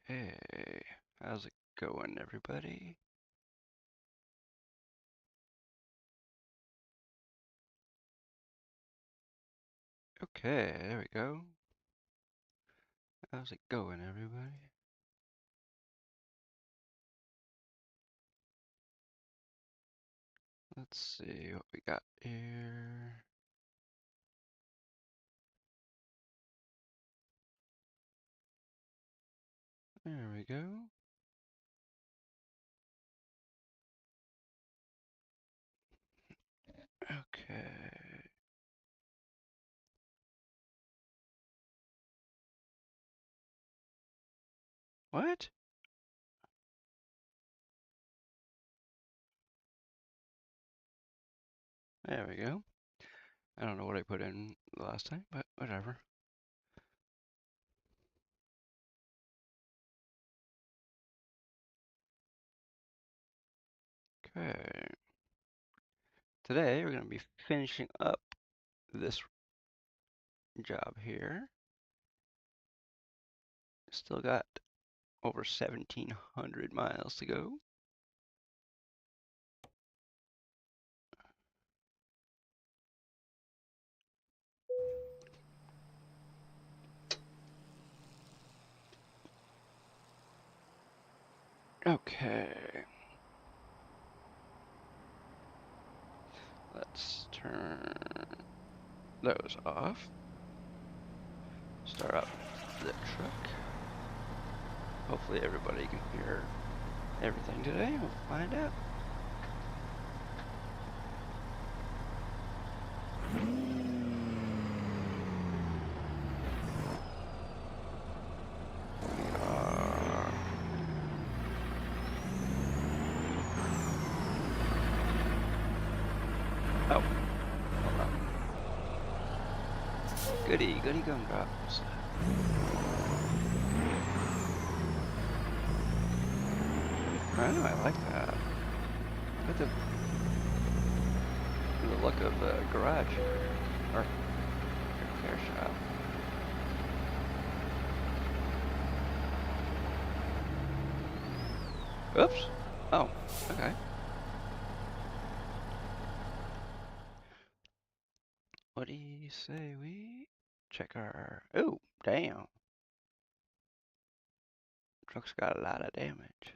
Hey, how's it going, everybody? Okay, there we go. How's it going, everybody? Let's see what we got here. There we go. Okay. What? There we go. I don't know what I put in the last time, but whatever. Okay. Today we're going to be finishing up this job here. Still got over 1,700 miles to go. Okay. Let's turn those off. Start up the truck. Hopefully everybody can hear everything today. We'll find out. Oh, hold on. Goody gumdrops. I know, I like that. Look at the look of the garage or repair shop. Oops. Oh, okay. What do you say we check our... Oh, damn. Truck's got a lot of damage.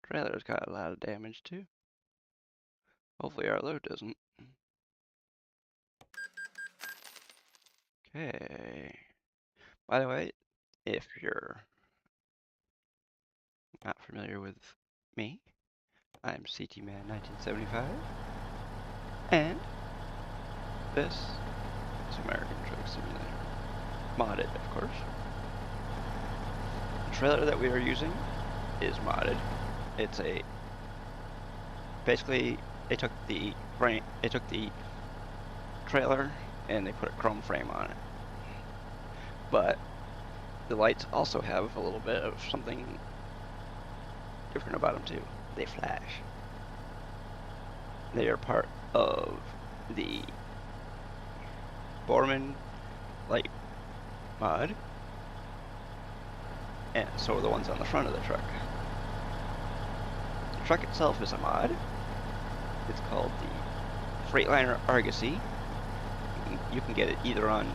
Trailer's got a lot of damage too. Hopefully our load doesn't. Okay. By the way, if you're not familiar with me, I'm CTman1975, and this is American Truck Simulator. Modded, of course. The trailer that we are using is modded. It's a... Basically, they took the trailer and they put a chrome frame on it. But the lights also have a little bit of something different about them too. They flash. They are part of the Borman light mod, and so are the ones on the front of the truck. The truck itself is a mod. It's called the Freightliner Argosy. You can get it either on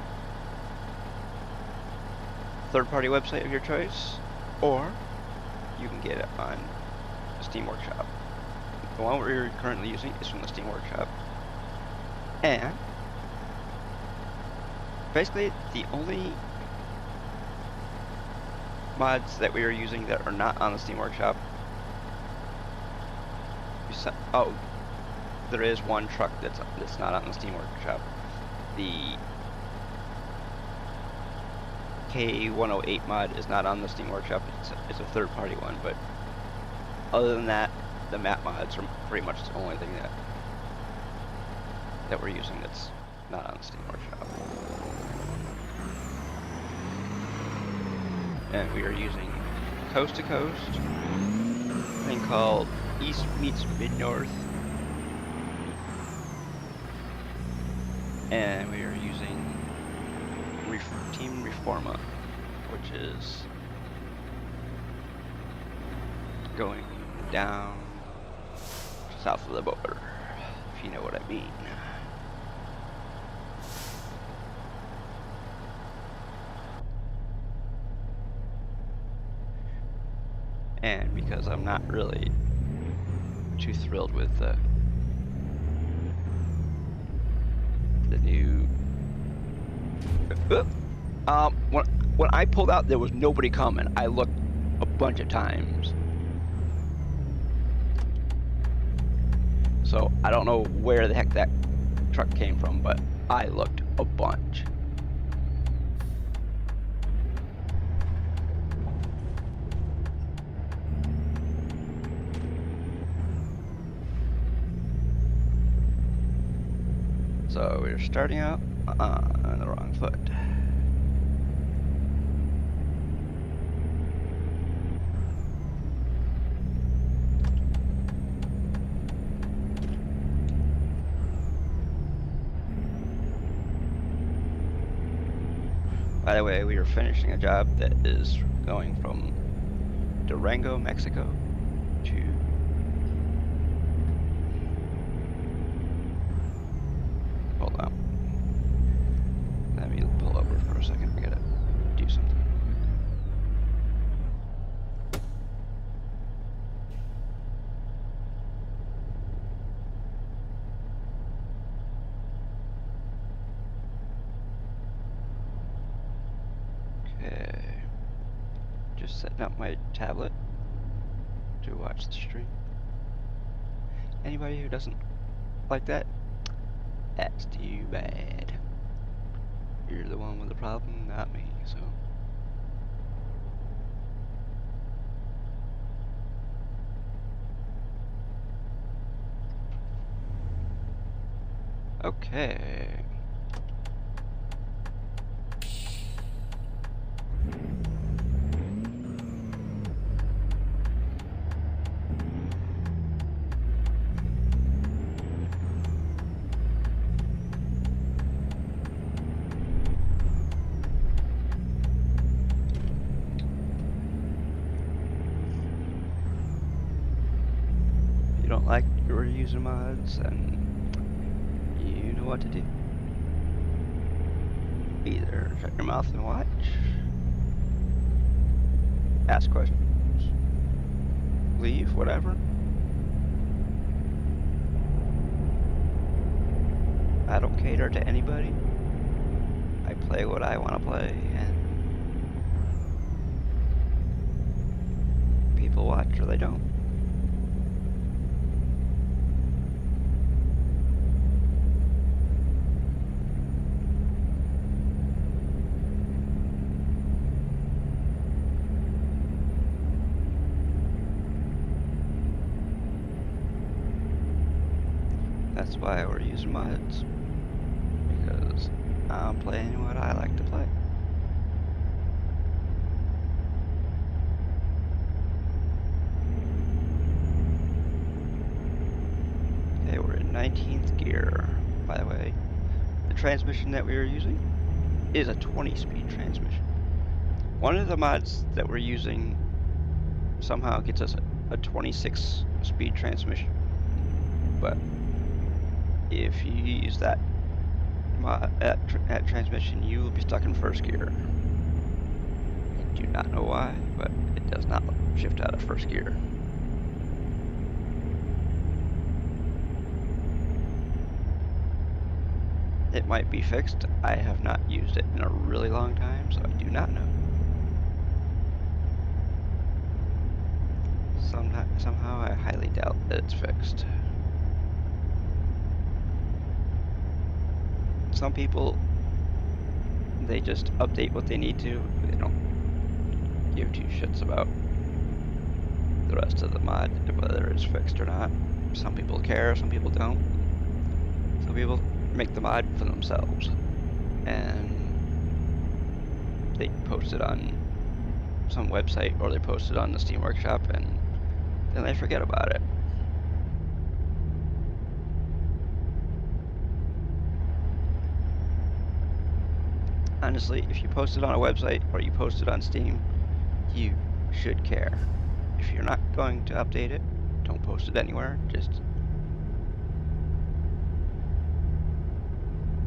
third-party website of your choice, or you can get it on the Steam Workshop. The one we're currently using is from the Steam Workshop. And basically the only mods that we are using that are not on the Steam Workshop, oh, there is one truck that's not on the Steam Workshop. The K108 mod is not on the Steam Workshop. It's a third-party one, but other than that, the map mods are pretty much the only thing that we're using that's not on the Steam Workshop. And we are using Coast to Coast, a thing called East Meets Mid-North, and we are using Team Reforma. which is going down south of the border, if you know what I mean. And because I'm not really too thrilled with the new when I pulled out, there was nobody coming. I looked a bunch of times, so I don't know where the heck that truck came from, but I looked a bunch. So we're starting out on the wrong foot. By the way, we are finishing a job that is going from Durango, Mexico to hold on. Let me pull over for a second. I gotta do something. Okay. Just setting up my tablet to watch the stream. Anybody who doesn't like that, that's too bad. You're the one with the problem, not me, so. Okay. If you don't like your user mods, and you know what to do. Either shut your mouth and watch, ask questions, leave, whatever. I don't cater to anybody. I play what I want to play, and people watch or they don't. That's why we're using mods, because I'm playing what I like to play. Okay, we're in 19th gear. By the way, the transmission that we are using is a 20-speed transmission. One of the mods that we're using somehow gets us a 26-speed transmission, but if you use that transmission, you will be stuck in first gear. I do not know why, but it does not shift out of first gear. It might be fixed. I have not used it in a really long time, so I do not know. Somehow I highly doubt that it's fixed. Some people, they just update what they need to. They don't give two shits about the rest of the mod, whether it's fixed or not. Some people care, some people don't. Some people make the mod for themselves, and they post it on some website, or they post it on the Steam Workshop, and then they forget about it. Honestly, if you post it on a website or you post it on Steam, you should care. If you're not going to update it, don't post it anywhere. Just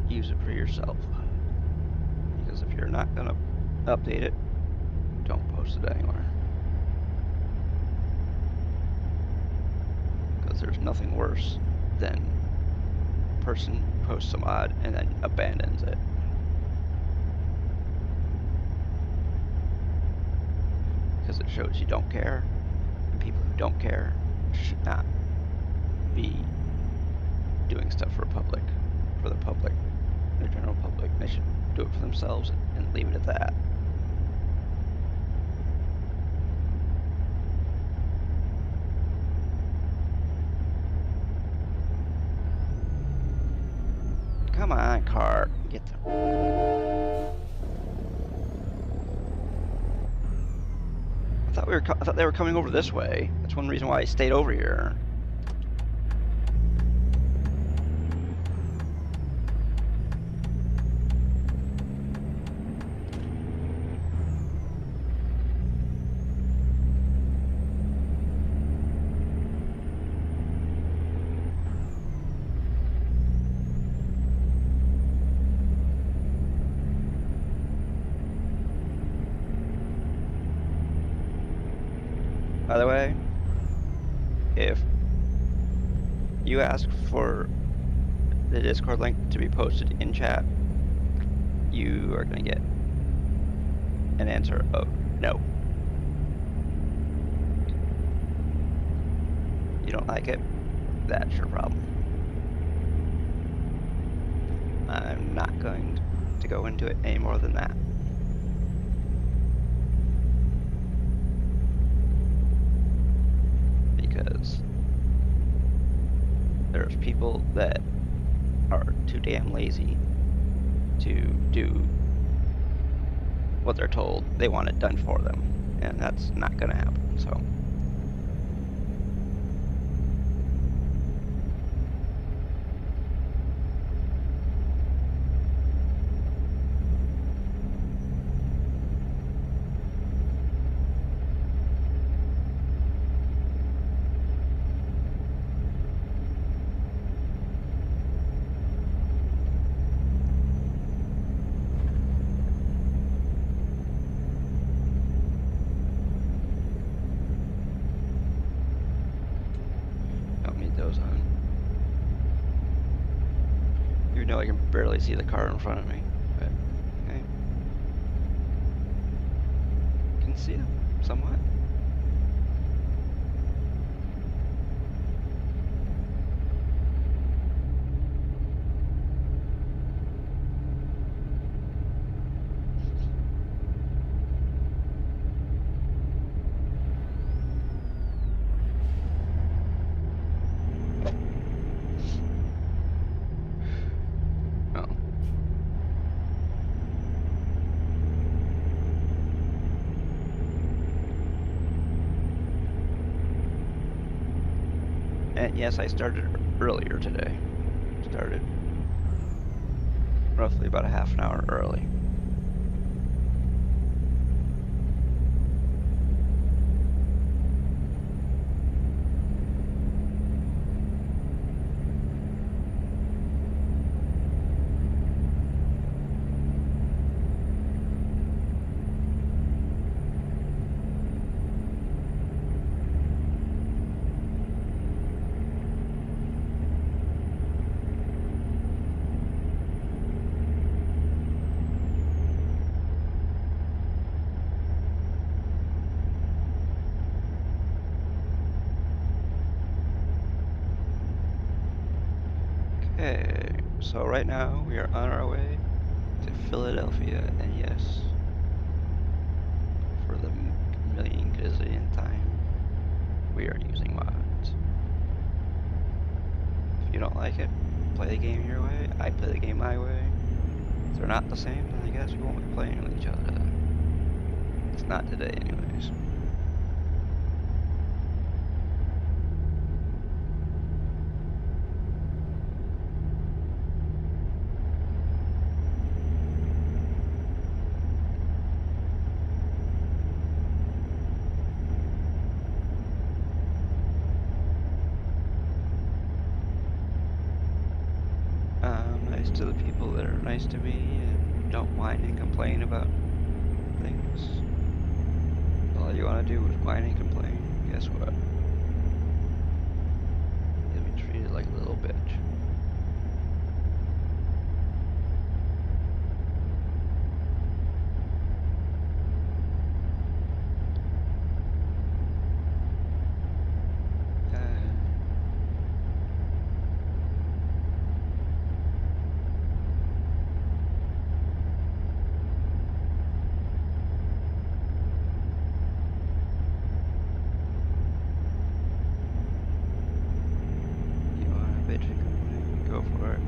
use it for yourself. Because if you're not going to update it, don't post it anywhere. Because there's nothing worse than a person who posts a mod and then abandons it. Because it shows you don't care, and people who don't care should not be doing stuff for the public, the general public. They should do it for themselves and leave it at that. Come on, car, get them. I thought they were coming over this way. That's one reason why I stayed over here. By the way, if you ask for the Discord link to be posted in chat, you are going to get an answer of no. You don't like it? That's your problem. I'm not going to go into it any more than that. Because there's people that are too damn lazy to do what they're told they want it done for them, and that's not gonna happen. So I can barely see the car in front of me, but okay. Can see them somewhat. And yes, I started earlier today. Started roughly about a half an hour early. Okay, so right now we are on our way to Philadelphia, and yes, for the million gazillion time, we are using mods. If you don't like it, play the game your way, I play the game my way. If they're not the same, then I guess we won't be playing with each other. It's not today anyways. to the people that are nice to me and don't whine and complain about things. All you want to do is whine and complain. Guess what? You'll be treated like a little bitch. Go for it.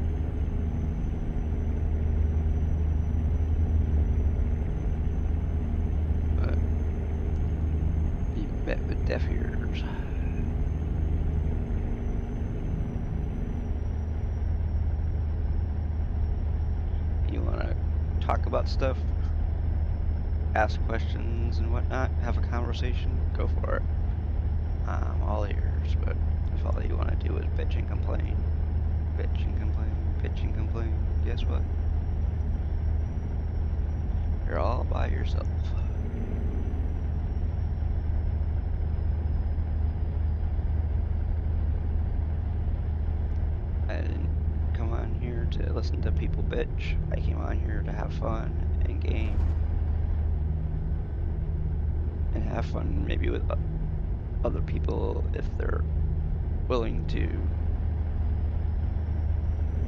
But be met with deaf ears. You want to talk about stuff, ask questions and whatnot, have a conversation, go for it. I'm all ears, but if all you want to do is bitch and complain, bitch and complain, bitch and complain, guess what? You're all by yourself. I didn't come on here to listen to people bitch. I came on here to have fun and game. And have fun maybe with other people if they're willing to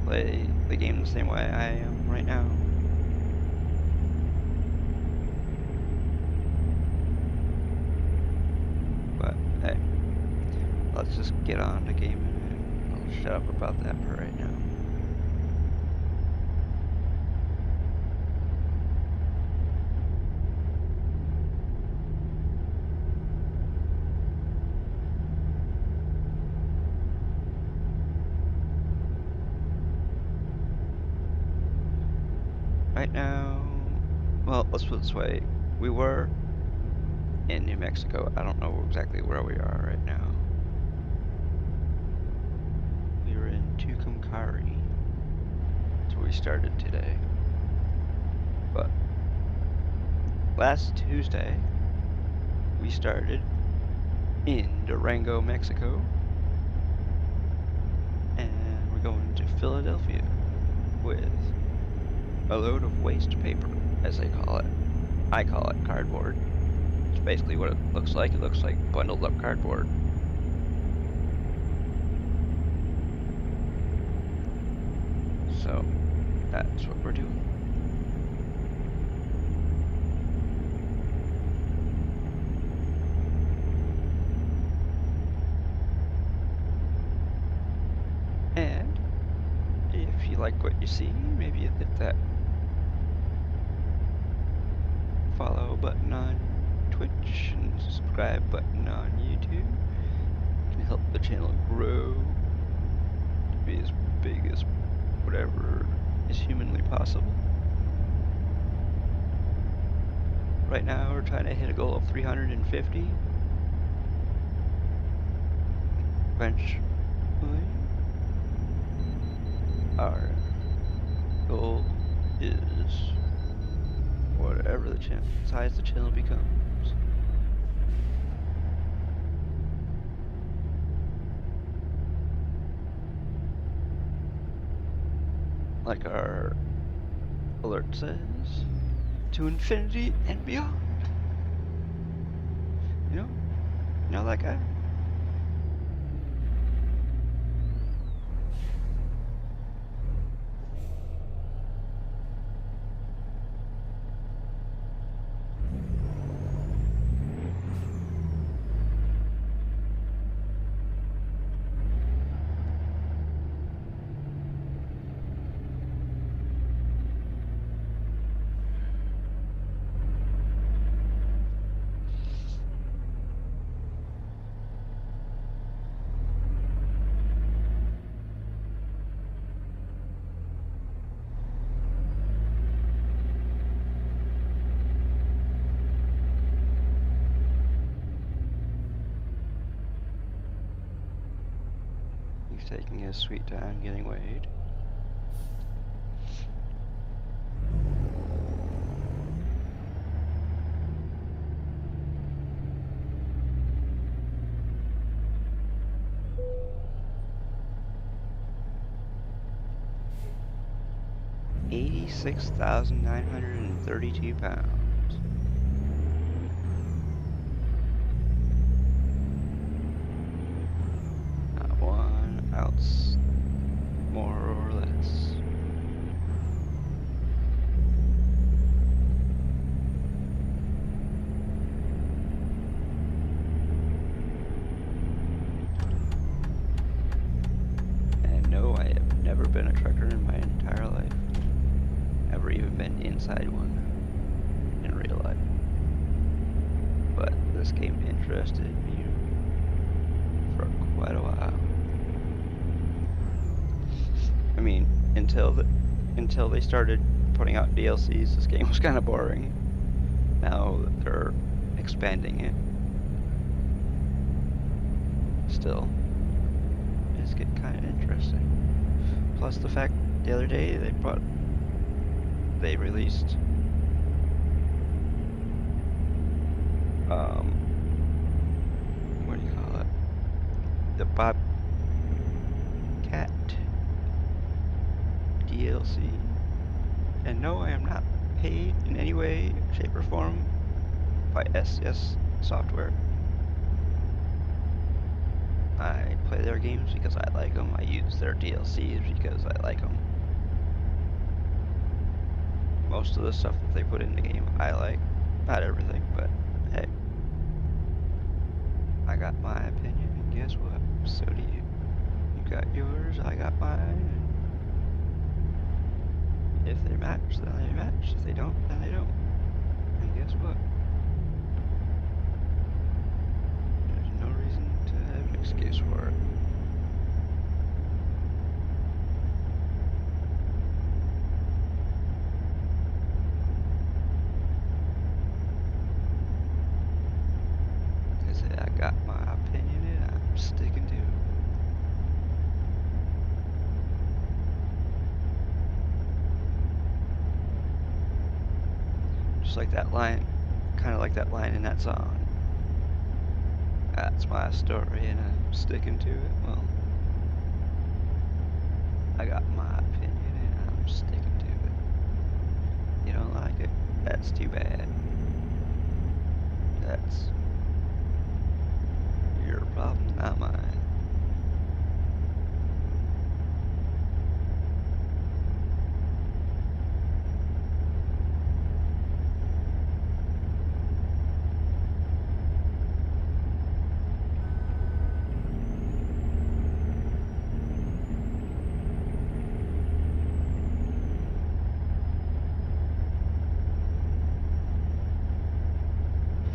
play the game the same way I am right now. But hey, let's just get on to gaming and I'll shut up about that for right now. Right now, well, let's put it this way. We were in New Mexico. I don't know exactly where we are right now. We were in Tucumcari. That's where we started today. But last Tuesday, we started in Durango, Mexico. And we're going to Philadelphia with a load of waste paper, as they call it. I call it cardboard. It's basically what it looks like. It looks like bundled up cardboard. So, that's what we're doing. And if you like what you see, maybe you hit that follow button on Twitch and subscribe button on YouTube. It can help the channel grow to be as big as whatever is humanly possible. Right now we're trying to hit a goal of 350. Eventually, our goal is whatever the size the channel becomes. Like our alert says, to infinity and beyond. You know that guy? Taking his sweet time getting weighed. 26,932 pounds. Not 1 ounce more or less. And no, I have never been a trucker in my entire life. Never even been inside one in real life. But this game interested me for quite a while. I mean, until they started putting out DLCs, this game was kind of boring. Now that they're expanding it, still, it's getting kind of interesting. Plus the fact the other day they released what do you call it? The Bobcat DLC. And no, I am not paid in any way, shape, or form by SES Software. I play their games because I like them. I use their DLCs because I like them. Most of the stuff that they put in the game, I like. Not everything, but hey. I got my opinion, and guess what? So do you. You got yours, I got mine. If they match, then they match. If they don't, then they don't. And guess what? There's no reason to have an excuse for it. I said I got my opinion and I'm sticking to it. Just like that line, kind of like that line in that song. That's my story and I'm sticking to it. Well, I got my opinion and I'm sticking to it. You don't like it? That's too bad. That's your problem, not mine.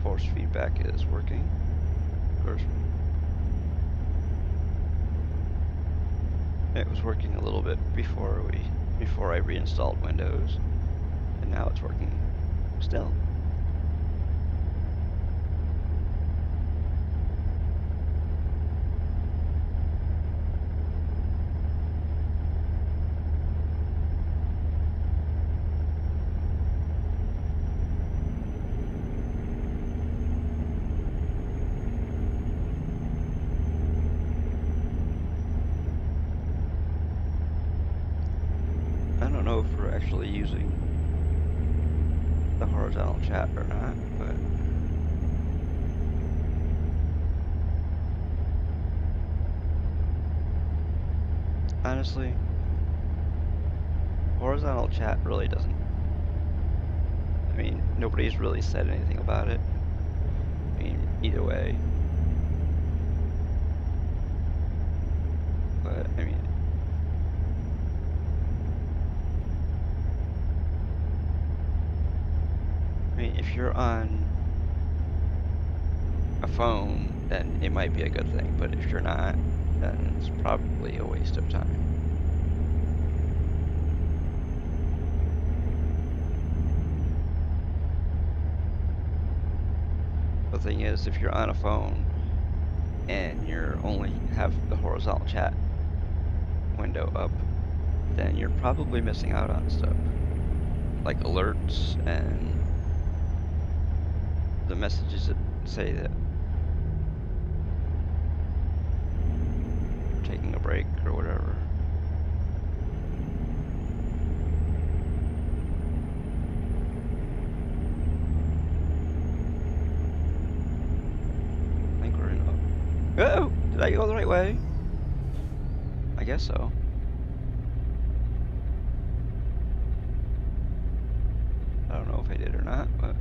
Force feedback is working. Of course, it was working a little bit before I reinstalled Windows, and now it's working still. I don't know if we're actually using the horizontal chat or not, but honestly, horizontal chat really doesn't. I mean, nobody's really said anything about it. I mean, either way. But, I mean, if you're on a phone, then it might be a good thing, but if you're not, then it's probably a waste of time. The thing is, if you're on a phone and you're only have the horizontal chat window up, then you're probably missing out on stuff like alerts and the messages that say that you're taking a break or whatever. Oh, did I go the right way? I guess so. I don't know if I did or not, but...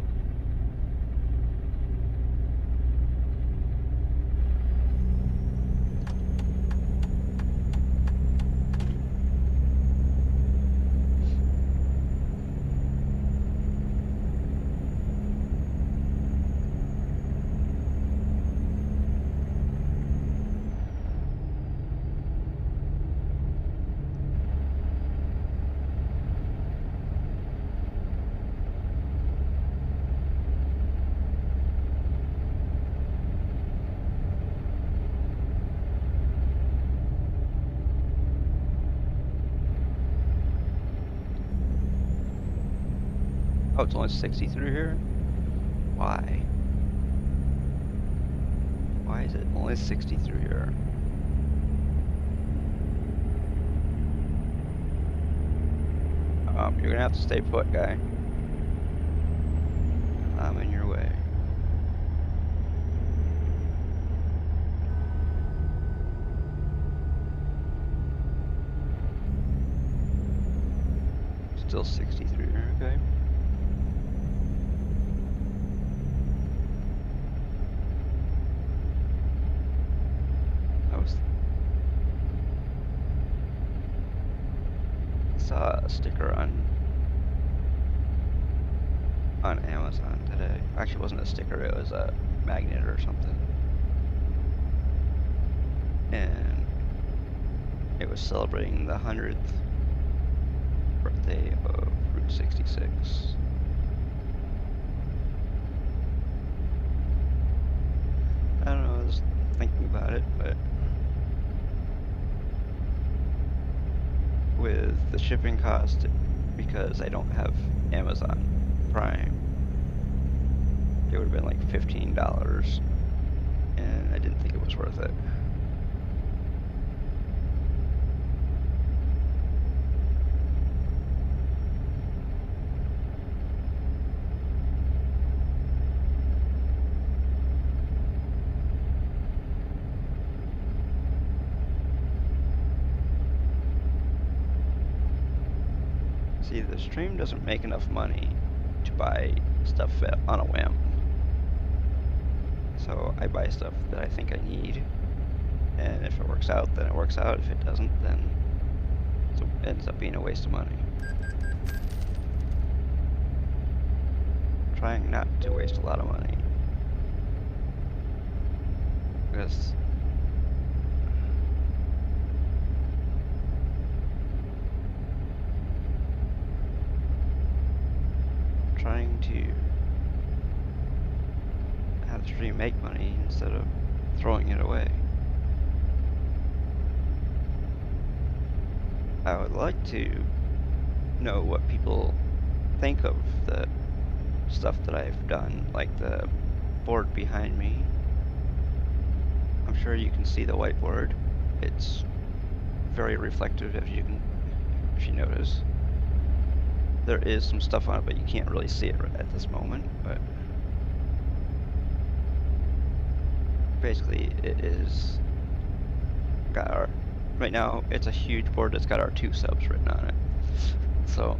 Oh, it's only 60 through here? Why? Why is it only 60 through here? You're gonna have to stay put, guy. I'm in your way. Still 60 through here, okay. Saw a sticker on Amazon today. Actually, it wasn't a sticker, it was a magnet or something. And it was celebrating the 100th birthday of Route 66. I don't know, I was thinking about it, but with the shipping cost, because I don't have Amazon Prime, it would have been like $15, and I didn't think it was worth it. See, the stream doesn't make enough money to buy stuff on a whim. So I buy stuff that I think I need, and if it works out, then it works out. If it doesn't, then it ends up being a waste of money. Trying not to waste a lot of money, because trying to have the stream make money instead of throwing it away. I would like to know what people think of the stuff that I've done, like the board behind me. I'm sure you can see the whiteboard. It's very reflective, if you notice. There is some stuff on it, but you can't really see it at this moment. But basically, it is got our, right now it's a huge board that's got our 2 subs written on it. So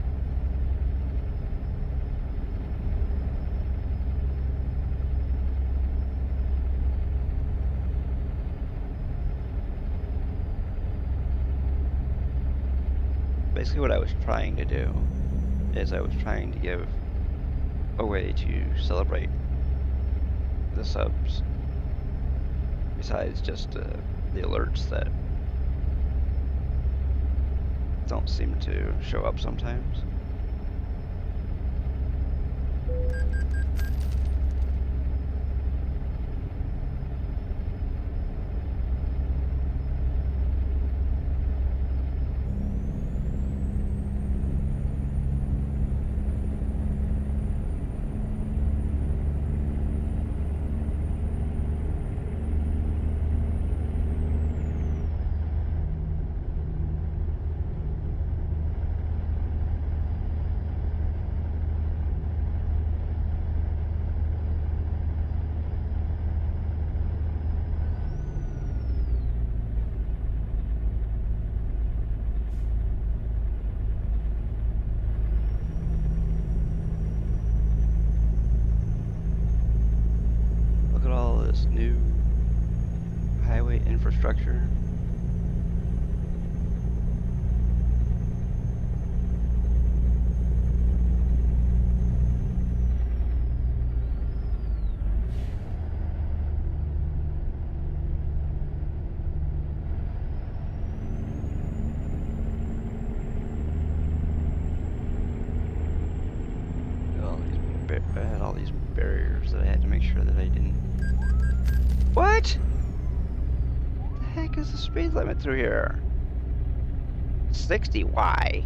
basically what I was trying to do is I was trying to give a way to celebrate the subs besides just the alerts that don't seem to show up sometimes. this new highway infrastructure. I had all these barriers that I had to make sure that I didn't. What? The heck is the speed limit through here? 60. Why?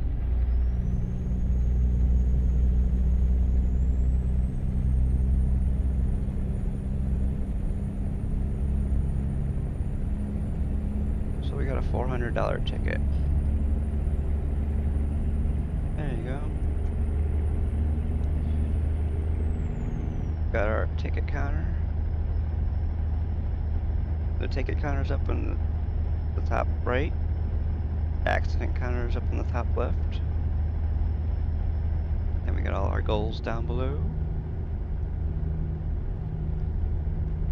So we got a $400 ticket. There you go. Got our ticket counter. The ticket counter's up in the top right. Accident counter's up in the top left. And we got all our goals down below.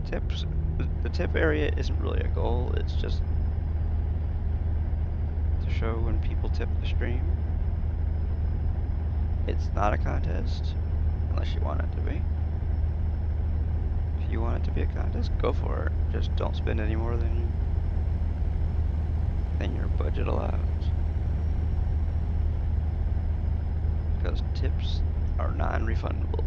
Tips. The tip area isn't really a goal, it's just to show when people tip the stream. It's not a contest, unless you want it to be. If you want it to be a contest, go for it. Just don't spend any more than your budget allows. Because tips are non-refundable.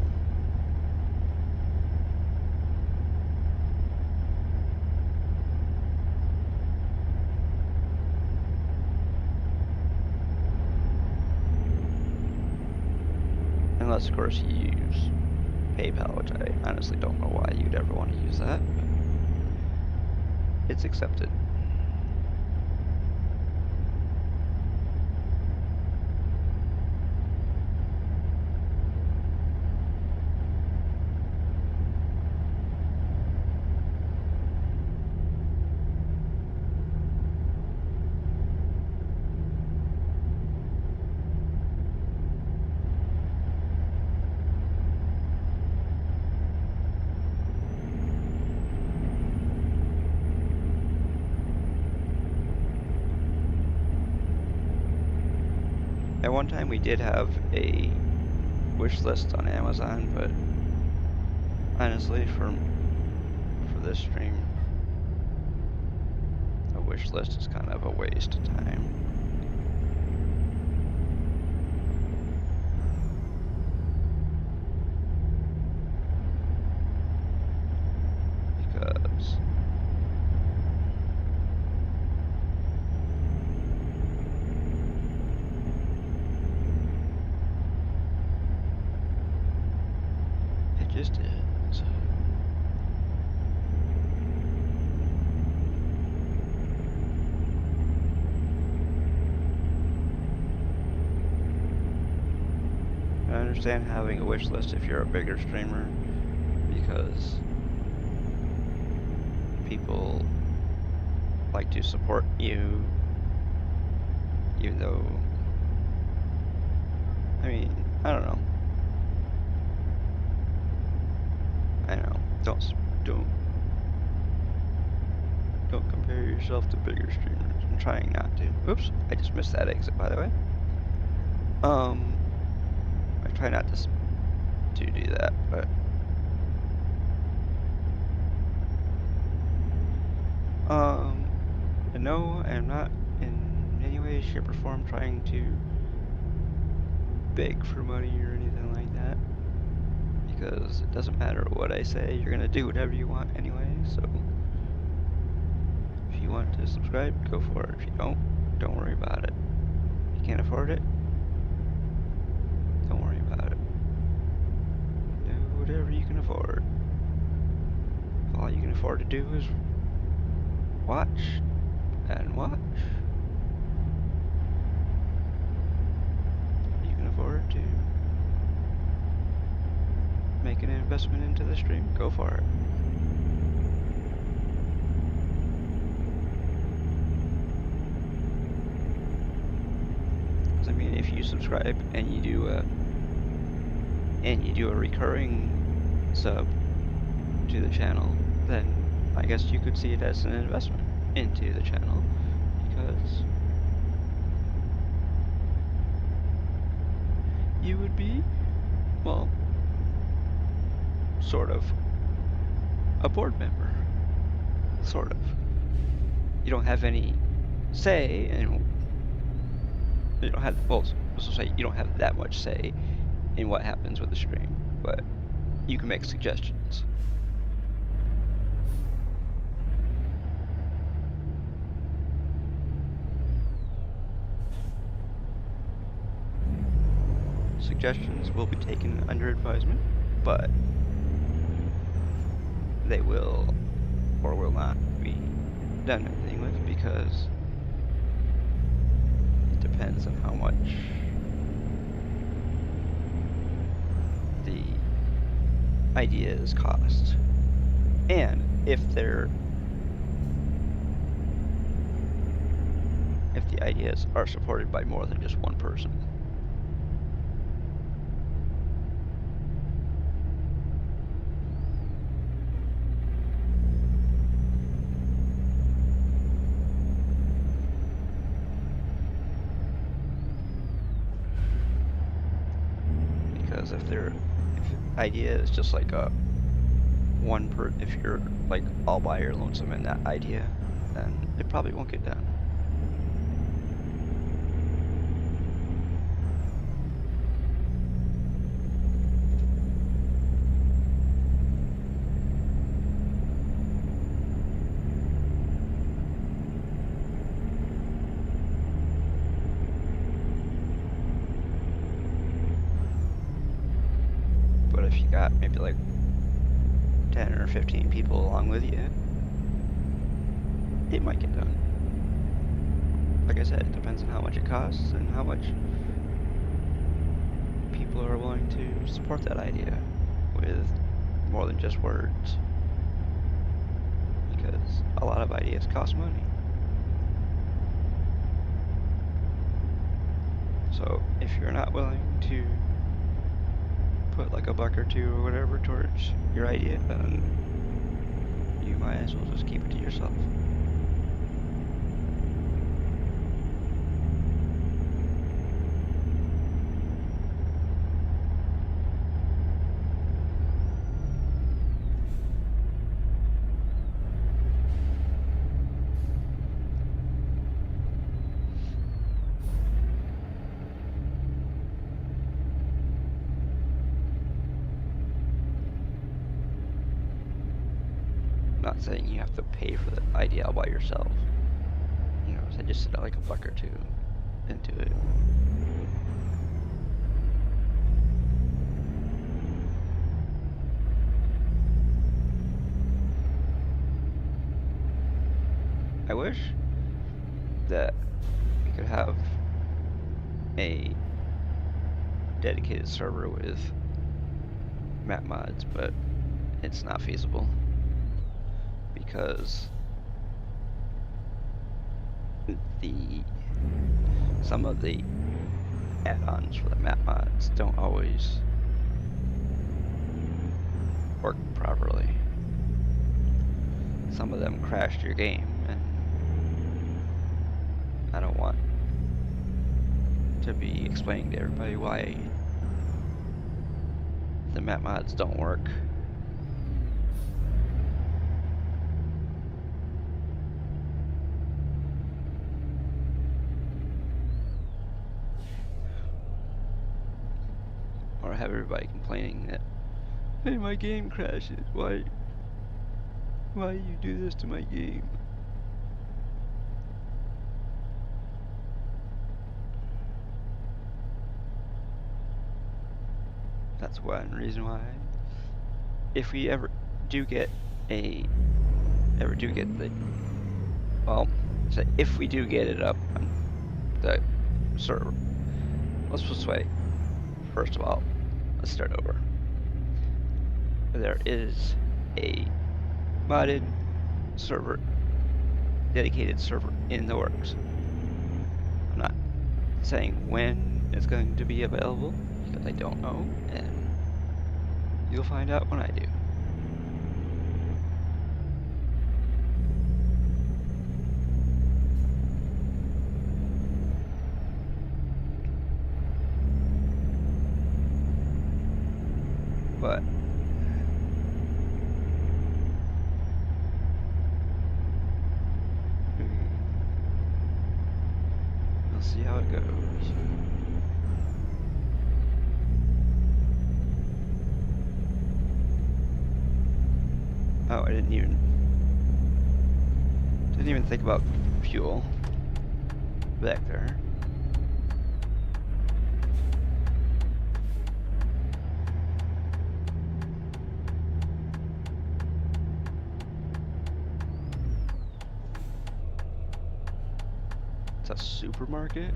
Unless, of course, you use PayPal, which I honestly don't know why you'd ever want to use that. But it's accepted. At one time we did have a wish list on Amazon, but honestly for this stream, a wish list is kind of a waste of time. Because just is. I understand having a wish list if you're a bigger streamer, because people like to support you, even though, I mean, I don't know. I know. Don't compare yourself to bigger streamers. I'm trying not to. Oops, I just missed that exit, by the way. I try not to do that, but and no, I'm not in any way, shape, or form trying to beg for money or anything like that. Because it doesn't matter what I say, you're gonna do whatever you want anyway, so if you want to subscribe, go for it. If you don't worry about it. If you can't afford it, don't worry about it. Do whatever you can afford. If all you can afford to do is watch and watch, you can afford to make an investment into the stream, go for it. Because I mean, if you subscribe and you do a recurring sub to the channel, then I guess you could see it as an investment into the channel, because you would be, well, sort of a board member. Sort of. You don't have any say, and you don't have, well, let's say you don't have that much say in what happens with the stream, but you can make suggestions. Suggestions will be taken under advisement, but they will or will not be done anything with, because it depends on how much the ideas cost, and if the ideas are supported by more than just one person. Because if idea is just like a if you're like all by your lonesome in that idea, then it probably won't get done. But if you got maybe like 10 or 15 people along with you, it might get done. Like I said, it depends on how much it costs and how much people are willing to support that idea with more than just words. Because a lot of ideas cost money. So if you're not willing to put like $1 or $2 or whatever towards your idea, then you might as well just keep it to yourself. Not saying you have to pay for the idea all by yourself. You know, so just like $1 or $2 into it. I wish that we could have a dedicated server with map mods, but it's not feasible, because some of the add-ons for the map mods don't always work properly. Some of them crashed your game, and I don't want to be explaining to everybody why the map mods don't work. Or have everybody complaining that, hey, my game crashes, why you do this to my game? That's one reason why, if we ever do get the, well, so if we do get it up on the server, let's just wait. First of all, let's start over. There is a modded server, dedicated server in the works. I'm not saying when it's going to be available, because I don't know, and you'll find out when I do. but we'll see how it goes. Oh, I didn't even think about fuel back there. It's a supermarket.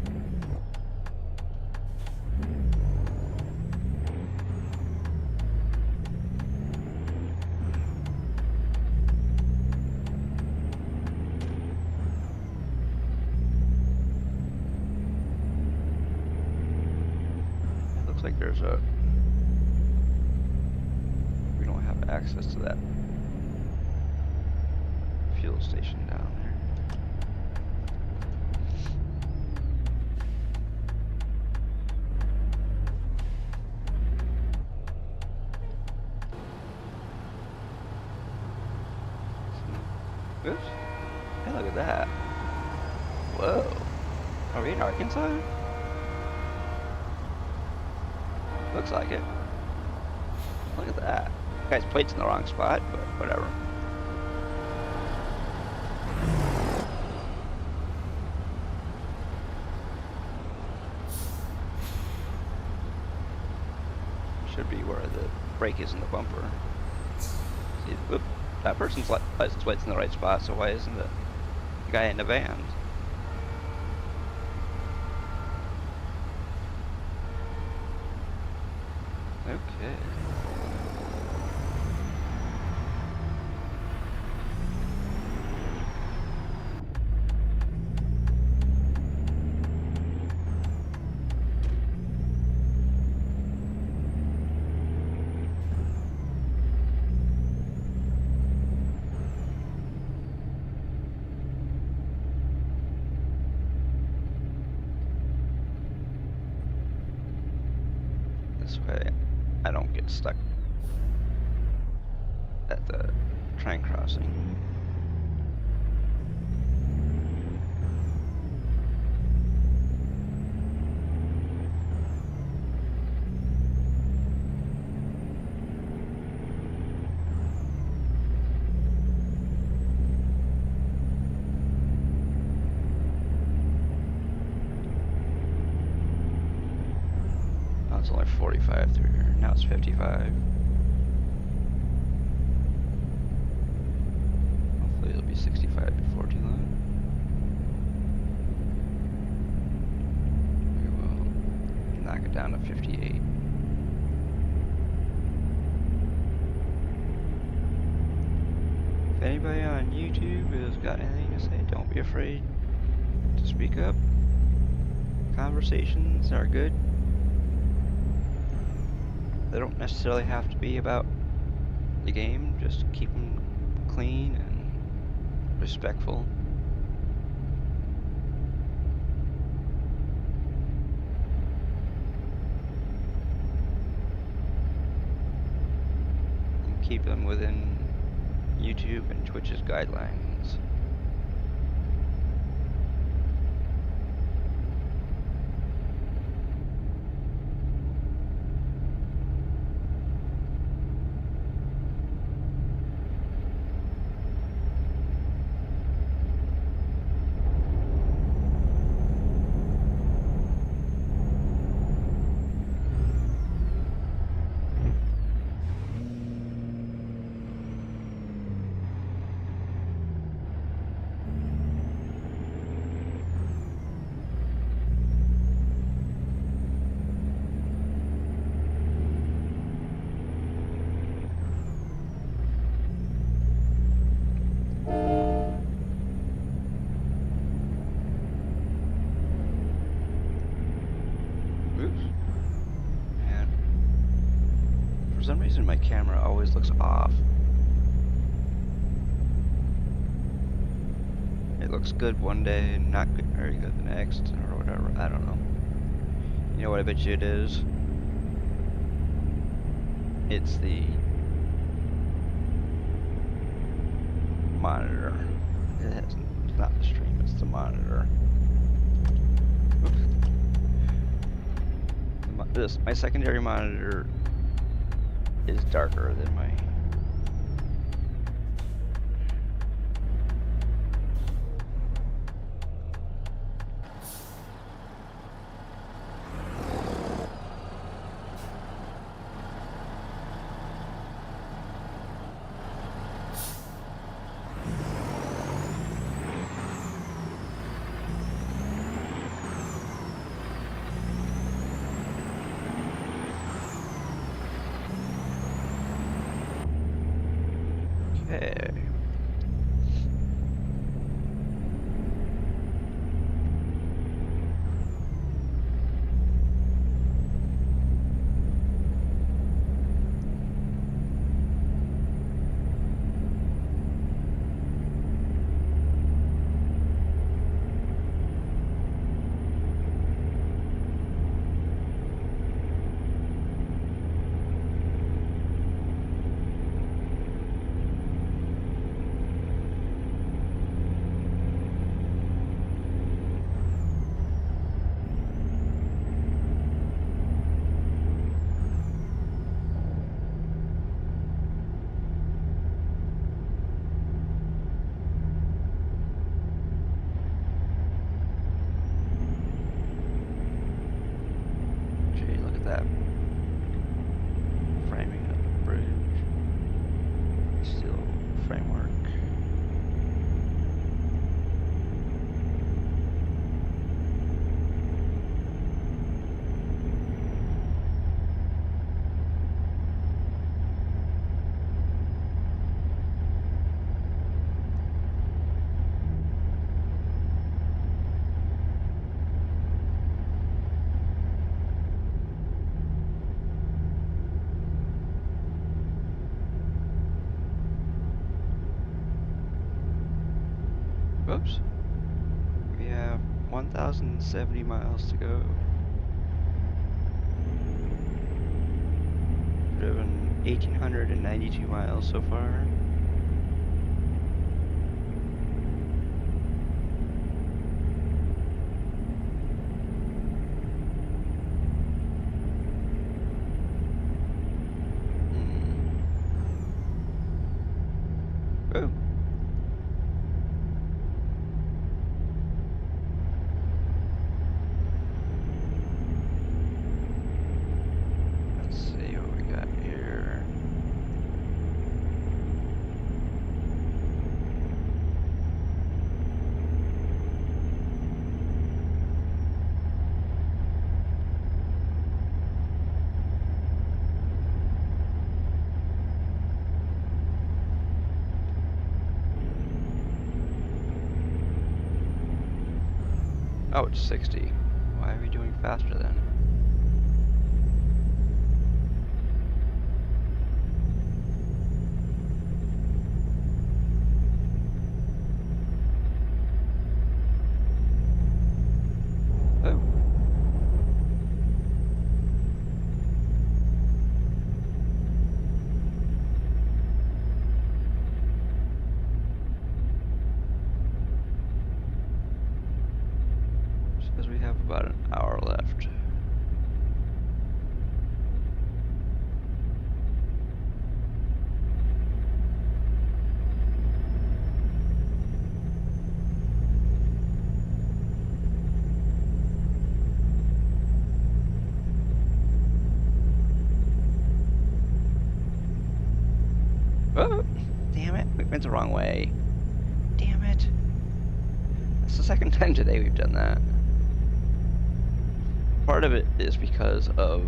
Like there's a, we don't have access to that fuel station down there. Oops. Hey, look at that. Whoa. Are we in Arkansas? Looks like it. Look at that. Guy's plate's in the wrong spot, but whatever. Should be where the brake is in the bumper. See, whoop, that person's license plate's in the right spot, so why isn't the guy in the van? Okay. This way I don't get stuck at the train crossing. Oh, it's only 45 through here. Now it's 55. Hopefully it'll be 65 before too long. We will knock it down to 58. If anybody on YouTube has got anything to say, don't be afraid to speak up. Conversations are good. They don't necessarily have to be about the game, just keep them clean and respectful. And keep them within YouTube and Twitch's guidelines. For some reason my camera always looks off. It looks good one day and not good, very good the next, or whatever. I don't know. You know what I bet you it is? It's the monitor. It's not the stream, it's the monitor. Oops. My secondary monitor is darker than my... Okay. That framing of the bridge, steel framework. Whoops. We have 1,070 miles to go. Driven 1,892 miles so far. Oh. Let's see what we got here. Oh, it's 60. Why are we doing faster then? Oh. Says we have about an hour left. Oh, damn it. We went the wrong way. Damn it. That's the second time today we've done that. Part of it is because of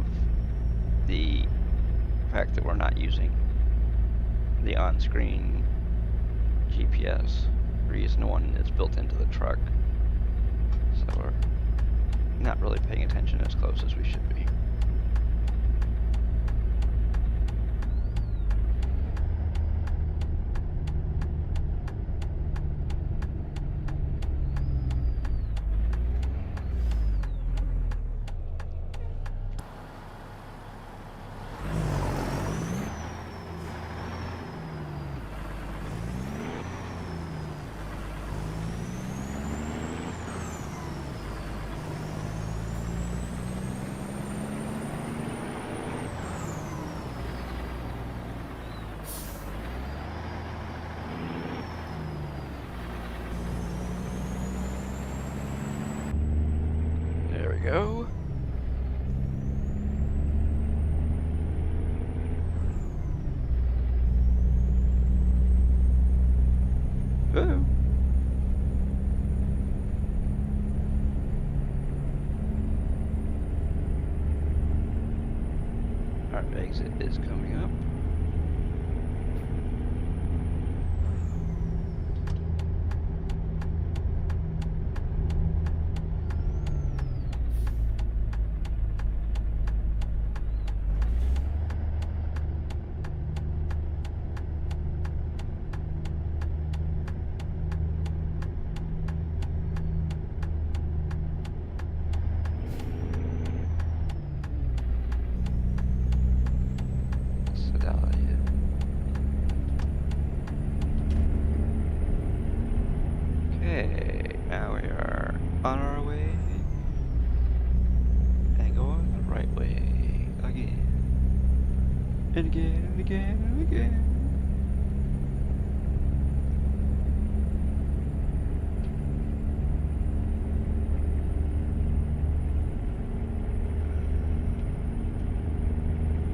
the fact that we're not using the on-screen GPS. We're using the one that's built into the truck. So we're not really paying attention as close as we should be. is coming up. Okay, now we are on our way and going the right way again. And again, and again, and again.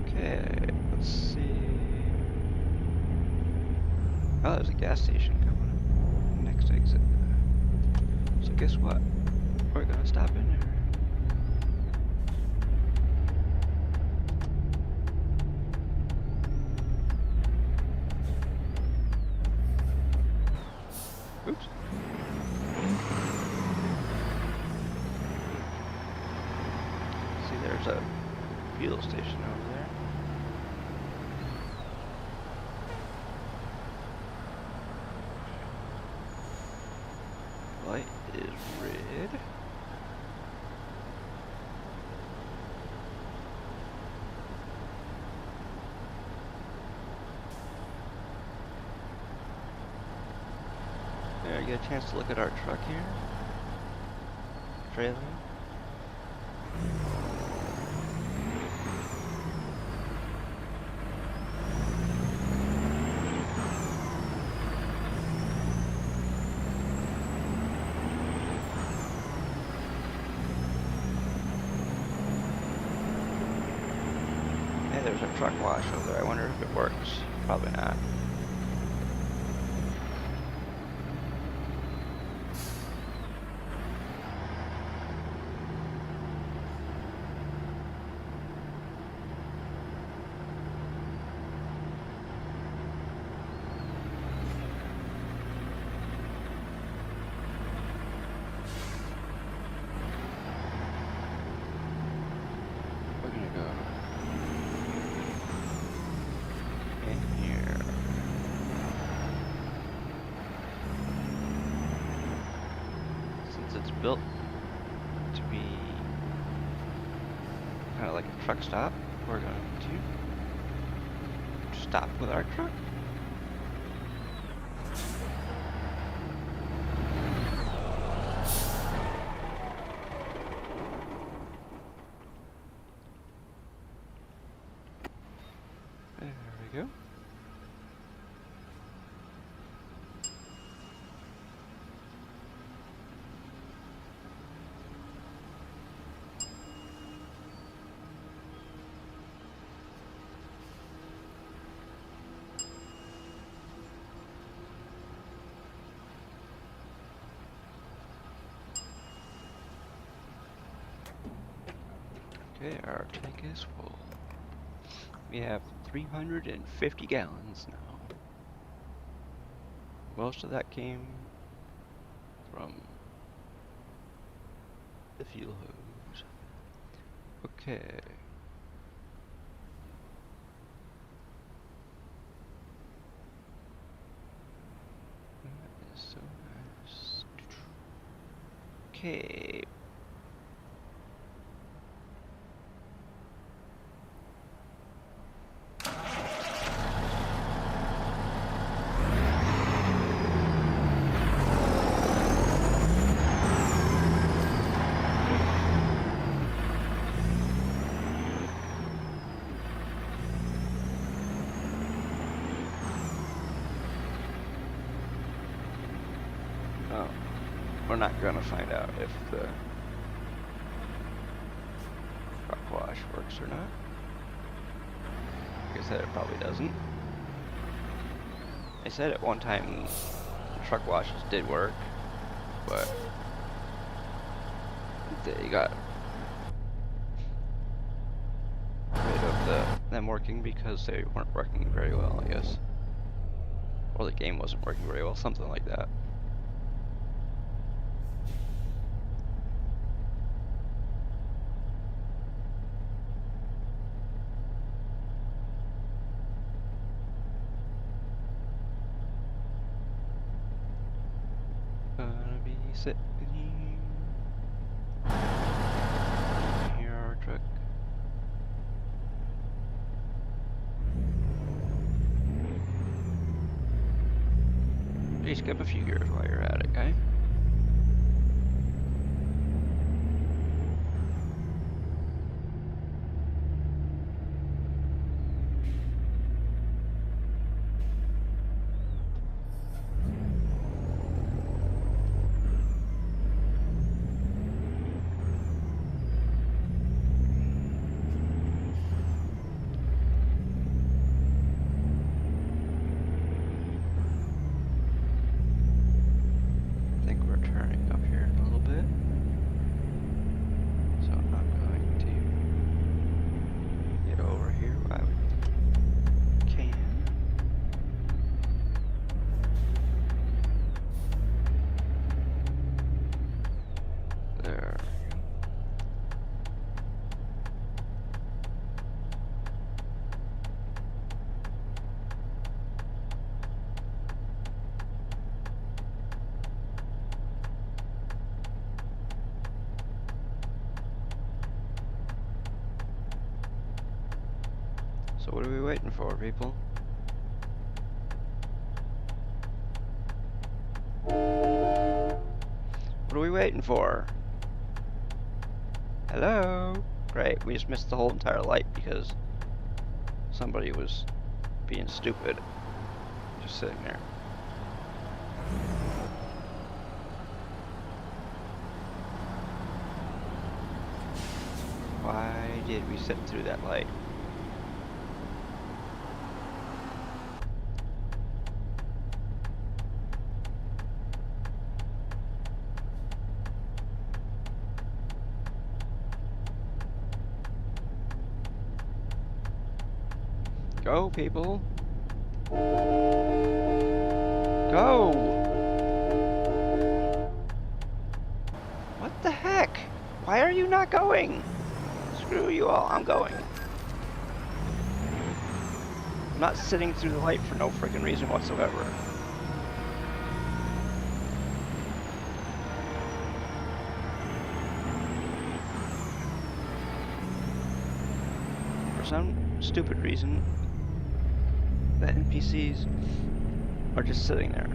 Okay, let's see. Oh, there's a gas station coming up. Next exit. So guess what? We're gonna stop in there. Oops. See, there's a fuel station over there. Light is red. There, you get a chance to look at our truck here. Trailer. Hey, there's a truck wash over there. I wonder if it works. Probably not. We're gonna go in here. Since it's built to be kind of like a truck stop, we're going to stop with our truck. There we go. Okay, our tank is full. We have 350 gallons now. Most of that came from the fuel hose. Okay. That is so nice. Okay. Oh, we're not gonna find out if the truck wash works or not. Like I said, it probably doesn't. I said at one time the truck washes did work, but they got rid of the them working because they weren't working very well, I guess. Or the game wasn't working very well, something like that. Gonna be sitting here, our truck. Please skip a few gears while you're at it, okay? I think we're turning up here a little bit. So I'm going to get over here while we can. There. So what are we waiting for, people? What are we waiting for? Hello? Great, we just missed the whole entire light because somebody was being stupid. Just sitting there. Why did we sit through that light? Go, people. Go! What the heck? Why are you not going? Screw you all, I'm going. I'm not sitting through the light for no freaking reason whatsoever. For some stupid reason, the NPCs are just sitting there.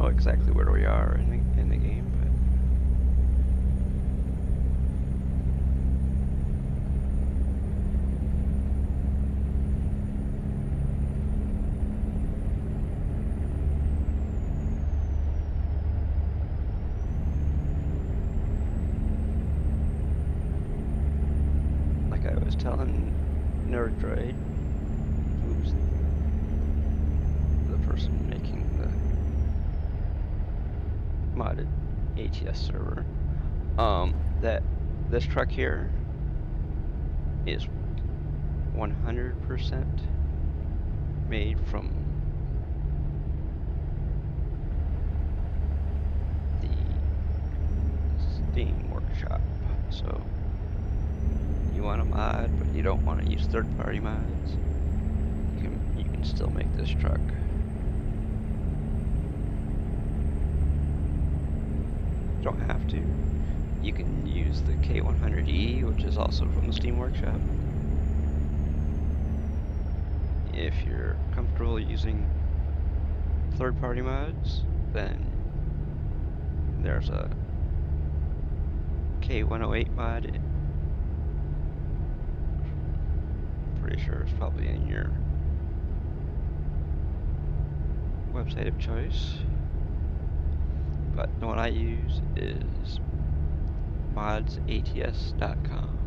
Exactly where we are in the game, but like I was telling Nerdroid, who's the person making the modded ATS server, that this truck here is 100% made from the Steam Workshop. So you want a mod, but you don't want to use third-party mods, you can still make this truck. Don't have to. You can use the K100E, which is also from the Steam Workshop. If you're comfortable using third-party mods, then there's a K108 mod. Pretty sure it's probably in your website of choice, but the one I use is modsats.com.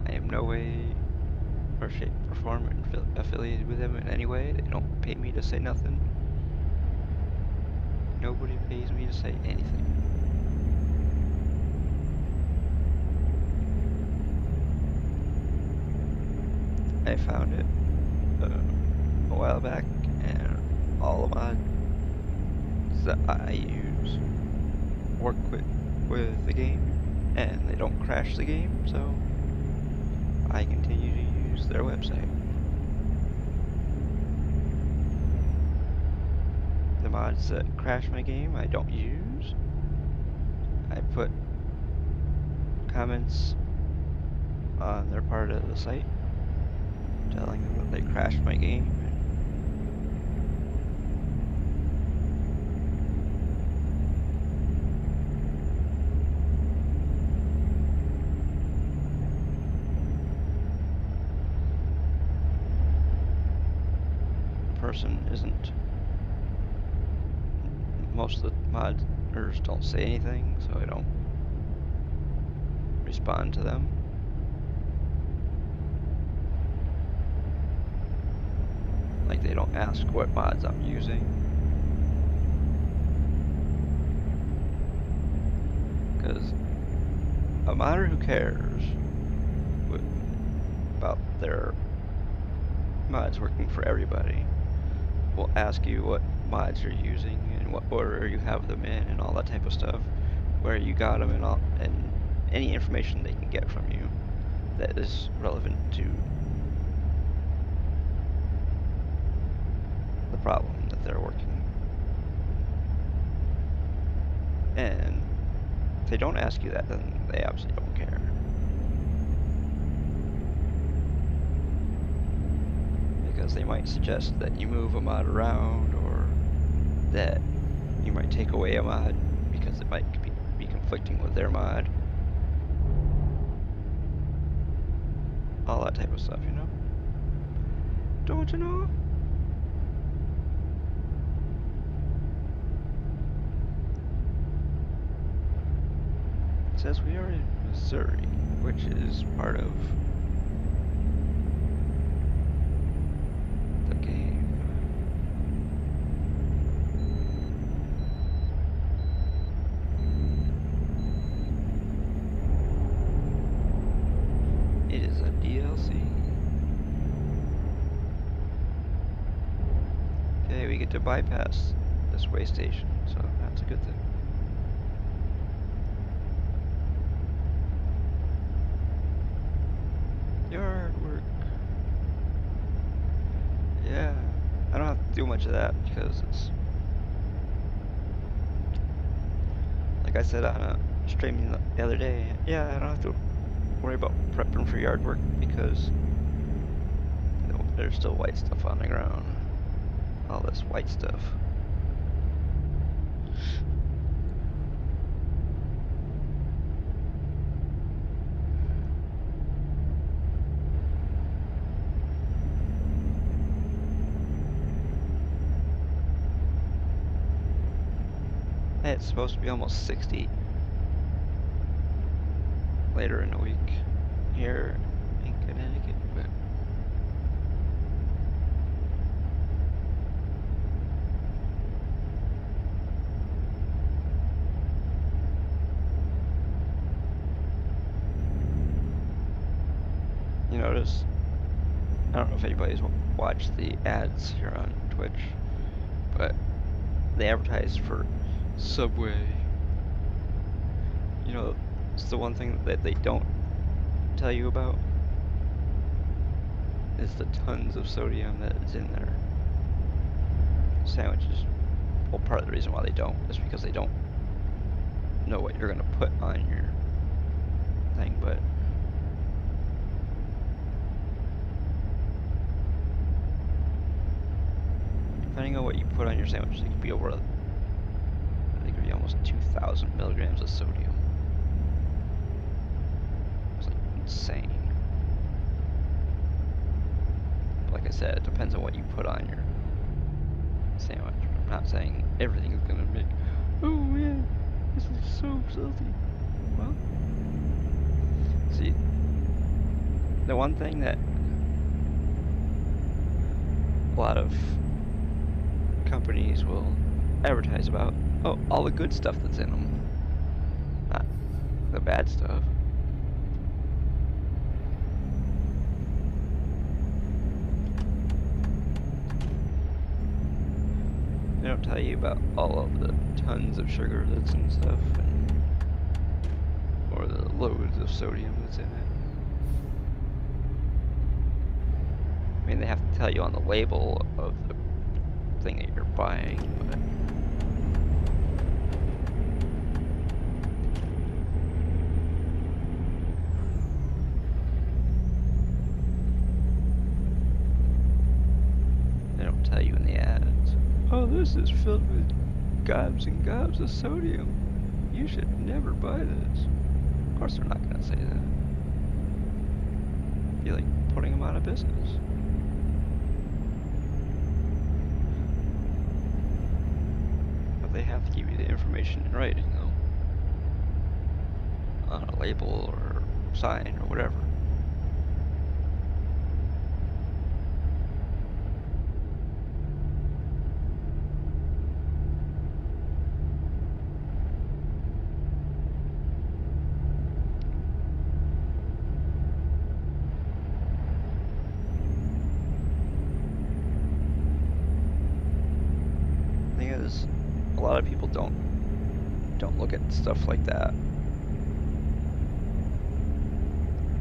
I am no way or shape or form affiliated with them in any way. They don't pay me to say nothing. Nobody pays me to say anything. I found it a while back, and all the mods that I use work with the game, and they don't crash the game, so I continue to use their website. The mods that crash my game I don't use. I put comments on their part of the site telling them that they crashed my game. The person isn't. Most of the modders don't say anything, so I don't respond to them. Like, they don't ask what mods I'm using. Because a modder who cares about their mods working for everybody will ask you what mods you're using and what order you have them in and all that type of stuff, where you got them and any information they can get from you that is relevant to the problem that they're working. And if they don't ask you that, then they obviously don't care. Because they might suggest that you move a mod around, or that you might take away a mod because it might be conflicting with their mod. All that type of stuff, you know? Don't you know? It says we are in Missouri, which is part of the game. It is a DLC. Okay, we get to bypass this way station, so that's a good thing. Yard work. Yeah, I don't have to do much of that because it's, like I said on a stream the other day, yeah, I don't have to worry about prepping for yard work because there's still white stuff on the ground. All this white stuff. It's supposed to be almost 60 later in the week here in Connecticut, but you notice, I don't know if anybody's watched the ads here on Twitch, but they advertise for Subway. You know, it's the one thing that they don't tell you about is the tons of sodium that is in their sandwiches. Well, part of the reason why they don't is because they don't know what you're gonna put on your thing, but depending on what you put on your sandwich, it could be over, it could be almost 2,000 milligrams of sodium. It's like insane. But like I said, it depends on what you put on your sandwich. I'm not saying everything is gonna make, oh man, this is so salty. Well, see, the one thing that a lot of companies will advertise about, oh, all the good stuff that's in them, not the bad stuff. They don't tell you about all of the tons of sugar that's in stuff, or the loads of sodium that's in it. I mean, they have to tell you on the label of the thing that you're buying, but they don't tell you in the ads, oh, this is filled with gobs and gobs of sodium. You should never buy this. Of course they're not going to say that. You're like putting them out of business. But they have to give you the information in writing, though. On a label or sign or whatever. Thing is, a lot of people don't look at stuff like that.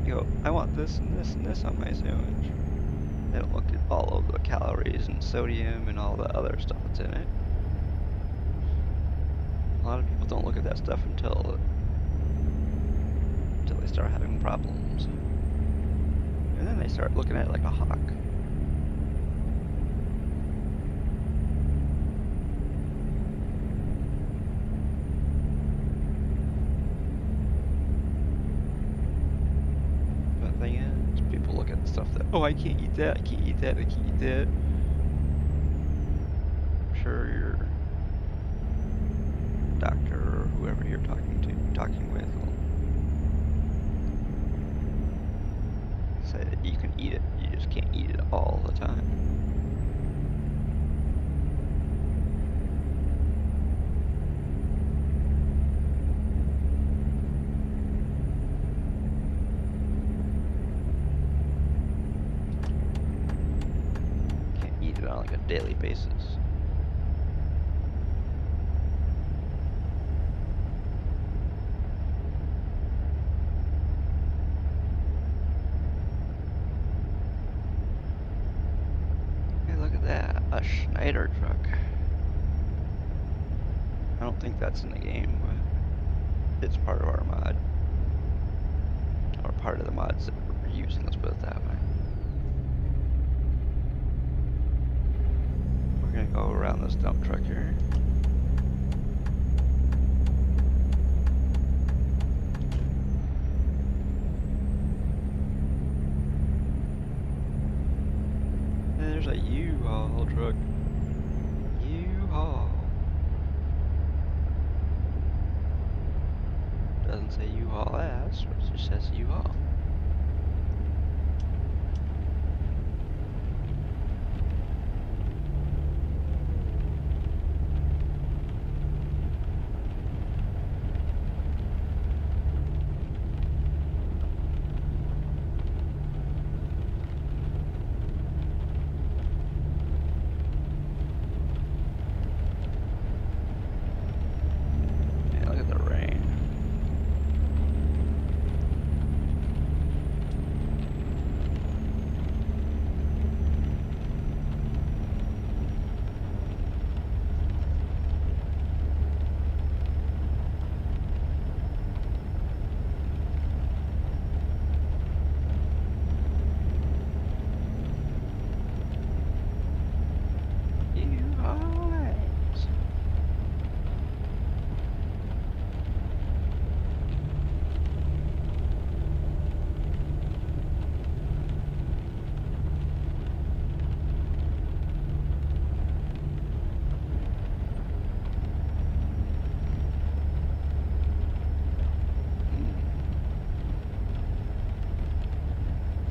You go, I want this and this and this on my sandwich. They don't look at all of the calories and sodium and all the other stuff that's in it. A lot of people don't look at that stuff until they start having problems. And then they start looking at it like a hawk. Stuff that, oh, I can't eat that, I can't eat that, I can't eat that. I'm sure your doctor or whoever you're talking with will say that you can eat it, you just can't eat it all the time. On like a daily basis. Hey, look at that, a Schneider truck. I don't think that's in the game, but it's part of our mod. Or part of the mods that we're using, let's put it that way. We're gonna go around this dump truck here. And there's a U-Haul truck. U-Haul. Doesn't say U-Haul ass, it just says U-Haul.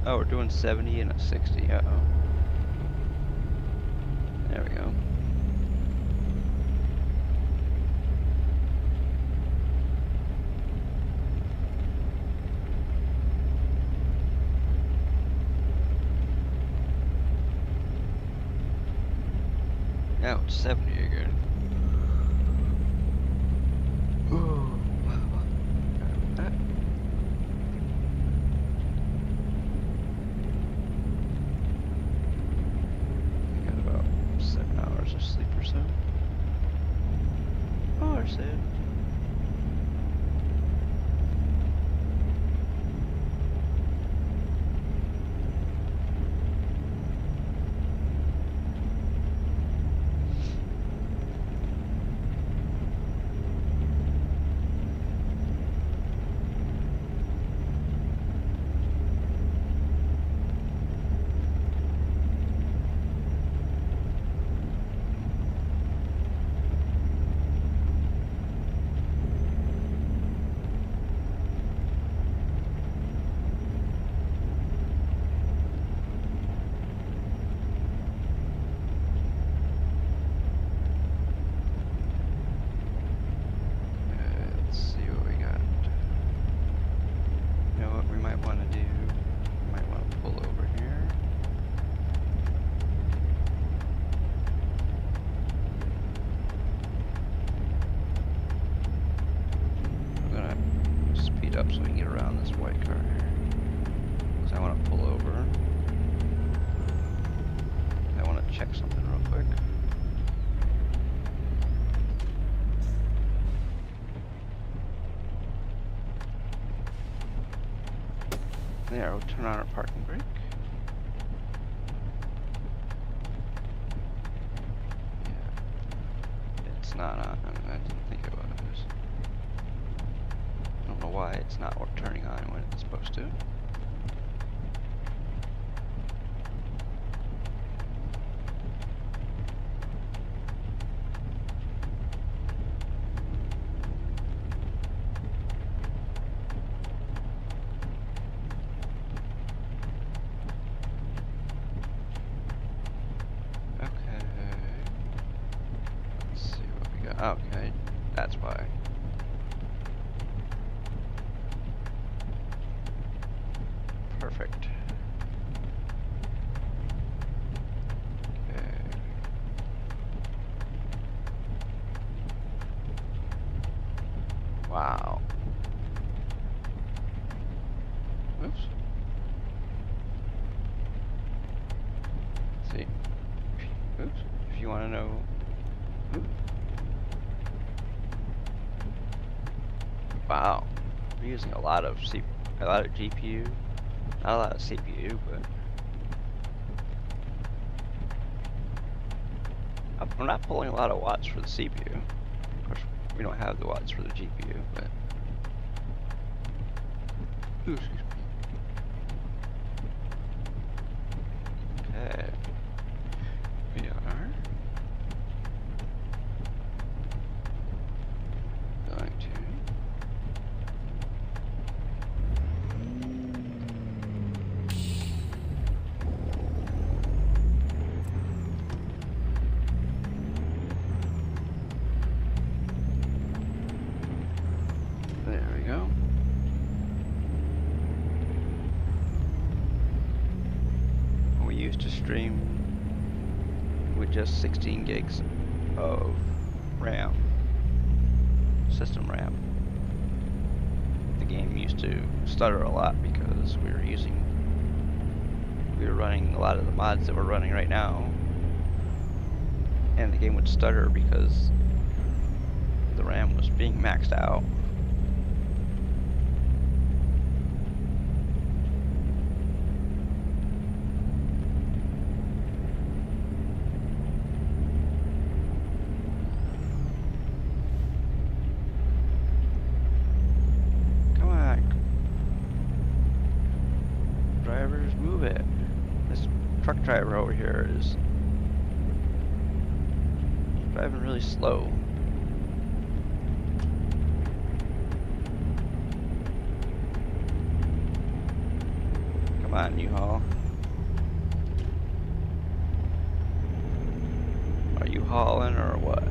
Oh, we're doing 70 and a 60. Uh-oh. There we go. Now it's 70 again. Ooh. I got about 7 hours of sleep or so. Oh, I said. Let's see what we got. You know what we might want to do? We might want to pull over here. I'm gonna speed up so we can get around this white car here. Because I want to pull over. I want to check something real quick. There, we'll turn on our parking brake. Yeah. It's not on. I didn't think it was. I don't know why it's not turning on when it's supposed to. Okay, that's why. Perfect. Okay. Wow. Oops. Let's see. Oops. If you want to know. Oops. Wow, we're using a lot of GPU, not a lot of CPU, but I'm not pulling a lot of watts for the CPU. Of course, we don't have the watts for the GPU, but ooh, excuse me. Okay, we are going to. There we go. We used to stream with just 16 gigs of RAM, system RAM. The game used to stutter a lot because we were running a lot of the mods that we're running right now, and the game would stutter because the RAM was being maxed out. Come on, drivers, move it. This truck driver over here is driving really slow. Come on, U-Haul. Are you hauling or what?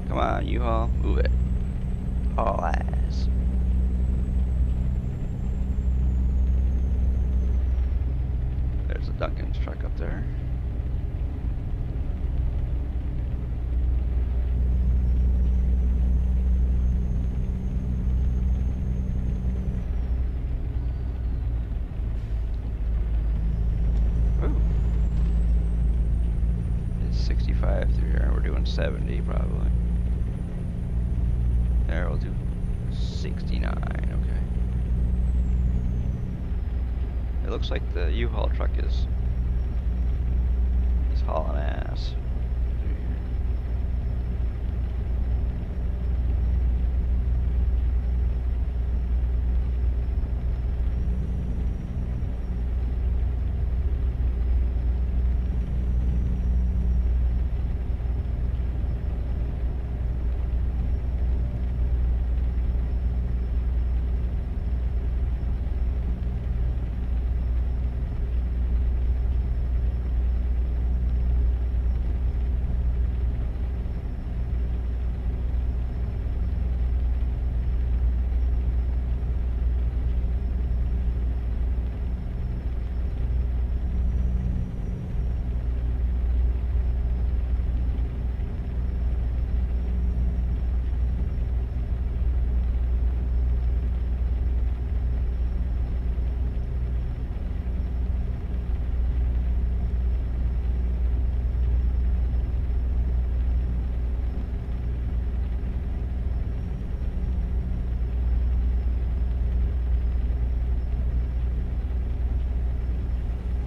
Come on, U-Haul, move it. Haul ass. There's a Duncan's truck up there. Ooh. It's 65 through here, and we're doing 70 probably. There, we'll do 69, okay. It looks like the U-Haul truck is hauling ass.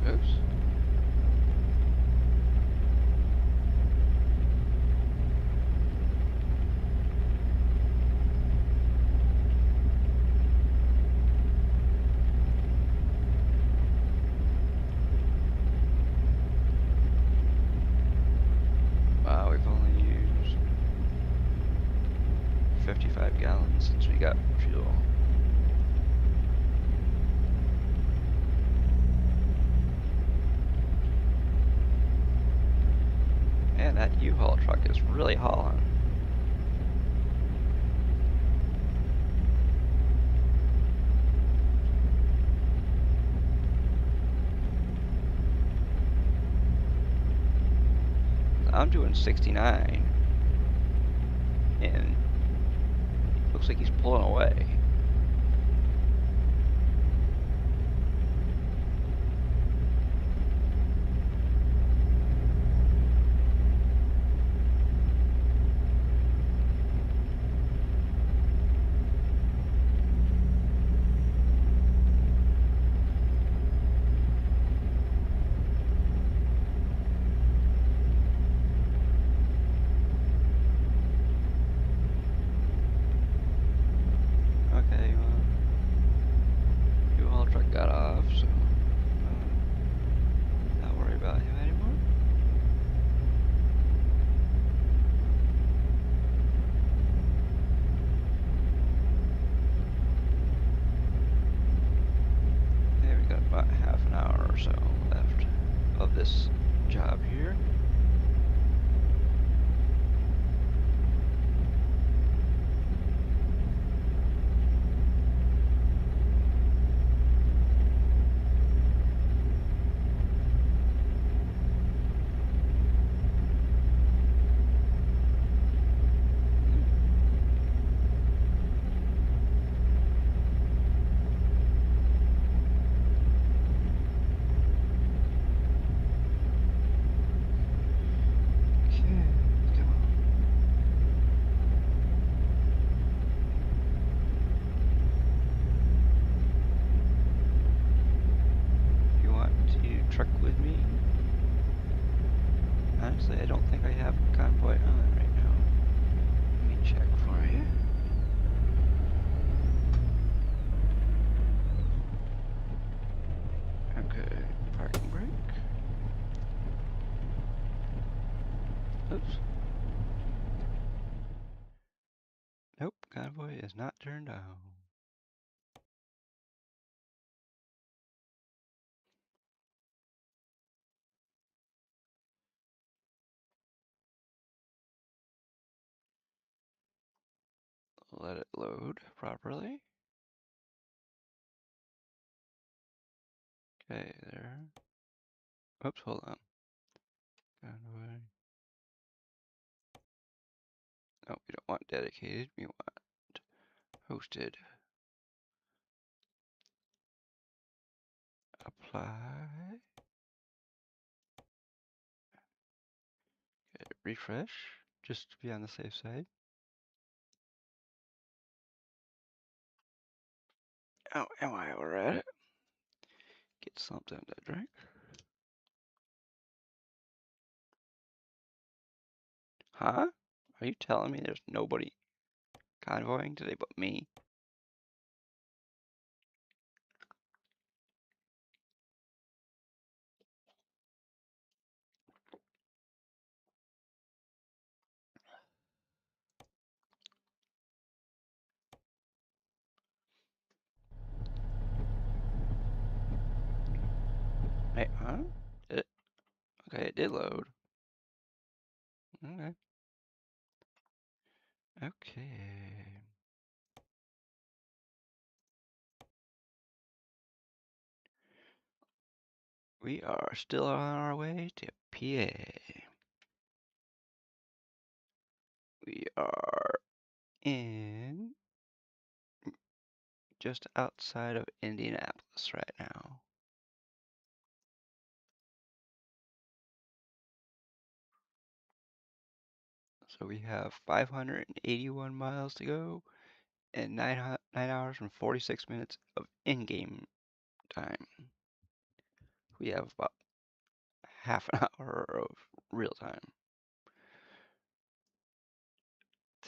Oops. Wow, we've only used 55 gallons since we got fuel. Man, that U-Haul truck is really hauling. I'm doing 69, and looks like he's pulling away. Nope, convoy is not turned on. Let it load properly. Okay, there. Oops, hold on. Convoy. No, we don't want dedicated. We want hosted. Apply. Okay, refresh, just to be on the safe side. Oh, and while we're at it, get something to drink. Huh? Are you telling me there's nobody convoying today but me? Wait, huh? Did it? Okay, it did load. Okay. Okay. We are still on our way to PA. We are in just outside of Indianapolis right now. So we have 581 miles to go and 9 hours and 46 minutes of in-game time. We have about half an hour of real time.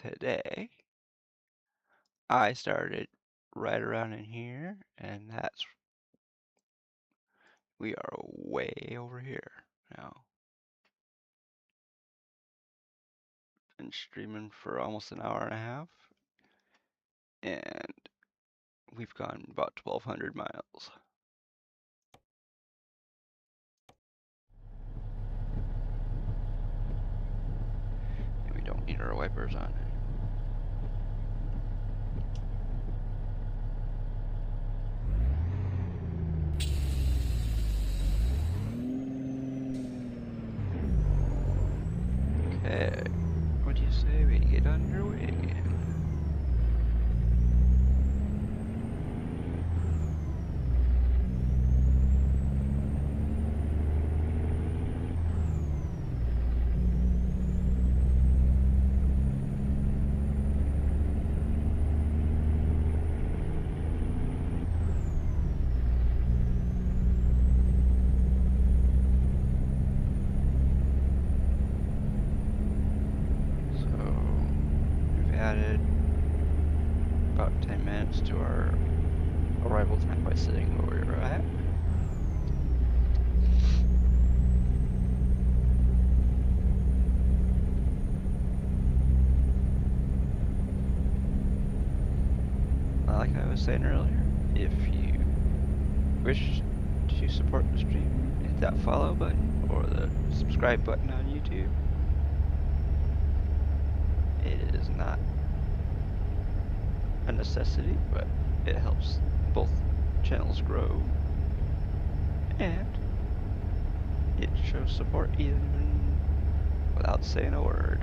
Today, I started right around in here, and we are way over here now. Been streaming for almost an hour and a half, and we've gone about 1,200 miles. And we don't need our wipers on. Okay, what do you say we get underway? Added about 10 minutes to our arrival time by sitting where we were at. Like I was saying earlier, if you wish to support the stream, hit that follow button or the subscribe button on YouTube. It is not a necessity, but it helps both channels grow, and it shows support even without saying a word.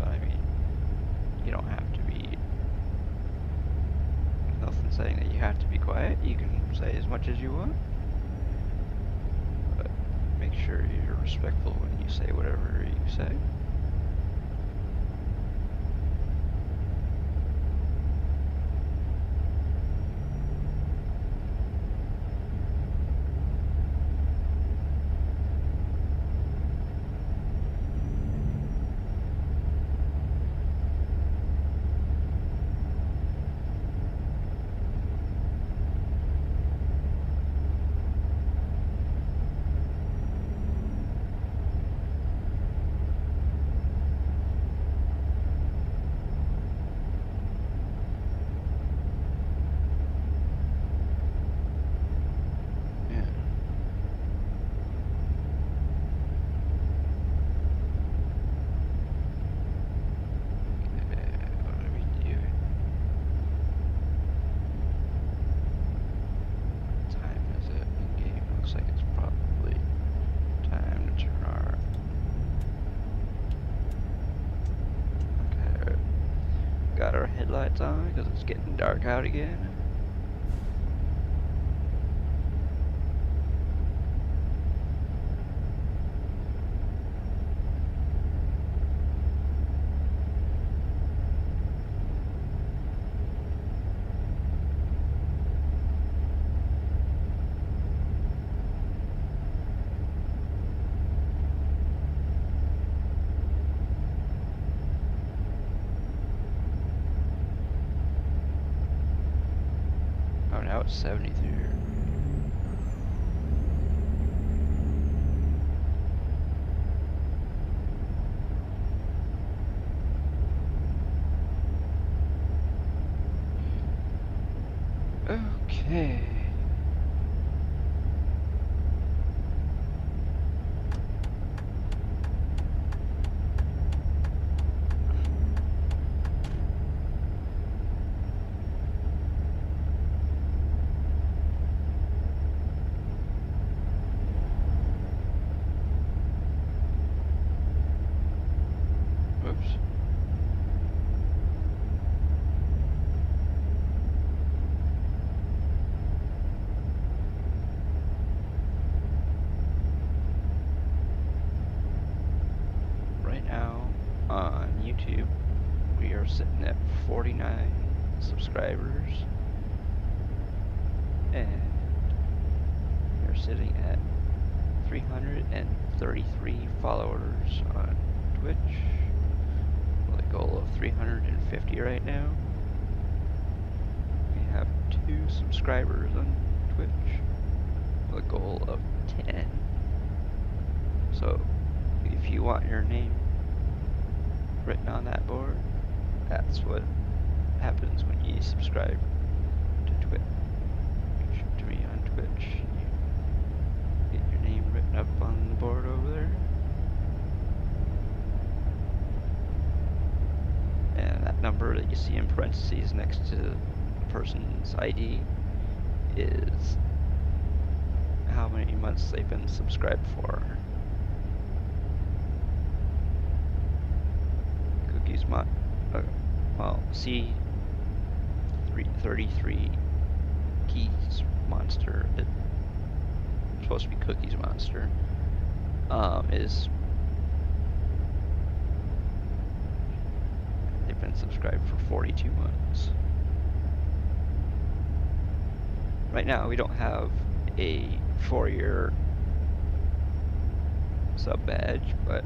But I mean, you don't have to be, nothing saying that you have to be quiet. You can say as much as you want, but make sure you're respectful when you say whatever you say. got our headlights on because it's getting dark out again. Oh, now it's 73. Okay. Oops. Right now on YouTube, we are sitting at 49 subscribers, and we're sitting at 333 followers on Twitch, with a goal of 350 right now. We have 2 subscribers on Twitch, with a goal of 10. So if you want your name written on that board, that's what happens when you subscribe to Twitch. To me on Twitch, you get your name written up on the board over there, and that number that you see in parentheses next to the person's ID is how many months they've been subscribed for. Cookies well, C33 Keys Monster, it's supposed to be Cookies Monster, is, they've been subscribed for 42 months. Right now we don't have a 4-year sub badge, but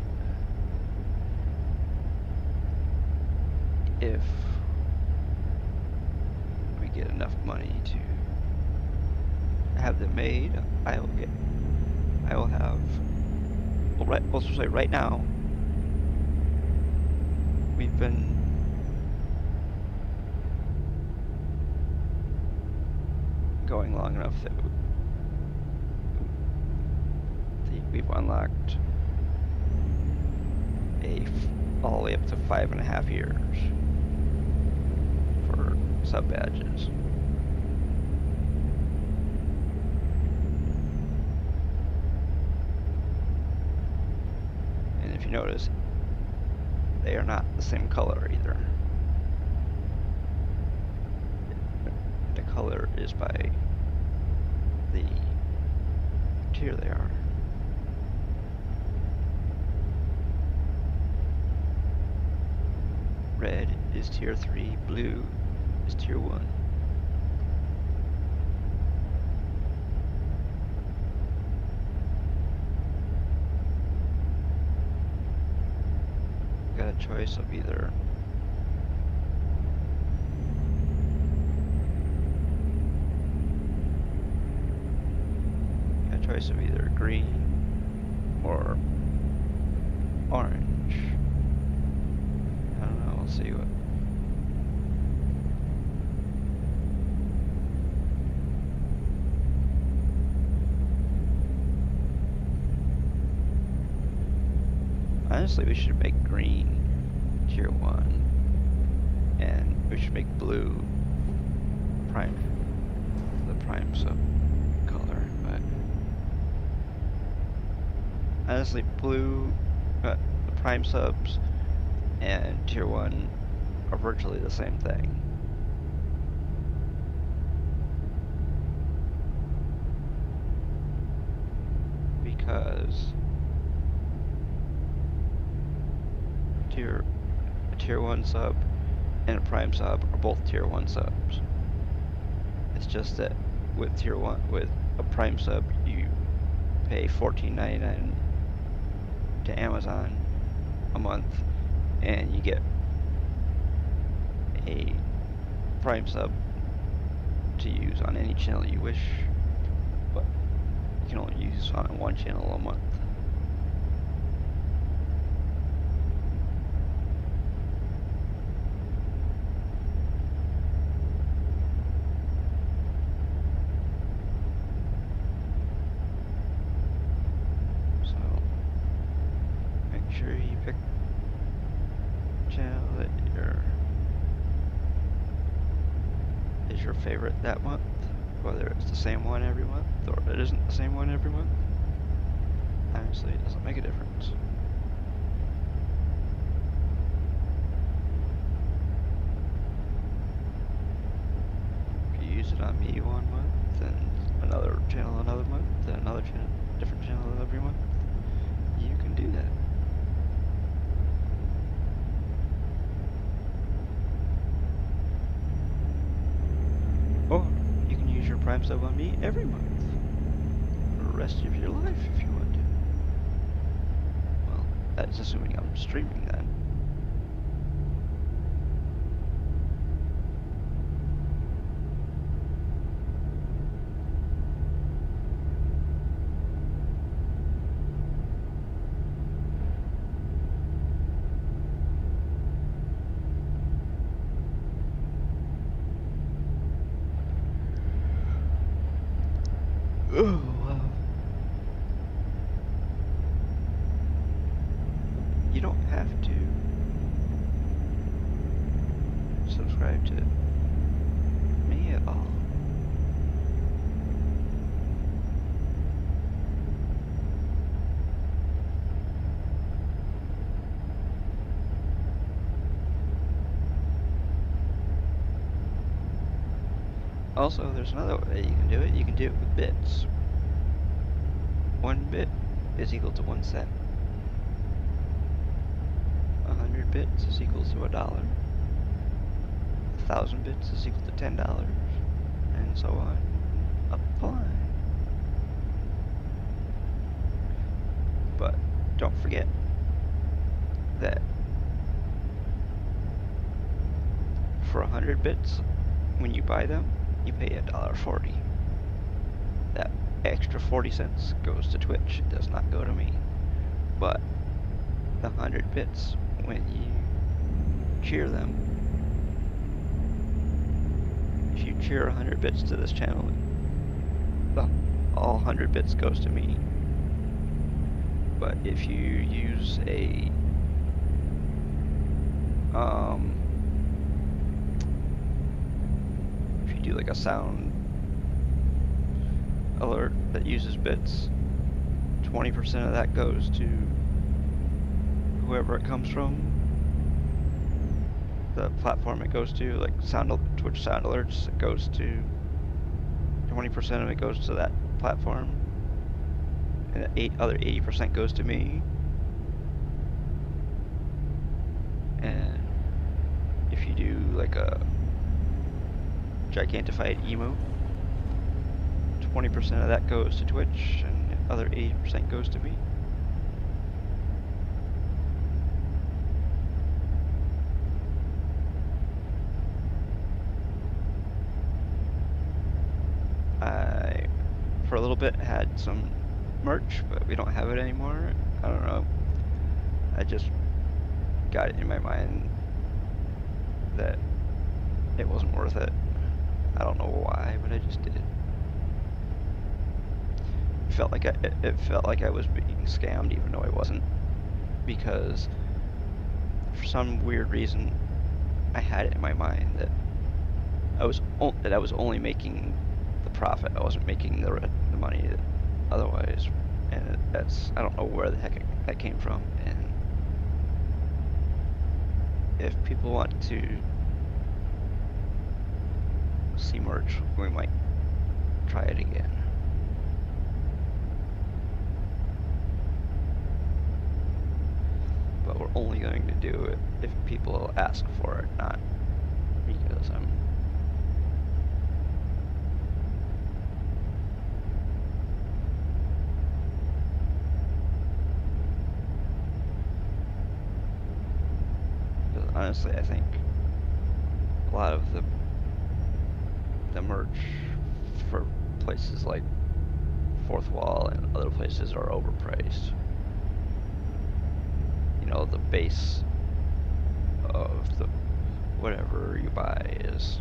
if we get enough money to have them made, I will have, well, let's say right now, we've been going long enough that we've unlocked all the way up to 5.5 years for sub badges. And if you notice, they are not the same color either. The color is by the tier they are. Red is tier 3, blue is tier 1. Got a choice of either green or orange. I don't know, we'll see what. Honestly, we should make green tier 1, and we should make blue the prime sub color, but honestly, blue, the prime subs and tier 1 are virtually the same thing. Because a tier 1 sub and a prime sub are both tier 1 subs. It's just that with tier 1, with a prime sub, you pay $14.99 to Amazon a month, and you get a prime sub to use on any channel you wish, but you can only use on one channel a month. Sure you pick a channel that is your favorite that month, whether it's the same one every month or it isn't the same one every month. Honestly, it doesn't make a difference. If you use it on me one month, then another channel another month, then another channel, different channel every month, you can do that. Or you can use your prime sub on me every month for the rest of your life if you want to. Well, that's assuming I'm streaming then. Oh, wow. You don't have to subscribe to me at all. Also, there's another way you can do it. You can do it with bits. 1 bit is equal to 1 cent. 100 bits is equal to $1. 1,000 bits is equal to $10, and so on up the line. But don't forget that for 100 bits, when you buy them, you pay $1.40. That extra 40 cents goes to Twitch. It does not go to me. But the 100 bits, when you cheer them, if you cheer 100 bits to this channel, all 100 bits goes to me. But if you use a if you do like a sound alert that uses bits, 20% of that goes to whoever it comes from, the platform it goes to, like Twitch sound alerts, it goes to 20% of it goes to that platform, and the other 80% goes to me. And if you do like a gigantified emote, 20% of that goes to Twitch, and the other 80% goes to me. I, for a little bit, had some merch, but we don't have it anymore. I don't know. I just got it in my mind that it wasn't worth it. I don't know why, but I just did. It felt like I was being scammed, even though I wasn't, because for some weird reason I had it in my mind that I was only making the profit. I wasn't making the money otherwise, and I don't know where the heck that came from. And if people want to see merch, we might try it again. But we're only going to do it if people ask for it, not because I'm... Because honestly, I think a lot of the merch for places like Fourth Wall and other places are overpriced. You know, the base of the whatever you buy is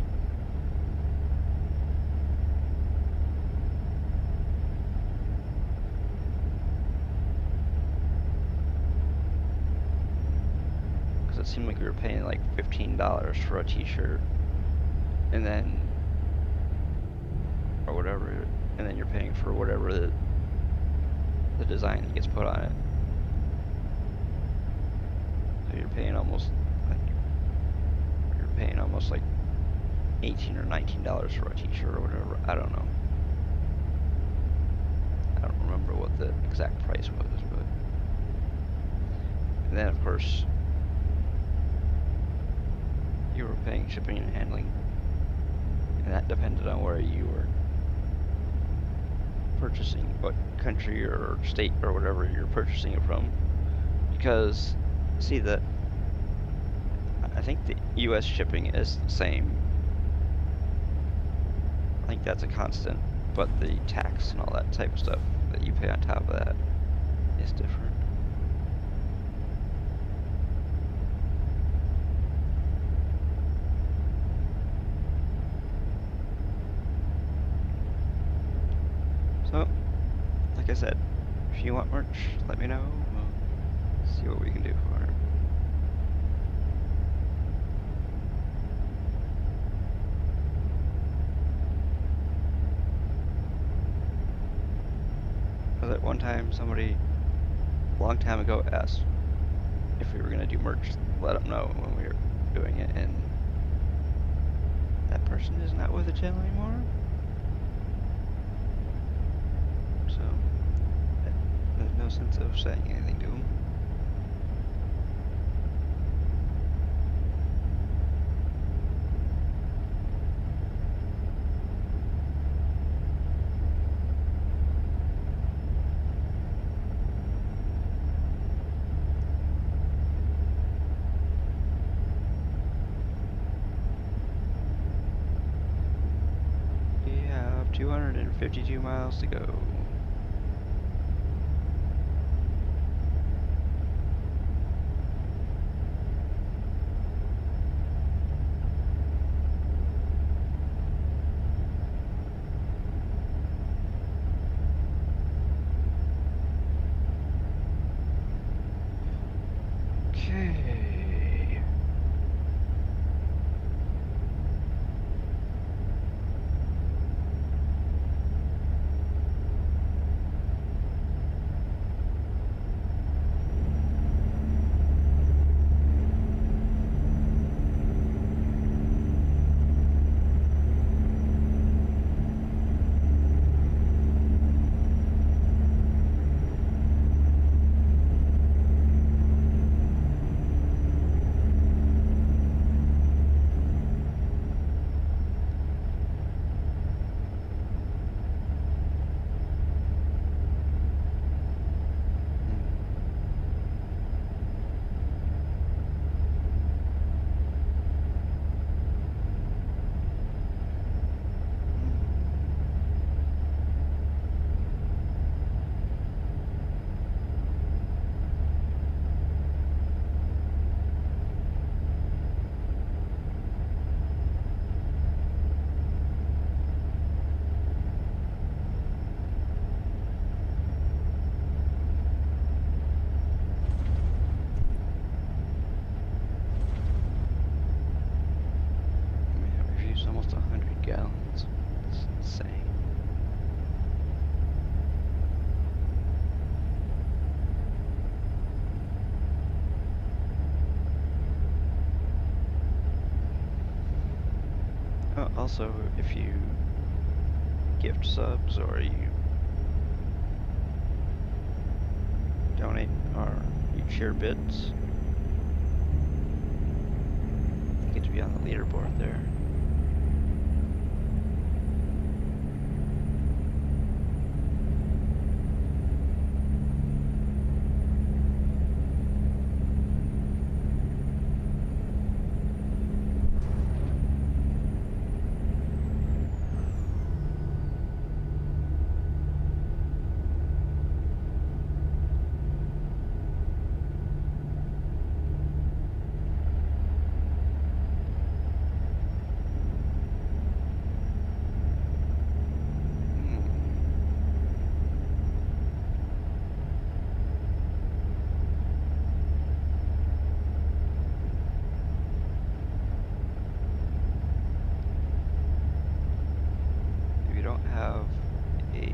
because it seemed like we were paying like $15 for a t-shirt, and then or whatever, and then you're paying for whatever the design gets put on it. So you're paying almost like $18 or $19 for a t-shirt or whatever. I don't know. I don't remember what the exact price was, but and then of course you were paying shipping and handling, and that depended on where you were purchasing, what country or state or whatever you're purchasing it from. Because see, I think the US shipping is the same. I think that's a constant, but the tax and all that type of stuff that you pay on top of that is different. So, like I said, if you want merch, let me know. We'll see what we can do for it. Because at one time, somebody a long time ago asked if we were going to do merch, let them know when we were doing it, and that person is not with the channel anymore. So, there's no sense of saying anything to him. We have 252 miles to go. Okay. Also, if you gift subs or you donate or you share bits, you get to be on the leaderboard there. Have a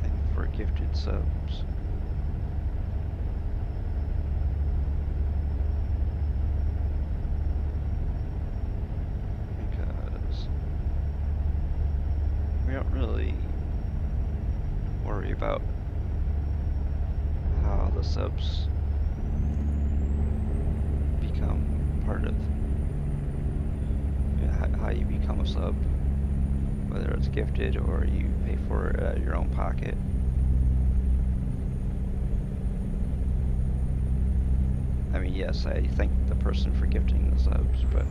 thing for gifted subs. Because we don't really worry about how the subs become part of how you become a sub, whether it's gifted or you pay for it out of your own pocket. I mean, yes, I thank the person for gifting the subs, but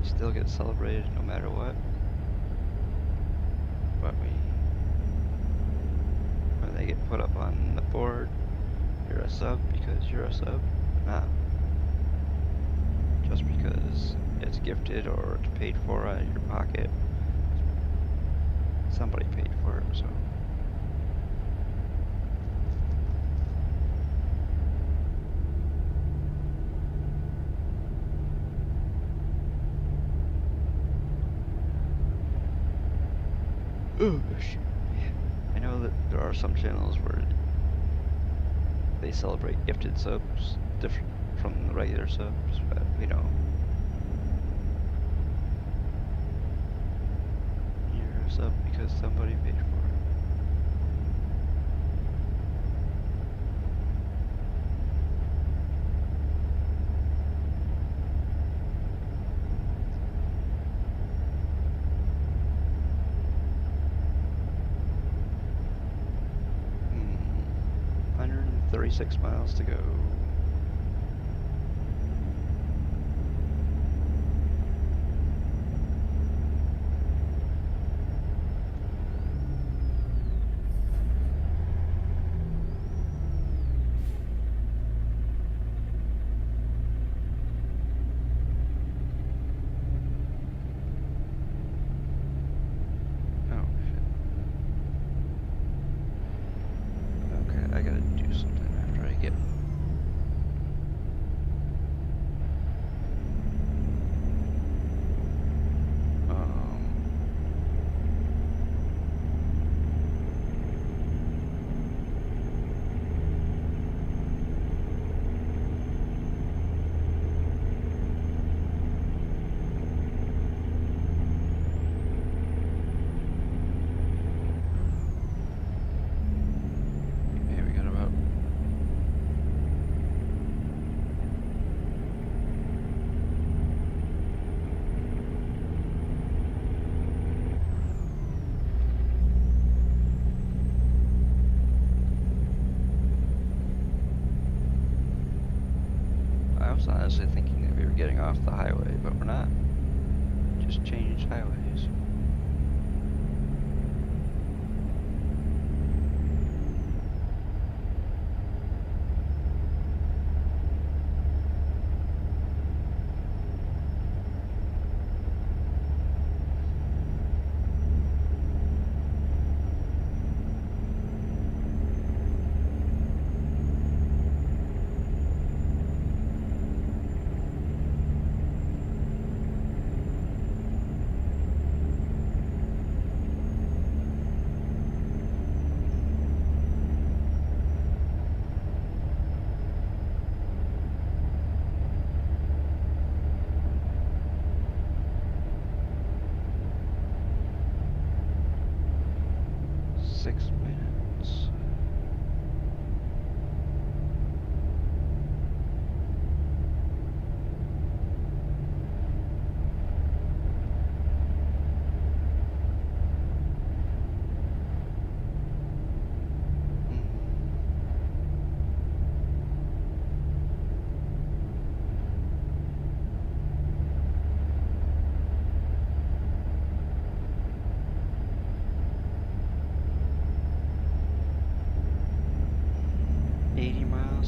still get celebrated no matter what. But when they get put up on the board, you're a sub because you're a sub, not just because it's gifted or it's paid for out of your pocket. Somebody paid for it, so. Oh, shoot. I know that there are some channels where they celebrate gifted subs different from the regular subs, but we don't. You're a sub because somebody paid for it. Hmm. 136 miles to go. I was honestly thinking that we were getting off the highway, but we're not. Just changed highways. 6 minutes.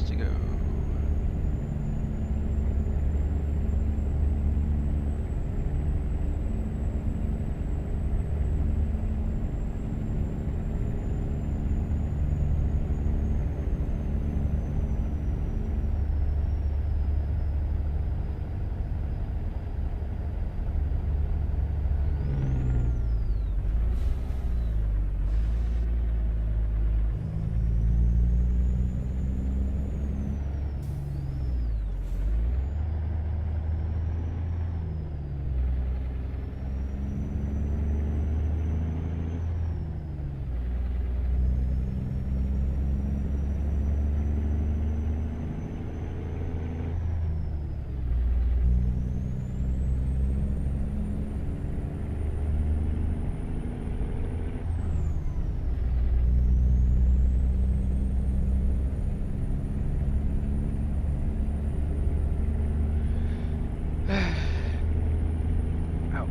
To go. Ouch.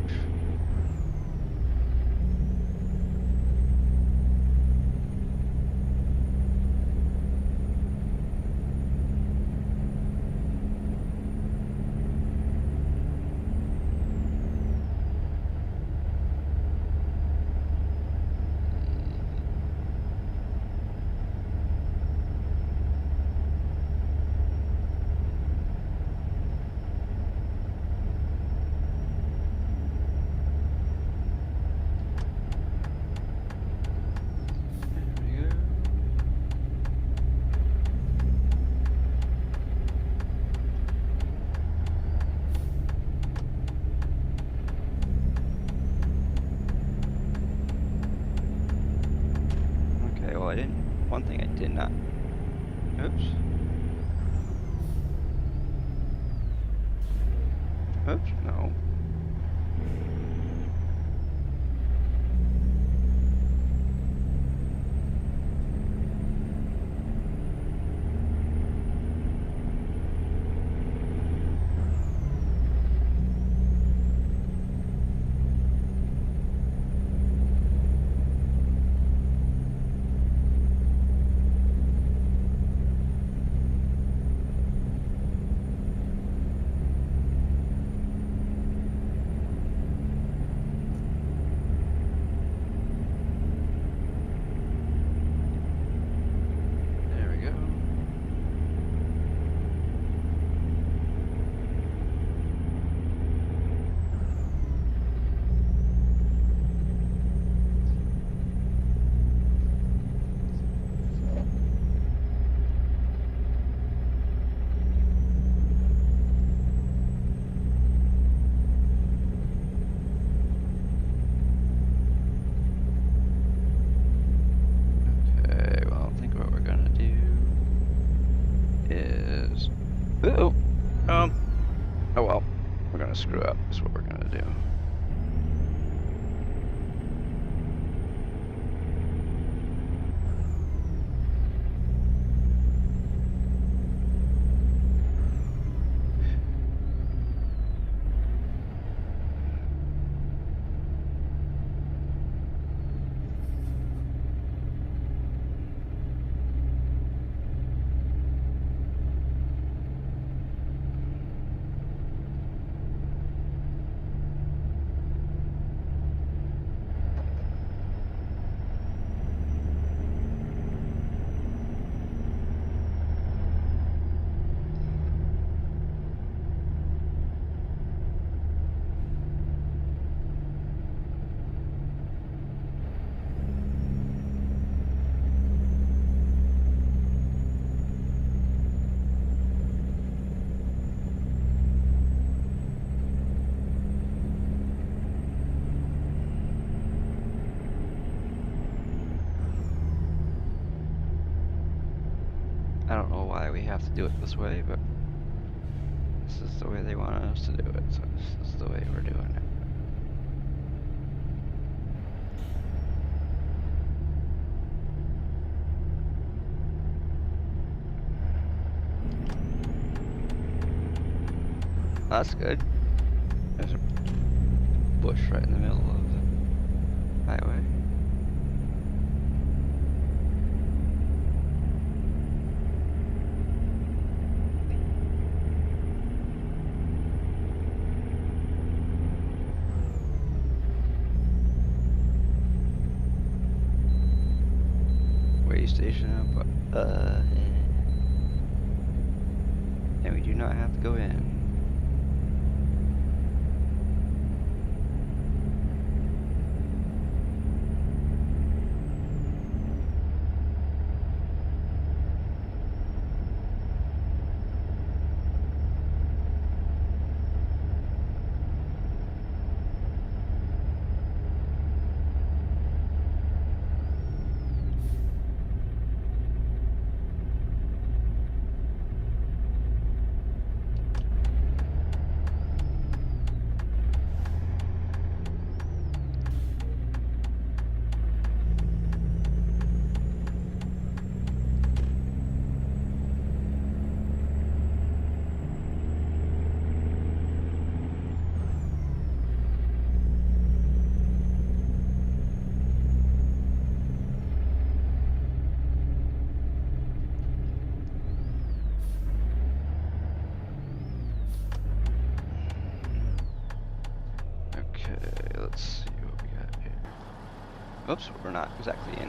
Okay, well I didn't, one thing I did not, oops. Oops, no. There we go. Okay, well, I think what we're gonna do is, oh well, we're gonna screw up, is what we're gonna do. have to do it this way, but this is the way they want us to do it, so this is the way we're doing it. That's good. There's a bush right in the middle of the highway. Way station up. And we do not have to go in. Let's see what we got here. Oops, we're not exactly in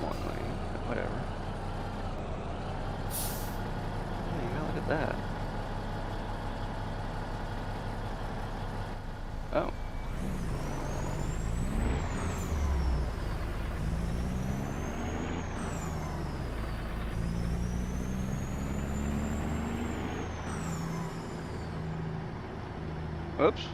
one lane, but whatever. Hey, look at that. Oh. Whoops.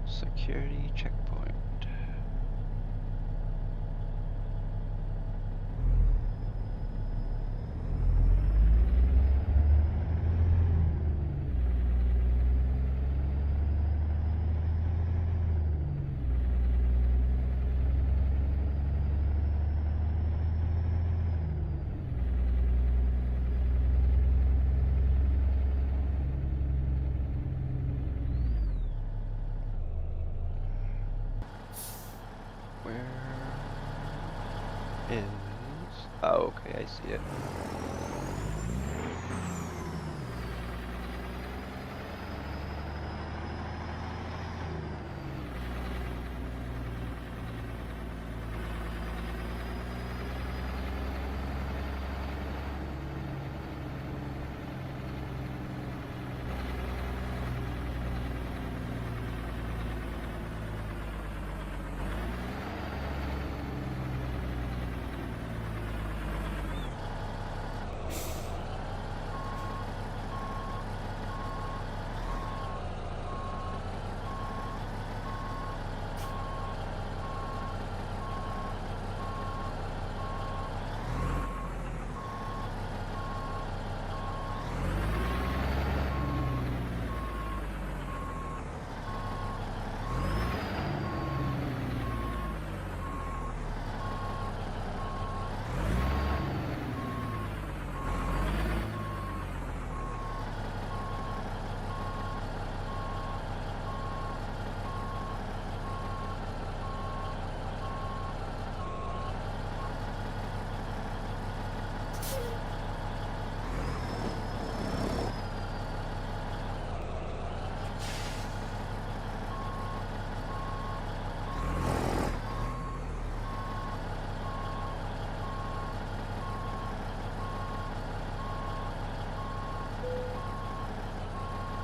Security checkpoint. Oh, okay, I see it.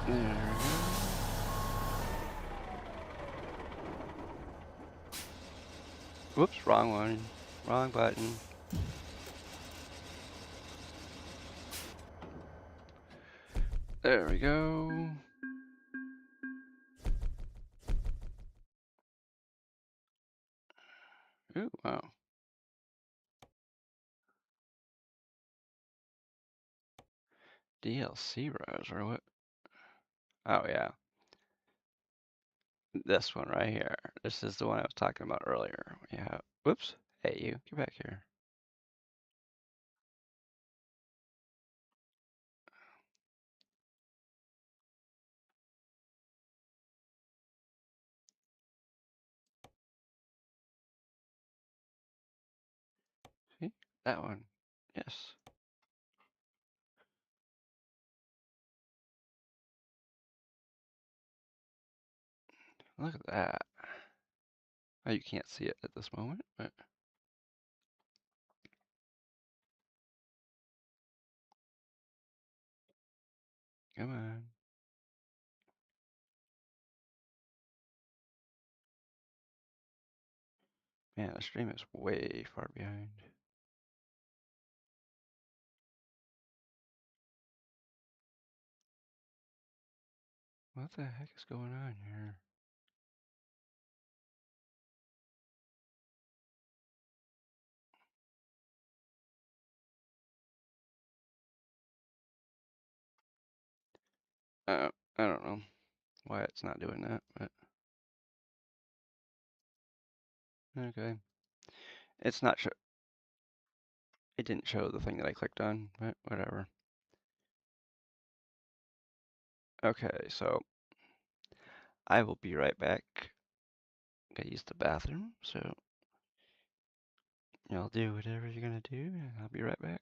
There we go. Whoops, wrong one. Wrong button. There we go. Ooh, wow. DLC browser, what? Oh, yeah. This one right here. This is the one I was talking about earlier. We have, whoops. Hey, you, get back here. See? That one. Yes. Look at that. Oh, you can't see it at this moment, but come on. Man, the stream is way far behind. What the heck is going on here? I don't know why it's not doing that, but okay. It's not show. It didn't show the thing that I clicked on, but whatever. Okay, so I will be right back. Gotta use the bathroom, so y'all do whatever you're gonna do, and I'll be right back.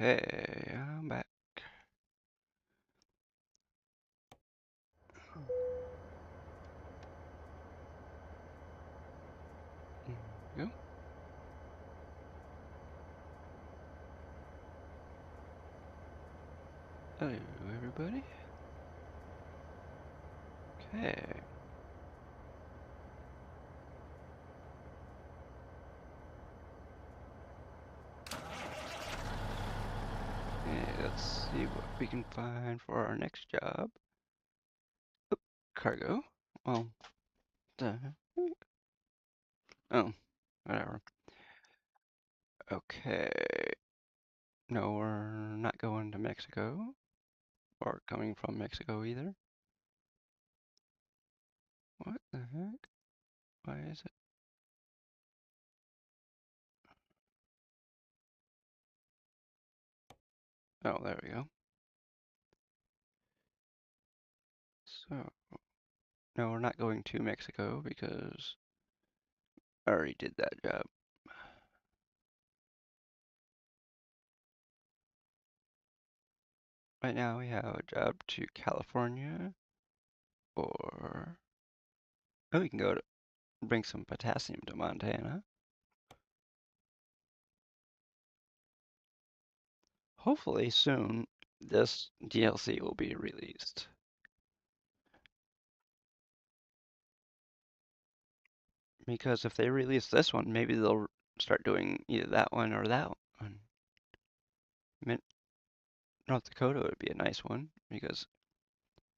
Okay, I'm back. There we go. Hello, everybody. Okay. Let's see what we can find for our next job. Oop, cargo. Well, the heck? Oh, whatever. Okay. No, we're not going to Mexico or coming from Mexico either. What the heck? Why is it? Oh, there we go. So, no, we're not going to Mexico because I already did that job. Right now we have a job to California, or oh, we can go to bring some potassium to Montana. Hopefully soon this DLC will be released. Because if they release this one, maybe they'll start doing either that one or that one. North Dakota would be a nice one because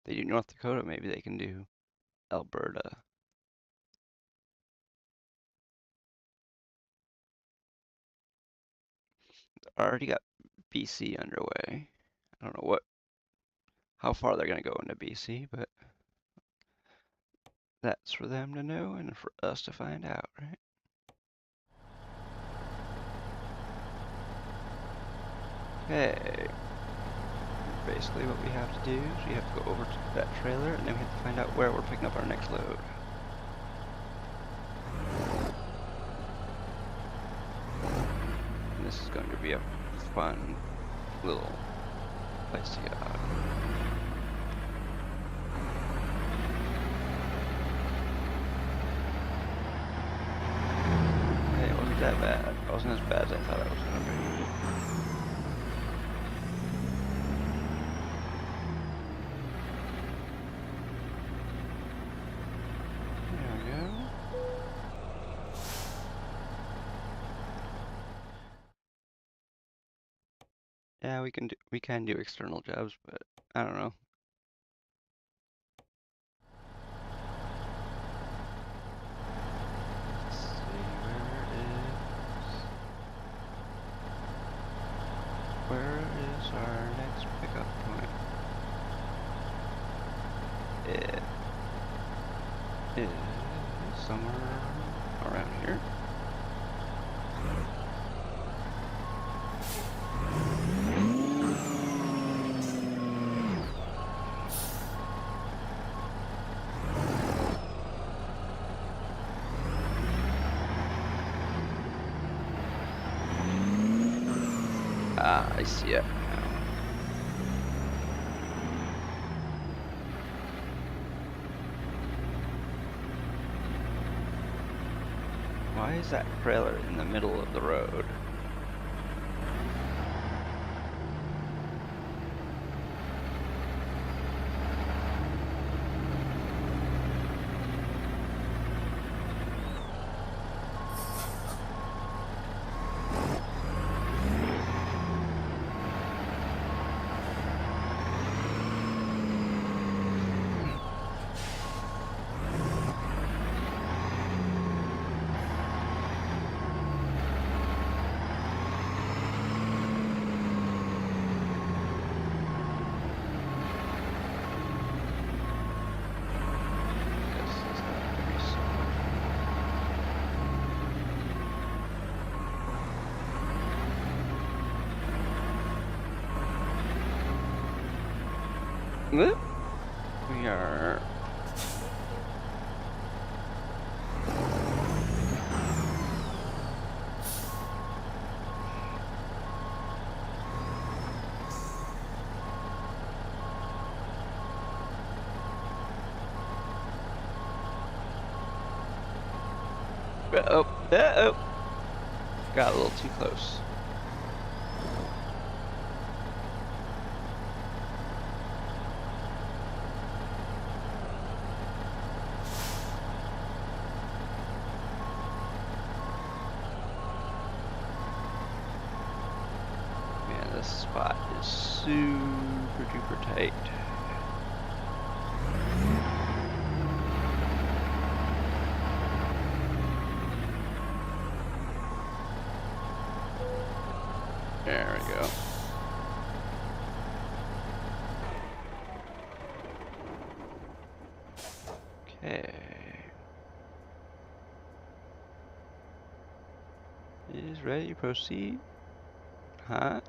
they do North Dakota, maybe they can do Alberta. I already got BC underway. I don't know how far they're gonna go into BC, but that's for them to know and for us to find out, right? Okay. Basically what we have to do is we have to go over to that trailer and then we have to find out where we're picking up our next load. And this is going to be a fun little place to get out. Hey, it wasn't that bad. It wasn't as bad as I thought it was going to be. There we go. Yeah, we can do external jobs, but I don't know. Let's see where is our next pickup point? It is somewhere around here. Ah, I see it now. Why is that trailer in the middle of the road? Whoop. We are Uh-oh. Uh-oh. Got a little too close. Man, this spot is super duper tight. There we go. Okay. Is ready to proceed? Huh?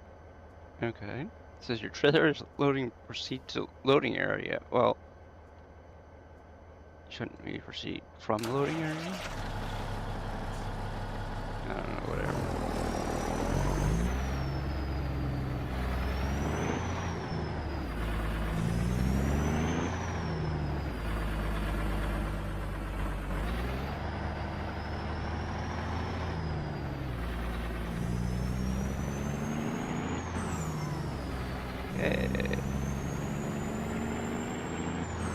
Okay. It says your trailer is loading, proceed to loading area. Well, shouldn't we proceed from the loading area? I don't know, whatever. Okay.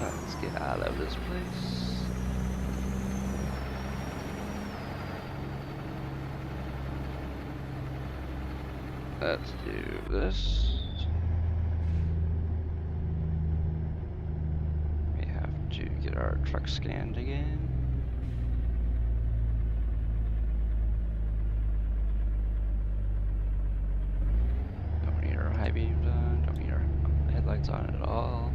Let's get out of this place. Let's do this. We have to get our truck scanned again. Don't need our high beams on, don't need our headlights on at all.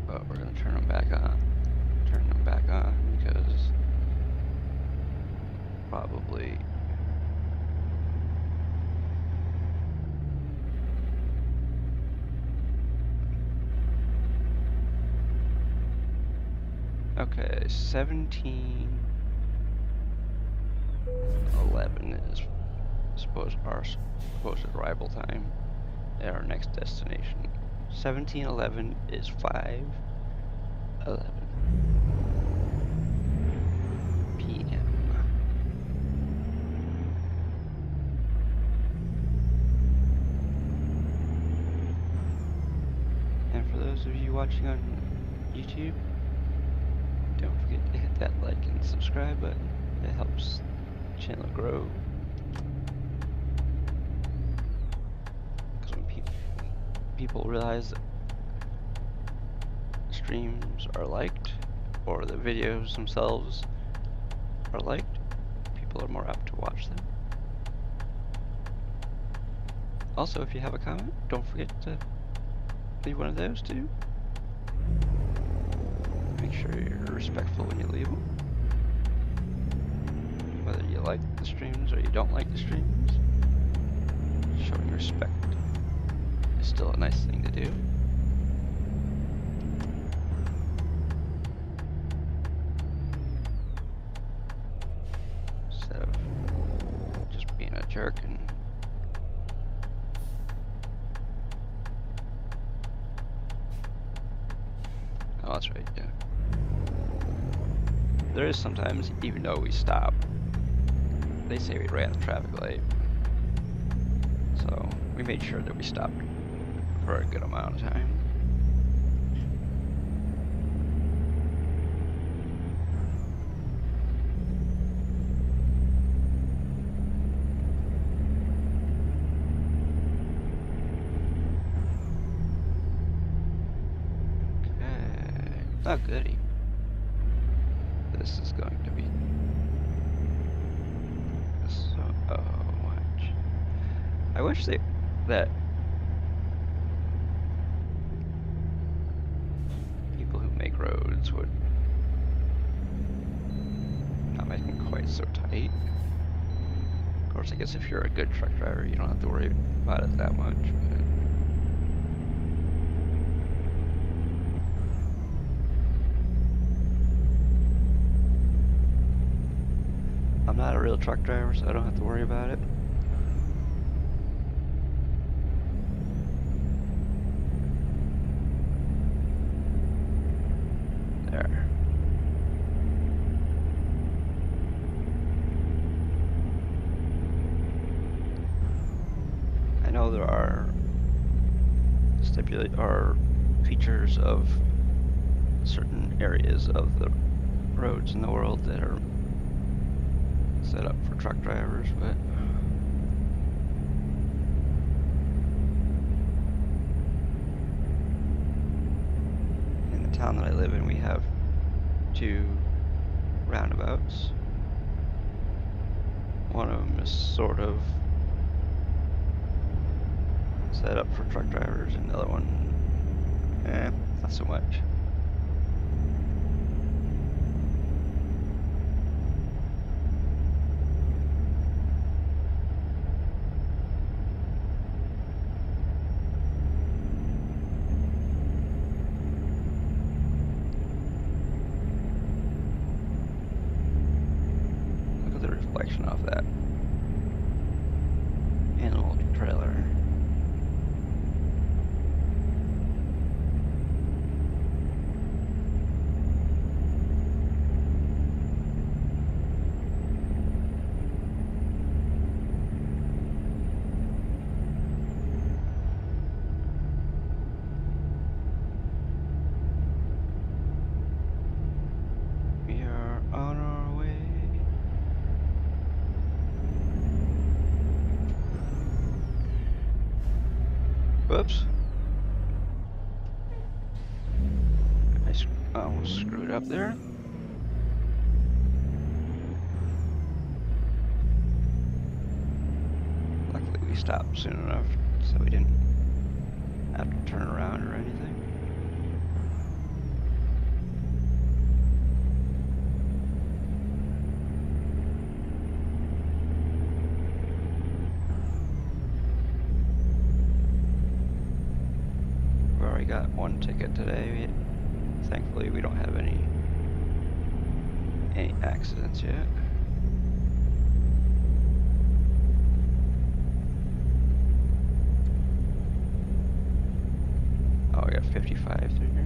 But we're gonna turn them back on. Turn them back on because probably okay, 17:11 is our supposed arrival time at our next destination. 17:11 is 5:11 p.m. And for those of you watching on YouTube, don't forget to hit that like and subscribe button. It helps the channel grow. Because when people realize that streams are liked, or the videos themselves are liked, people are more apt to watch them. Also, if you have a comment, don't forget to leave one of those too. Make sure you're respectful when you leave them. Whether you like the streams or you don't like the streams, showing respect is still a nice thing to do. Instead of just being a jerk and oh, that's right, yeah. There is sometimes, even though we stop, they say we ran a traffic light. So we made sure that we stopped for a good amount of time. Oh goody. This is going to be so much. I wish that people who make roads would not make them quite so tight. Of course, I guess if you're a good truck driver, you don't have to worry about it that much. But I'm not a real truck driver, so I don't have to worry about it. There. know there are features of certain areas of the roads in the world that are set up for truck drivers, but in the town that I live in, we have 2 roundabouts. One of them is sort of set up for truck drivers, and the other one, not so much. Look at the reflection off that animal trailer. We are on our way. Whoops. I almost screwed up there. Luckily we stopped soon enough so we didn't have to turn around or anything. We already got 1 ticket today. Thankfully we don't have any accidents yet. Oh, we got 55 through here.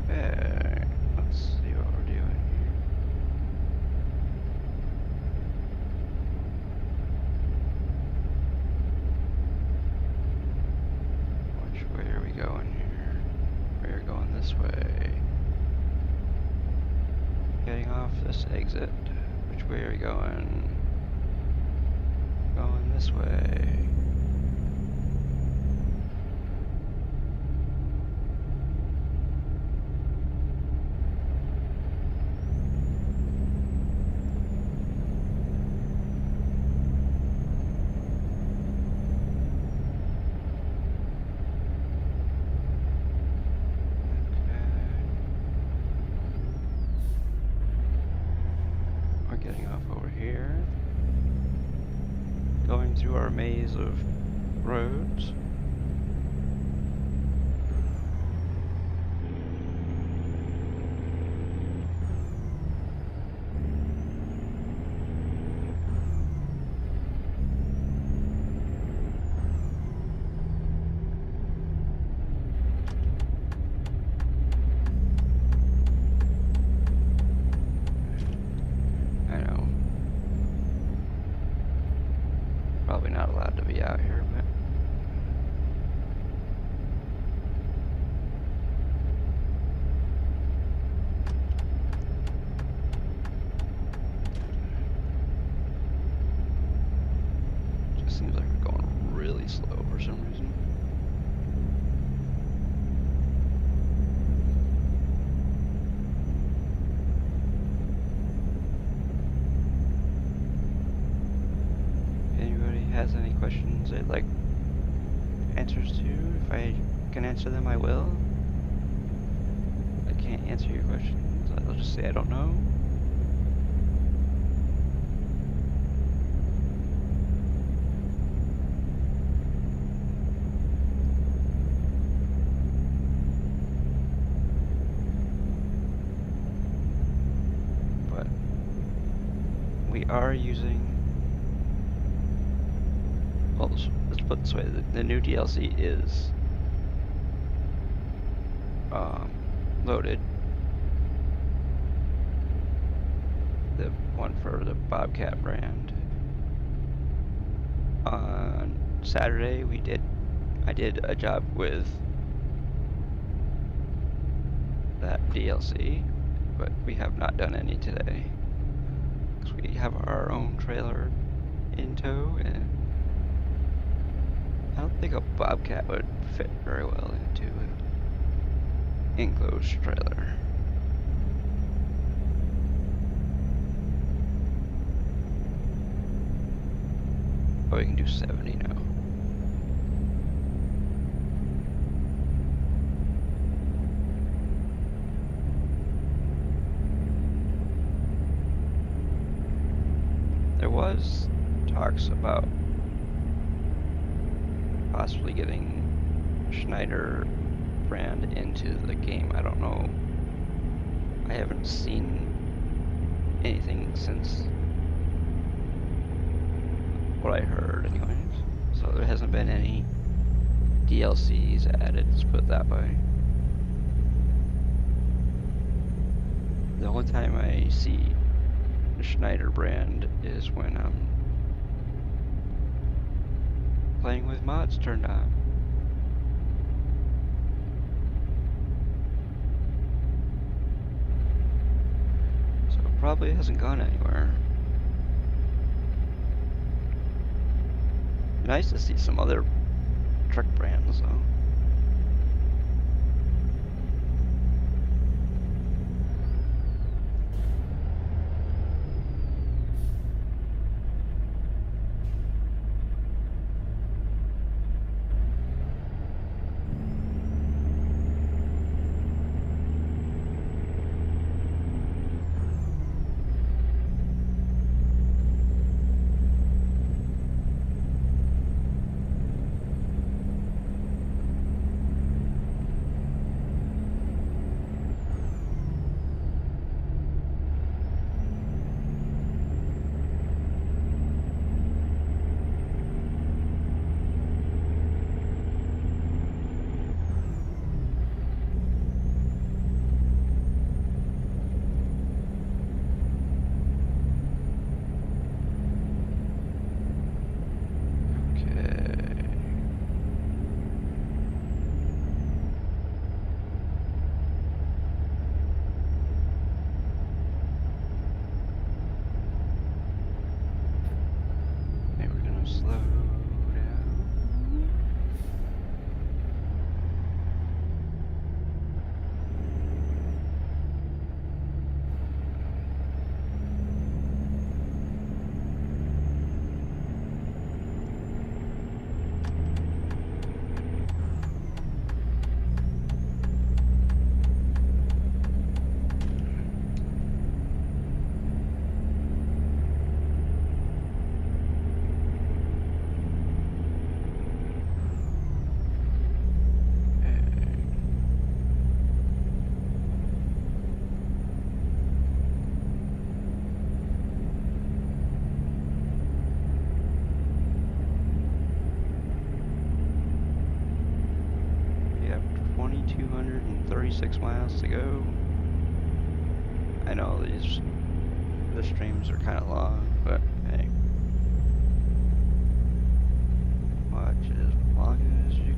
Okay, let's see what we're doing here. Which way are we going here? We're going this way. Getting off this exit. Which way are we going? Going this way. Getting off over here, going through our maze of roads. Probably not allowed to be out here, but just seems like we're going really slow for some reason. Has any questions they'd like answers to? If I can answer them, I will. If I can't answer your questions, I'll just say I don't know. are using, well, let's put it this way, the new DLC is loaded. The one for the Bobcat brand. On Saturday I did a job with that DLC, but we have not done any today. Because we have our own trailer in tow, and I don't think a Bobcat would fit very well into an enclosed trailer. Oh, we can do 70 now. There was talks about possibly getting Schneider brand into the game. I don't know. I haven't seen anything since what I heard anyways. So there hasn't been any DLCs added, let's put it that way. The only time I see the Schneider brand is when I'm playing with mods turned on. So it probably hasn't gone anywhere. Nice to see some other truck brands though. Slow down. We have 2,236 miles to go. I know the streams are kind of long, but hey, watch as long as you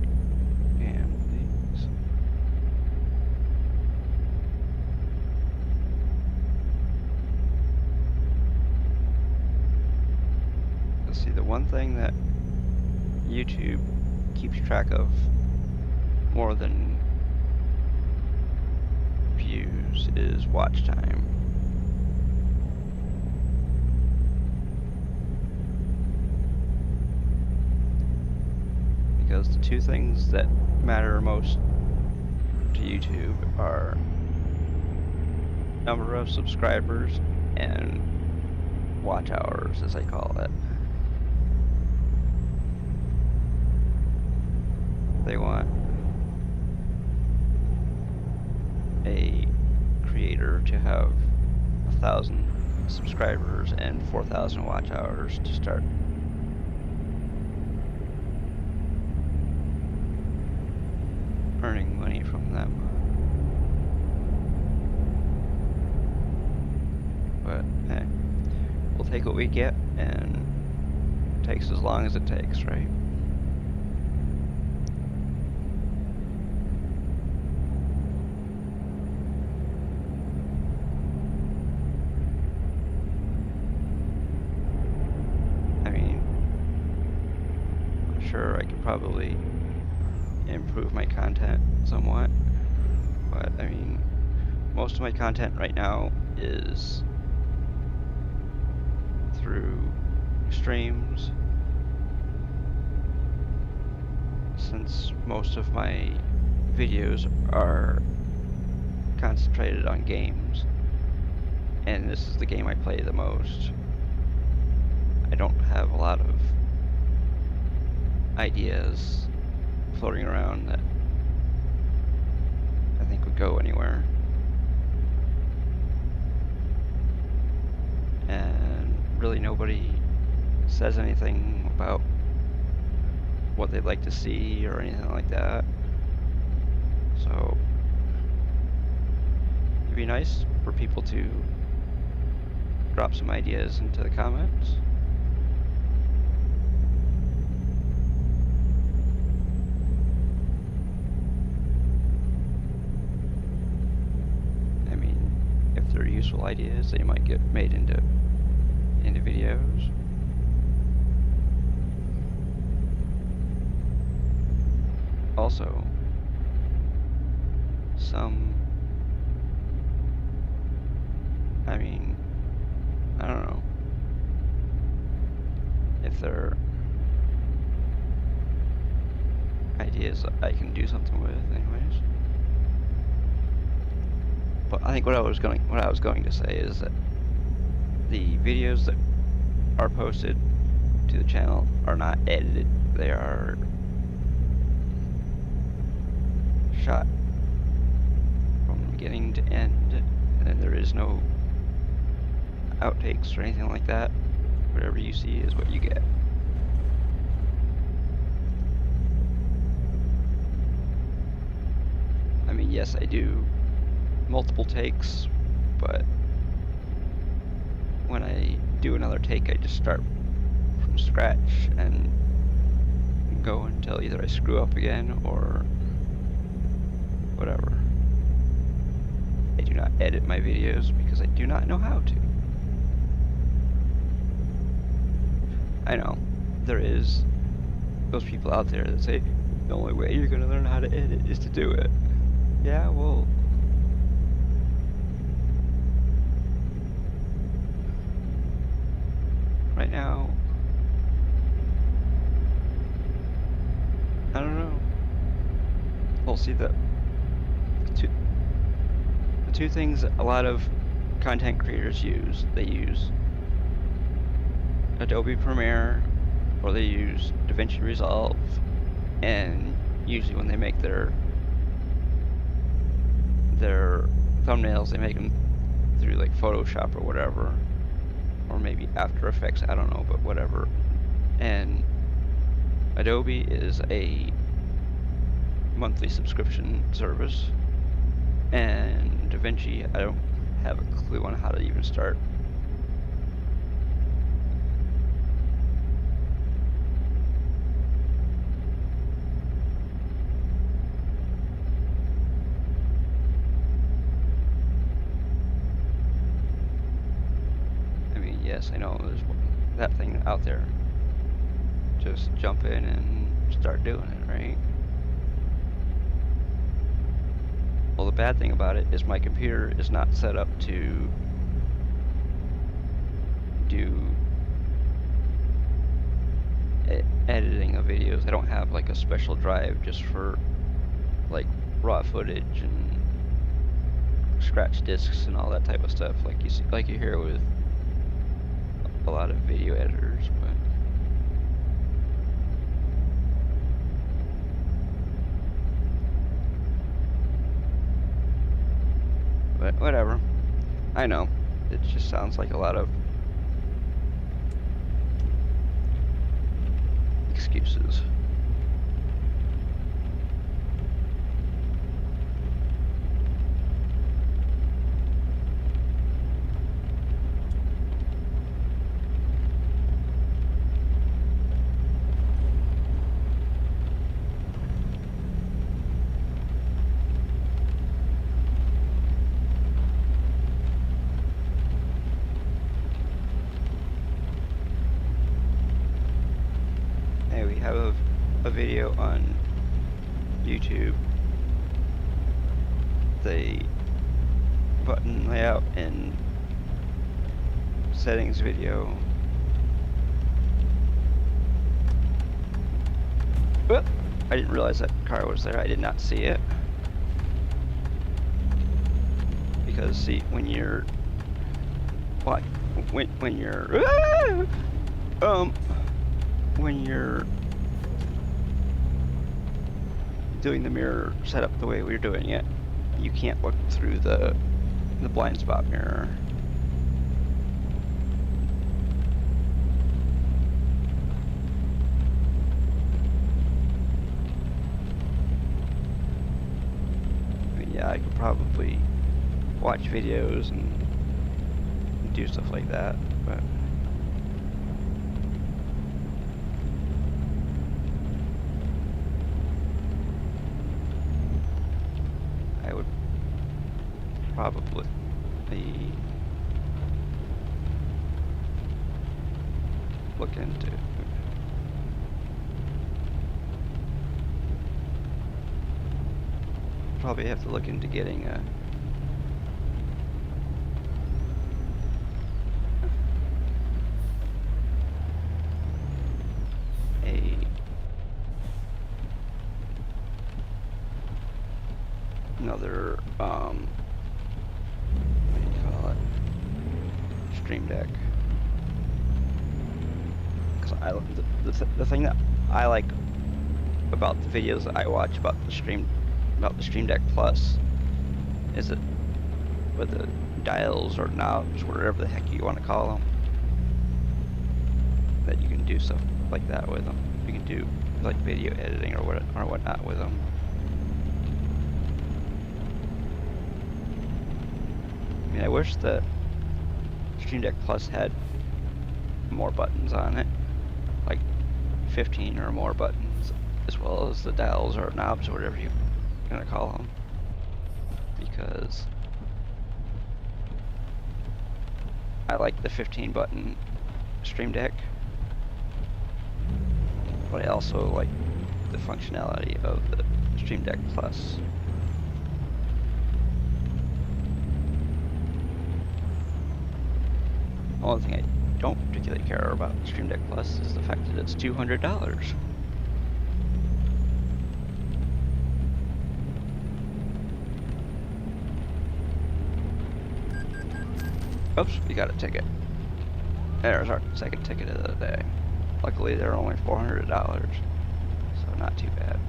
can, please. Let's see, the one thing that YouTube keeps track of more than views is watch time. Because the two things that matter most to YouTube are number of subscribers and watch hours, as I call it. They want a creator to have 1,000 subscribers and 4,000 watch hours to start earning money from them. But hey, we'll take what we get, and it takes as long as it takes, right? I mean, I'm sure I could probably improve my content somewhat, but I mean, most of my content right now is through streams, since most of my videos are concentrated on games, and this is the game I play the most. I don't have a lot of ideas floating around that I think would go anywhere. And really nobody says anything about what they'd like to see or anything like that. So it'd be nice for people to drop some ideas into the comments. I mean, if they're useful ideas, they might get made into videos. Also, I mean, I don't know if they're ideas I can do something with anyways. But I think what I was going to say is that the videos that are posted to the channel are not edited. They are shot from beginning to end, and then there is no outtakes or anything like that. Whatever you see is what you get. I mean, yes, I do multiple takes, but when I do another take, I just start from scratch and go until either I screw up again or whatever. I do not edit my videos because I do not know how to. I know there is those people out there that say the only way you're gonna learn how to edit is to do it. Yeah, well, right now, I don't know. We'll see. The two things a lot of content creators use. They use Adobe Premiere, or they use DaVinci Resolve, and usually when they make their thumbnails, they make them through like Photoshop or whatever, or maybe After Effects, I don't know, but whatever. And Adobe is a monthly subscription service, and DaVinci, I don't have a clue on how to even start. I mean, yes, I know there's that thing out there. Just jump in and start doing it, right? Well, the bad thing about it is my computer is not set up to do editing of videos. I don't have like a special drive just for like raw footage and scratch discs and all that type of stuff, like you see, like you hear with a lot of video editors. But whatever. I know. it just sounds like a lot of excuses. We have a video on YouTube, the button layout and settings video. Whoop! I didn't realize that car was there. I did not see it. Because see, when you're when you're doing the mirror setup the way we're doing it, you can't look through the blind spot mirror. I mean, yeah, I could probably watch videos and do stuff like that, but I would probably look into probably have to look into getting another what do you call it, stream deck, because the thing that I like about the videos that I watch about the Stream Deck Plus is that with the dials or knobs, whatever the heck you want to call them, that you can do stuff like that with them. You can do like video editing or whatnot with them. I mean, I wish the Stream Deck Plus had more buttons on it, like 15 or more buttons, as well as the dials or knobs or whatever you're gonna call them, because I like the 15 button Stream Deck, but I also like the functionality of the Stream Deck Plus. The only thing I don't particularly care about Stream Deck Plus is the fact that it's $200. Oops, we got a ticket. There's our second ticket of the day. Luckily, they're only $400, so not too bad.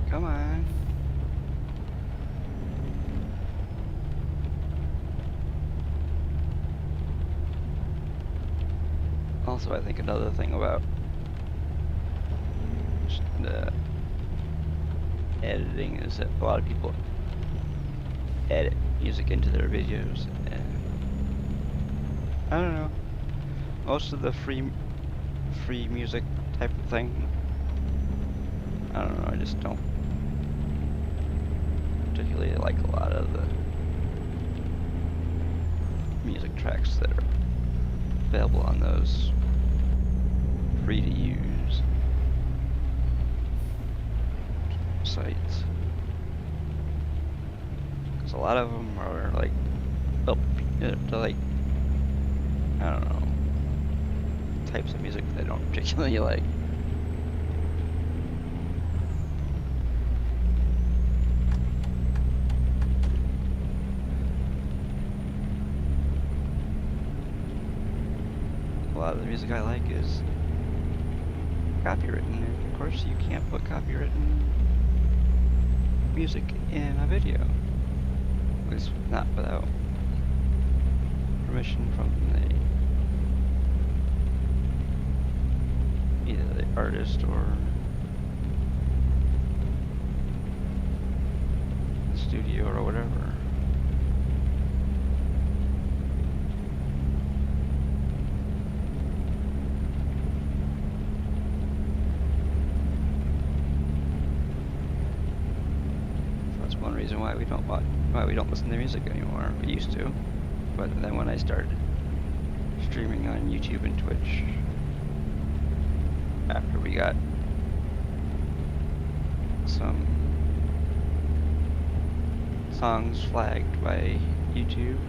Come on. Also, I think another thing about the editing is that a lot of people edit music into their videos, and I don't know, most of the free music type of thing, I don't know, I just don't particularly like a lot of the music tracks that are available on those free to use sites, because a lot of them are like, well, they're like I don't know, types of music that I don't particularly like. A lot of the music I like is copywritten, and of course you can't put copywritten music in a video. At least not without permission from either the artist or the studio or whatever. One reason why we don't listen to music anymore. We used to, but then when I started streaming on YouTube and Twitch, after we got some songs flagged by YouTube,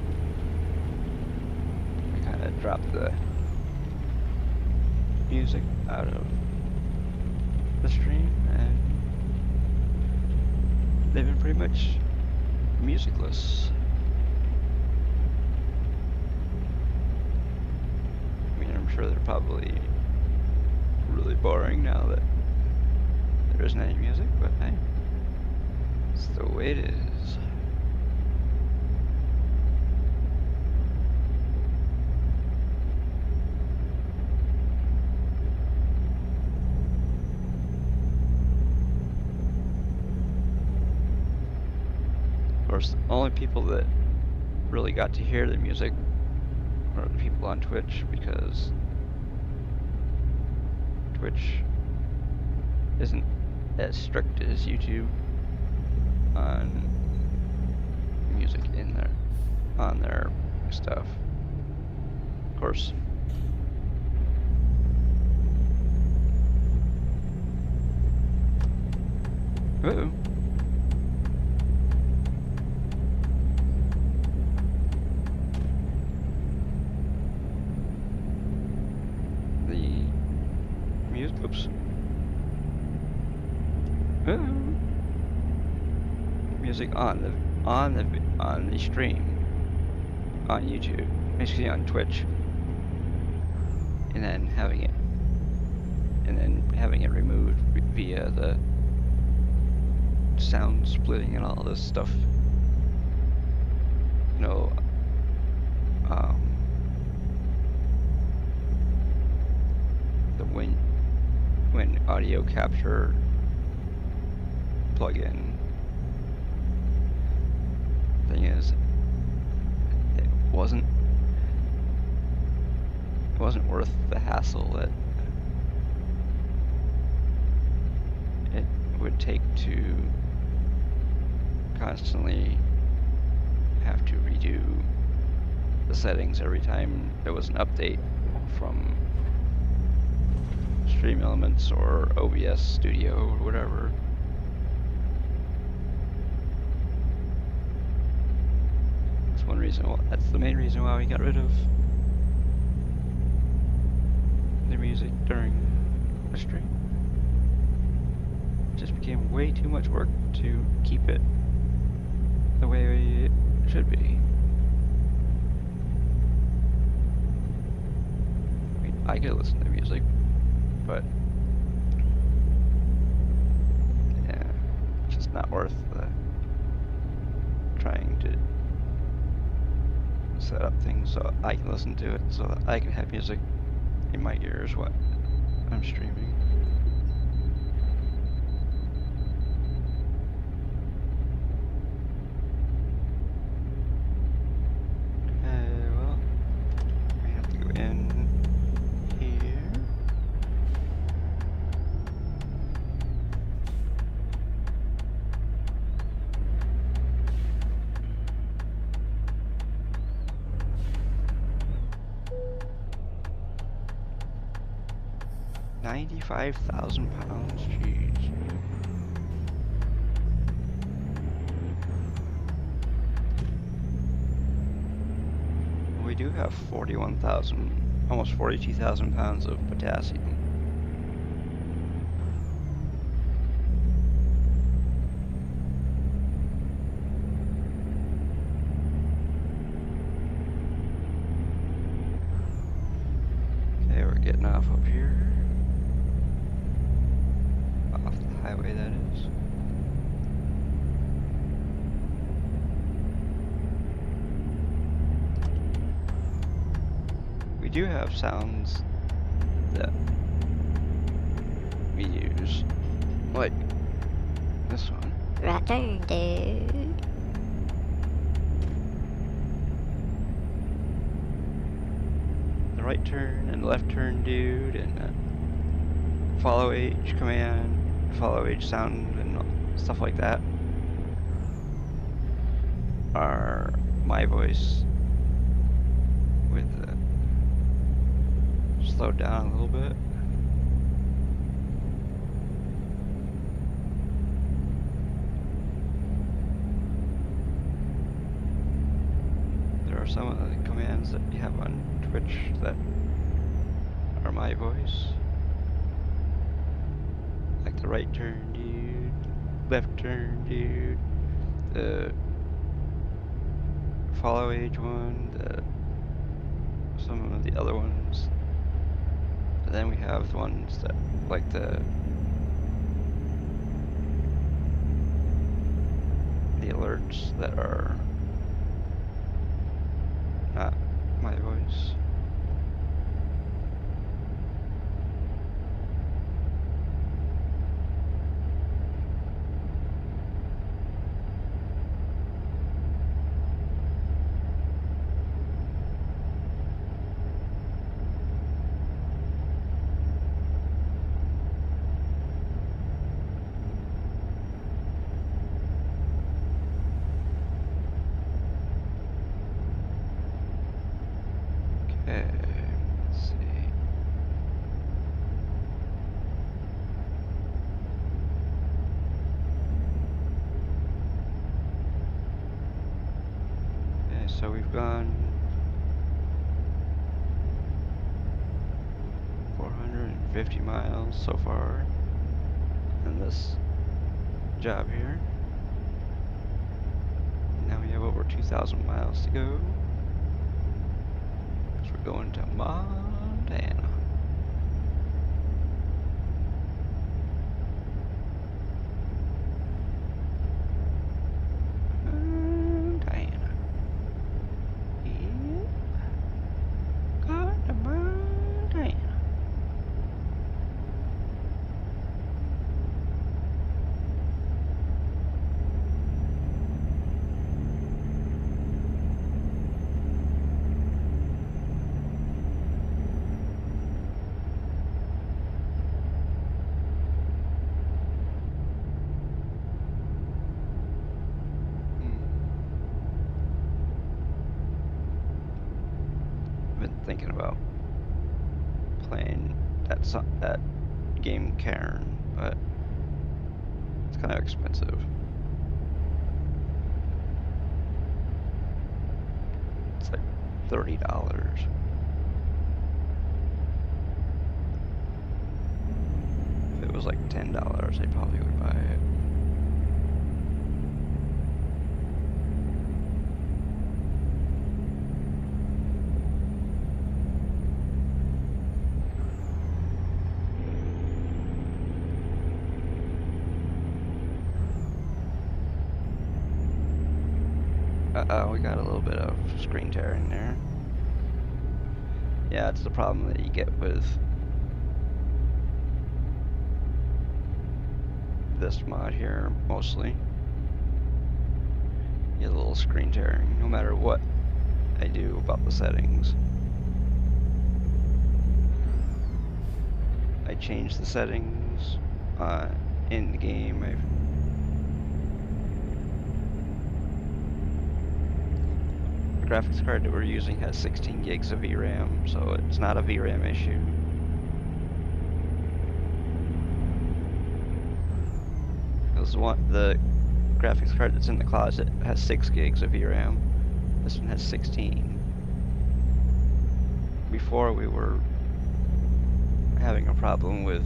I kind of dropped the music out of the stream, and they've been pretty much musicless. I mean, I'm sure they're probably really boring now that there isn't any music, but hey, it's the way it is. Of course, the only people that really got to hear the music were the people on Twitch, because Twitch isn't as strict as YouTube on music on their stuff. Of course, uh-oh. Oops. Music on the stream on YouTube, basically on Twitch, and then having it removed via the sound splitting and all this stuff. You know, when audio capture plugin thing is, it wasn't worth the hassle that it would take to constantly have to redo the settings every time there was an update from Stream Elements or OBS Studio or whatever. That's the main reason why we got rid of the music during the stream. It just became way too much work to keep it the way it should be. I mean, I could listen to music, but yeah, it's just not worth trying to set up things so I can listen to it, so that I can have music in my ears while I'm streaming. Well, we have to go in here. £95,000, jeez. We do have 41,000, almost 42,000 pounds of potassium. Okay, we're getting off up here. Off the highway, that is. We do have sounds that we use, like this one. Right turn, dude. The right turn and left turn, dude, and follow H command, follow H sound, and stuff like that are my voice with slowed down a little bit. There are some of the commands that you have on Twitch that are my voice. Like the right turn, dude, left turn, dude, the follow age one, some of the other ones. And then we have the ones that, like the alerts that are not my voice. Okay, let's see. Okay, so we've gone 450 miles so far in this job here. Now we have over 2,000 miles to go. So we're going to Montana. Montana. Yep. Got to Montana. Been thinking about playing that game Cairn, but it's kind of expensive. It's like $30. If it was like $10, I probably would buy it. We got a little bit of screen tearing there. Yeah, it's the problem that you get with this mod here, mostly. You get a little screen tearing, no matter what I do about the settings. I changed the settings in the game. The graphics card that we're using has 16 gigs of VRAM, so it's not a VRAM issue. Because the graphics card that's in the closet has 6 gigs of VRAM. This one has 16. before we were having a problem with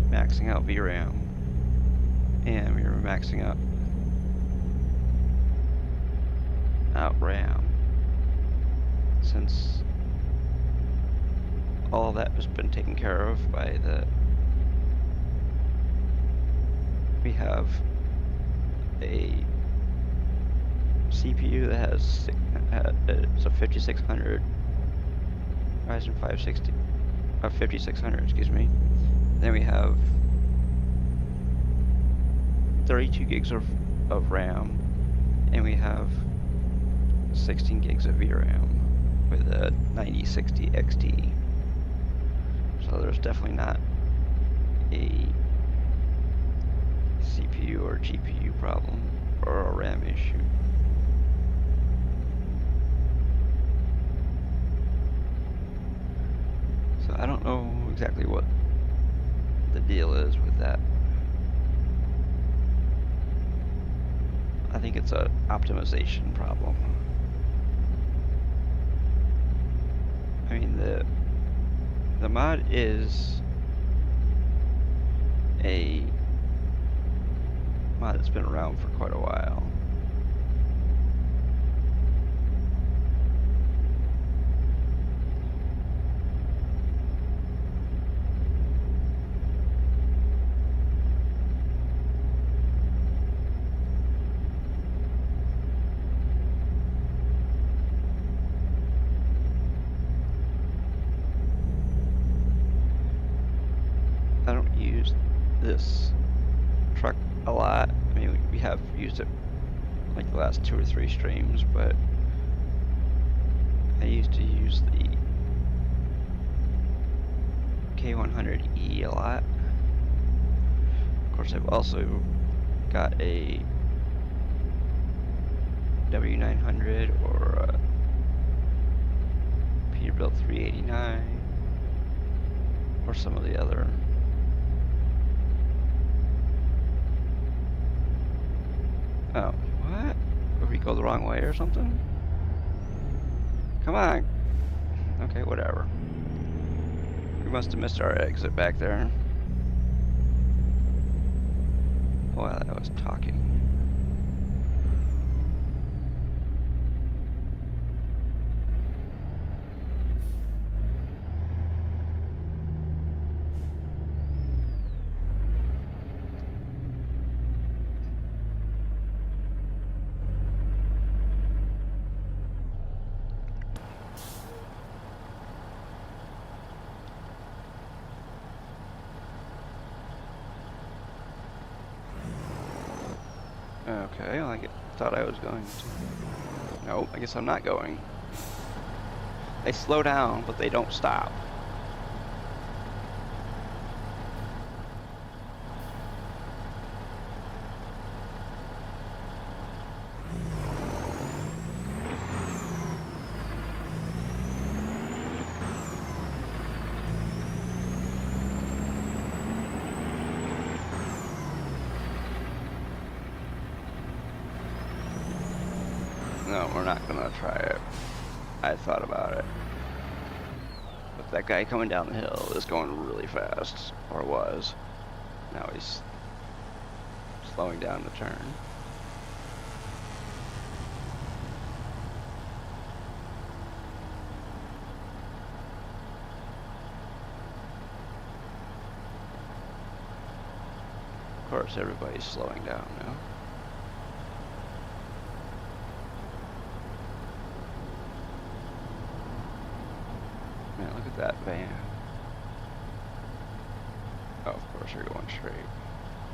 maxing out VRAM, and we were maxing out RAM. Since all of that has been taken care of by we have a CPU that has it's a 5600 Ryzen 560, 5600, excuse me. Then we have 32 gigs of RAM, and we have 16 gigs of VRAM with a 9060 XT. So there's definitely not a CPU or GPU problem or a RAM issue. So I don't know exactly what the deal is with that. I think it's an optimization problem. I mean, the mod is a mod that's been around for quite a while. I don't use this truck a lot. I mean, we have used it like the last 2 or 3 streams, but I used to use the K100E a lot. Of course, I've also got a W900 or a Peterbilt 389 or some of the other. Oh, what? Did we go the wrong way or something? Come on. Okay, whatever. We must have missed our exit back there. While I was talking. Okay, well, thought I was going to. No, I guess I'm not going. They slow down, but they don't stop. No, we're not gonna try it. I thought about it. But that guy coming down the hill is going really fast, or was. Now he's slowing down the turn. Of course, everybody's slowing down now. Man, look at that van. Oh, of course, they're going straight.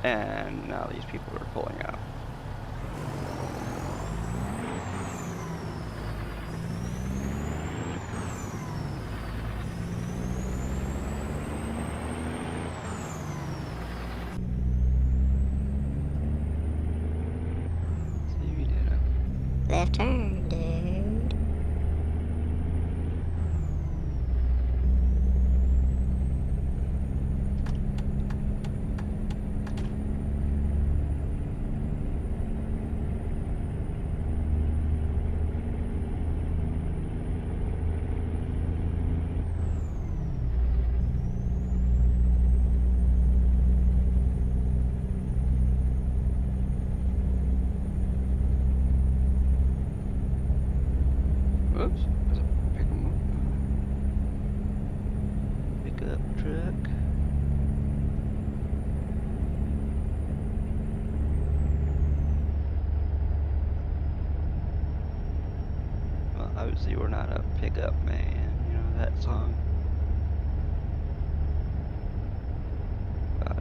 And now these people are pulling out. See, we did it. Left turn, dude. Oops, there's a pickup truck. Well, obviously we're not a pickup man, you know that song.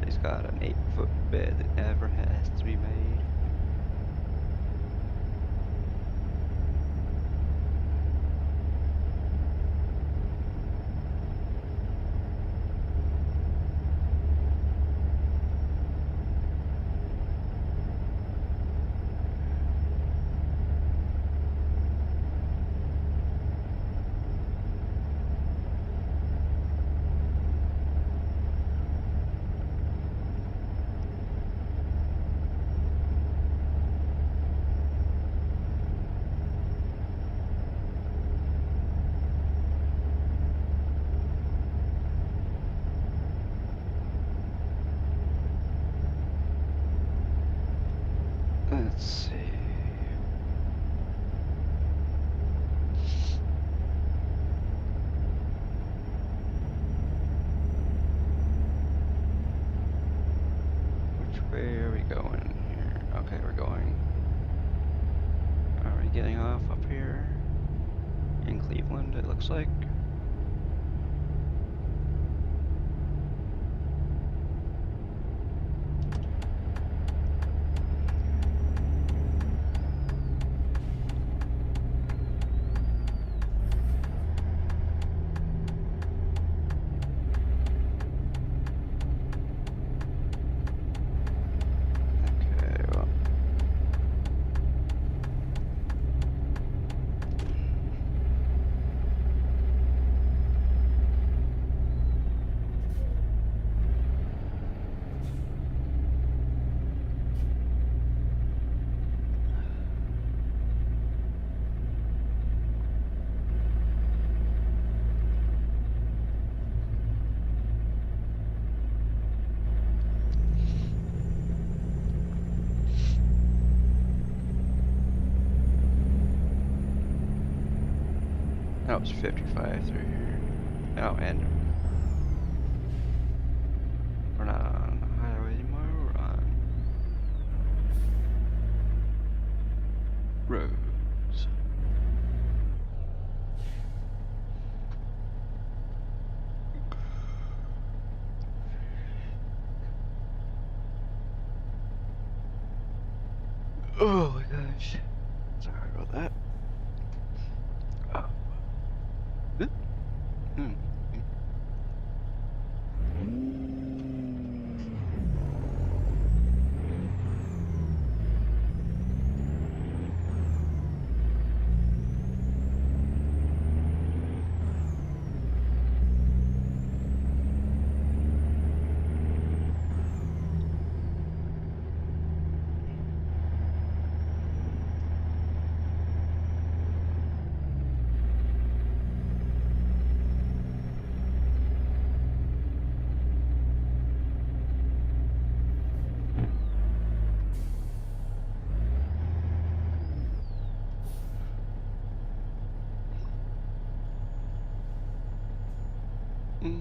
He's got an 8-foot bed that never has to be made. Let's see. Which way are we going here? Okay, we're going. Are we getting off up here? In Cleveland, it looks like. Okay, well. That was 55 through here. Oh, and we're not on the highway anymore, we're on roads. Oh my gosh. Sorry about that. Oh. Hmm. Mhm.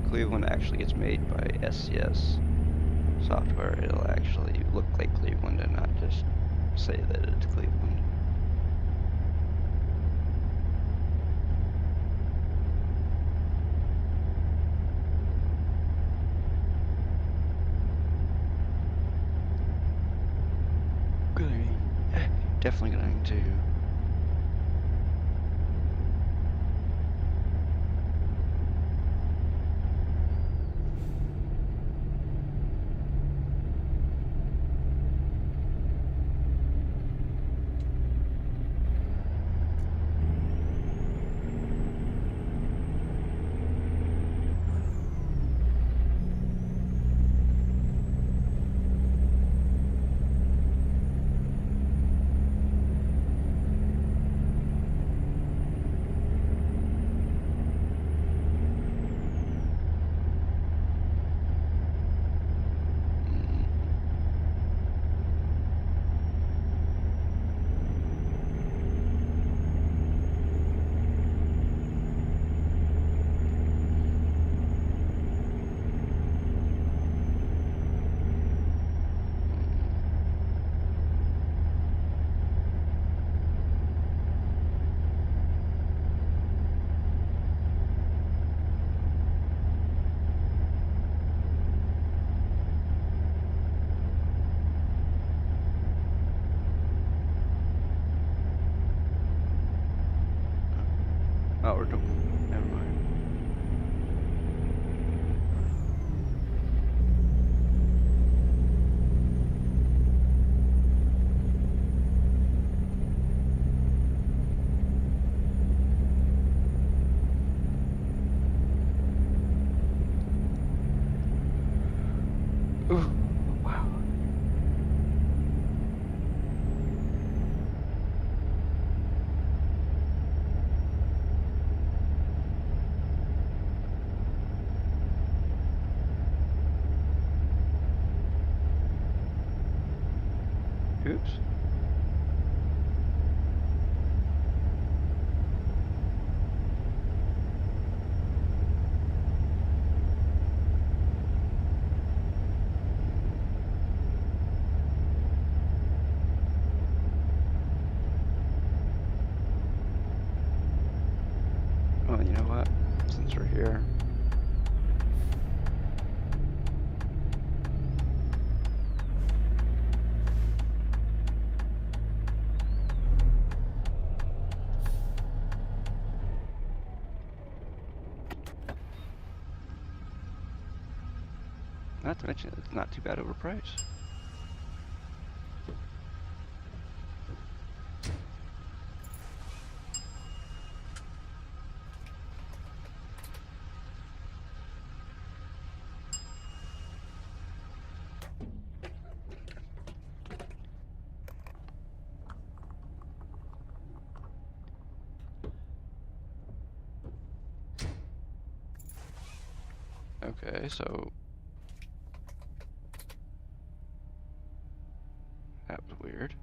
Cleveland actually gets made by SCS software, it'll actually look like Cleveland and not just say that it's Cleveland. Definitely going to Oh, we're doing. Never mind. Ooh, wow. Oops. Well, you know what? Since we're here. Not to mention, it's not too bad overpriced. Okay, so that was weird.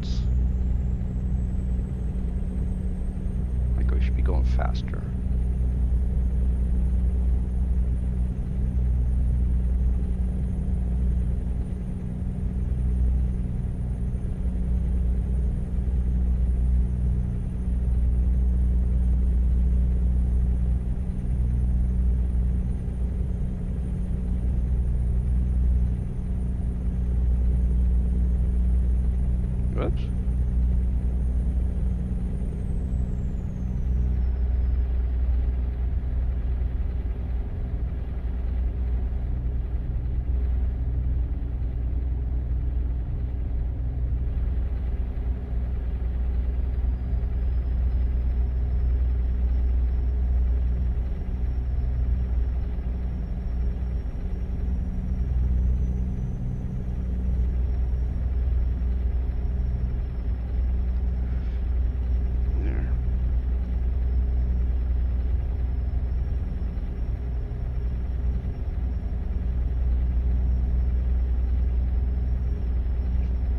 limits. Like we should be going faster. Whoops. There.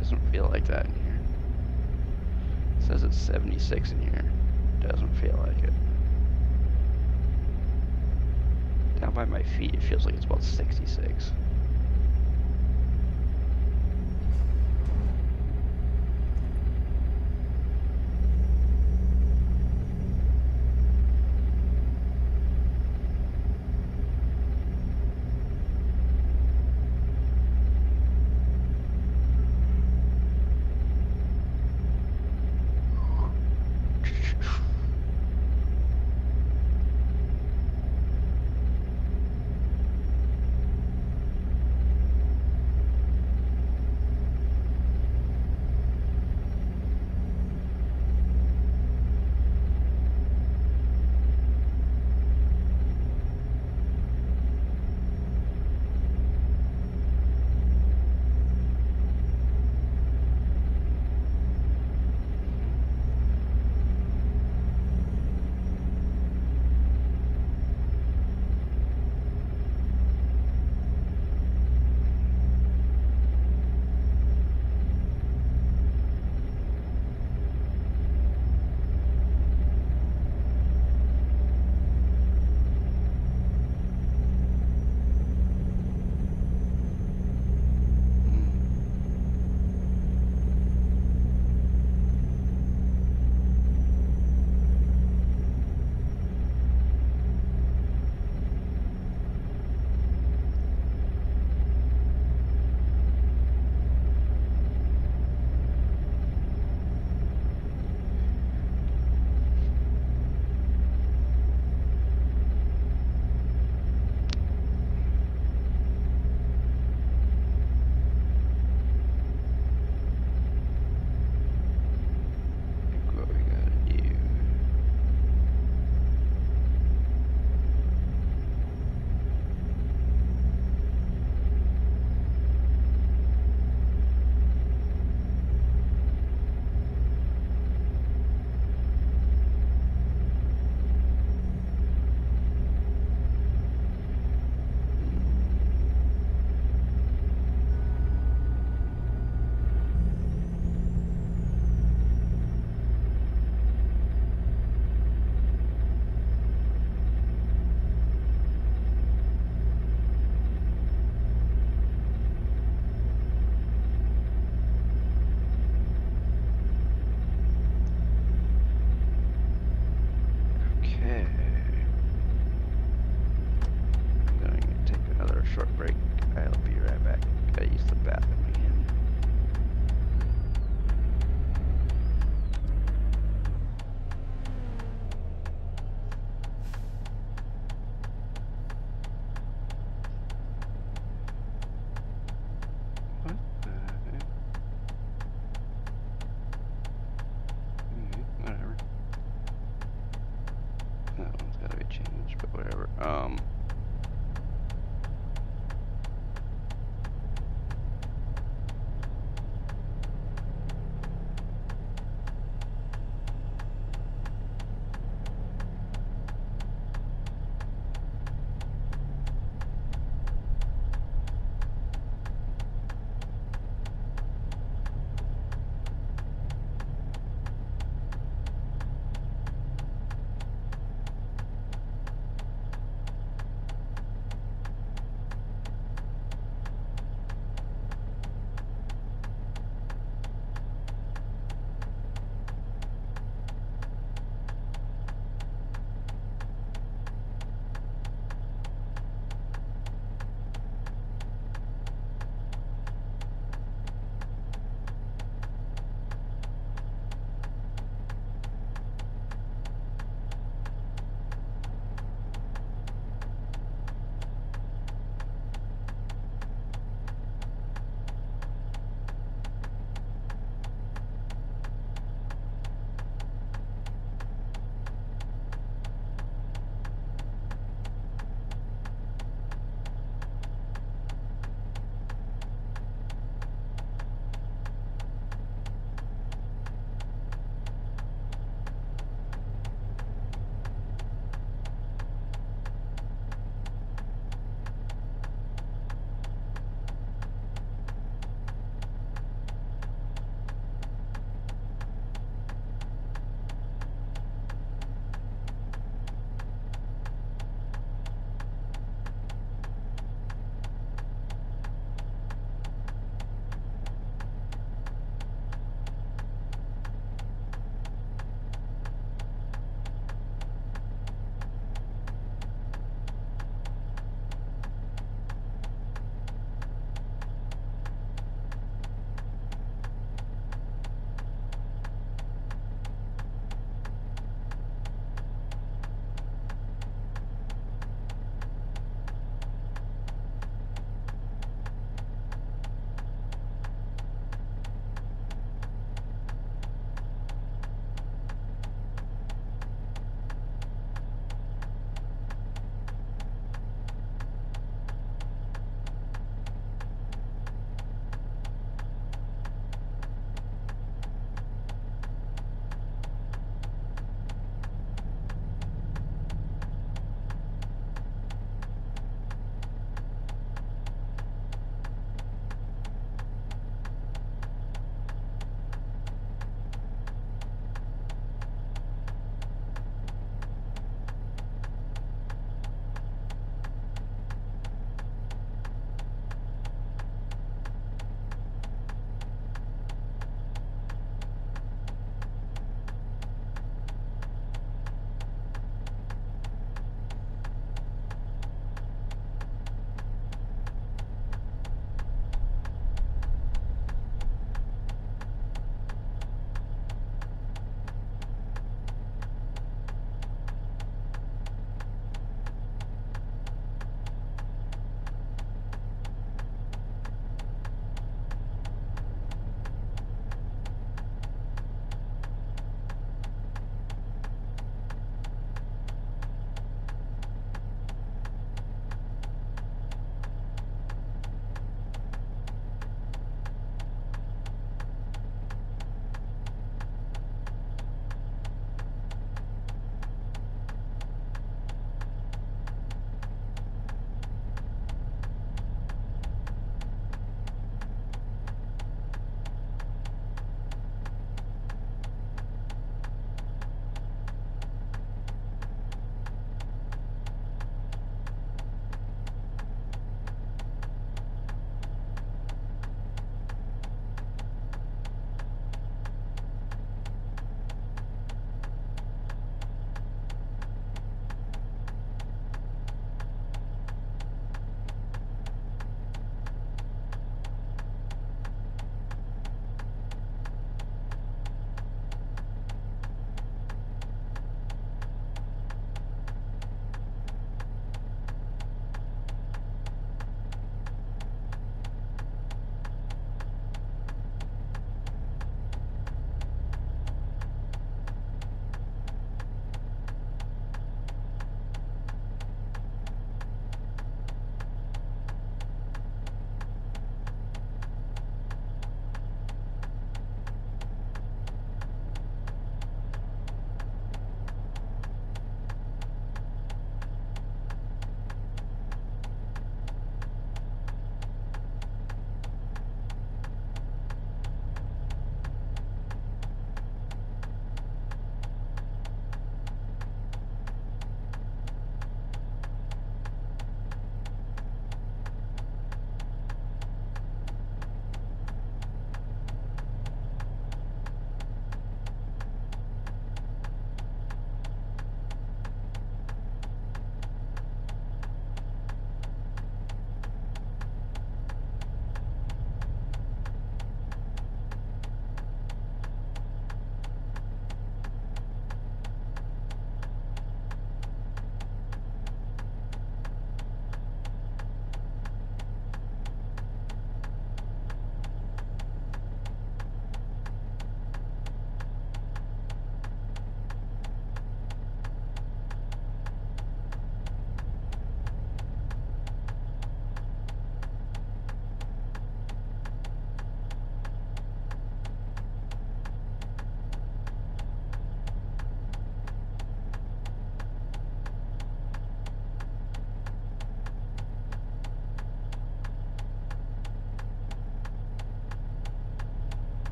Doesn't feel like that in here. It says it's 76 in here. Doesn't feel like it. Down by my feet, it feels like it's about 66.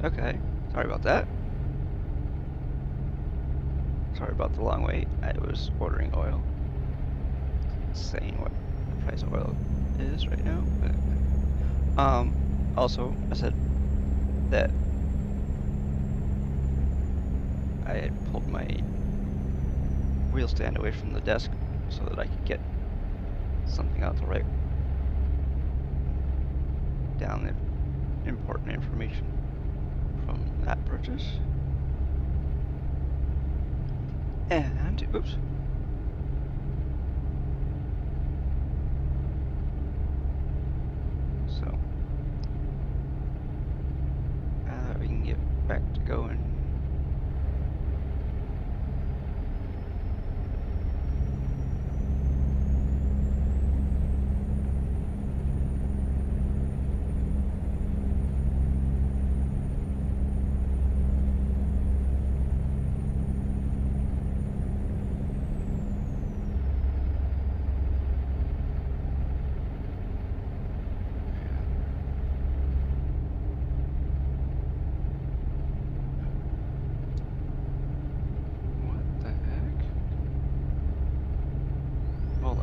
Okay, sorry about that. Sorry about the long wait. I was ordering oil. Saying what the price of oil is right now, but also I said that I had pulled my wheel stand away from the desk so that I could get something out to write down the important information from that purchase. And, oops. So, now that we can get back to going.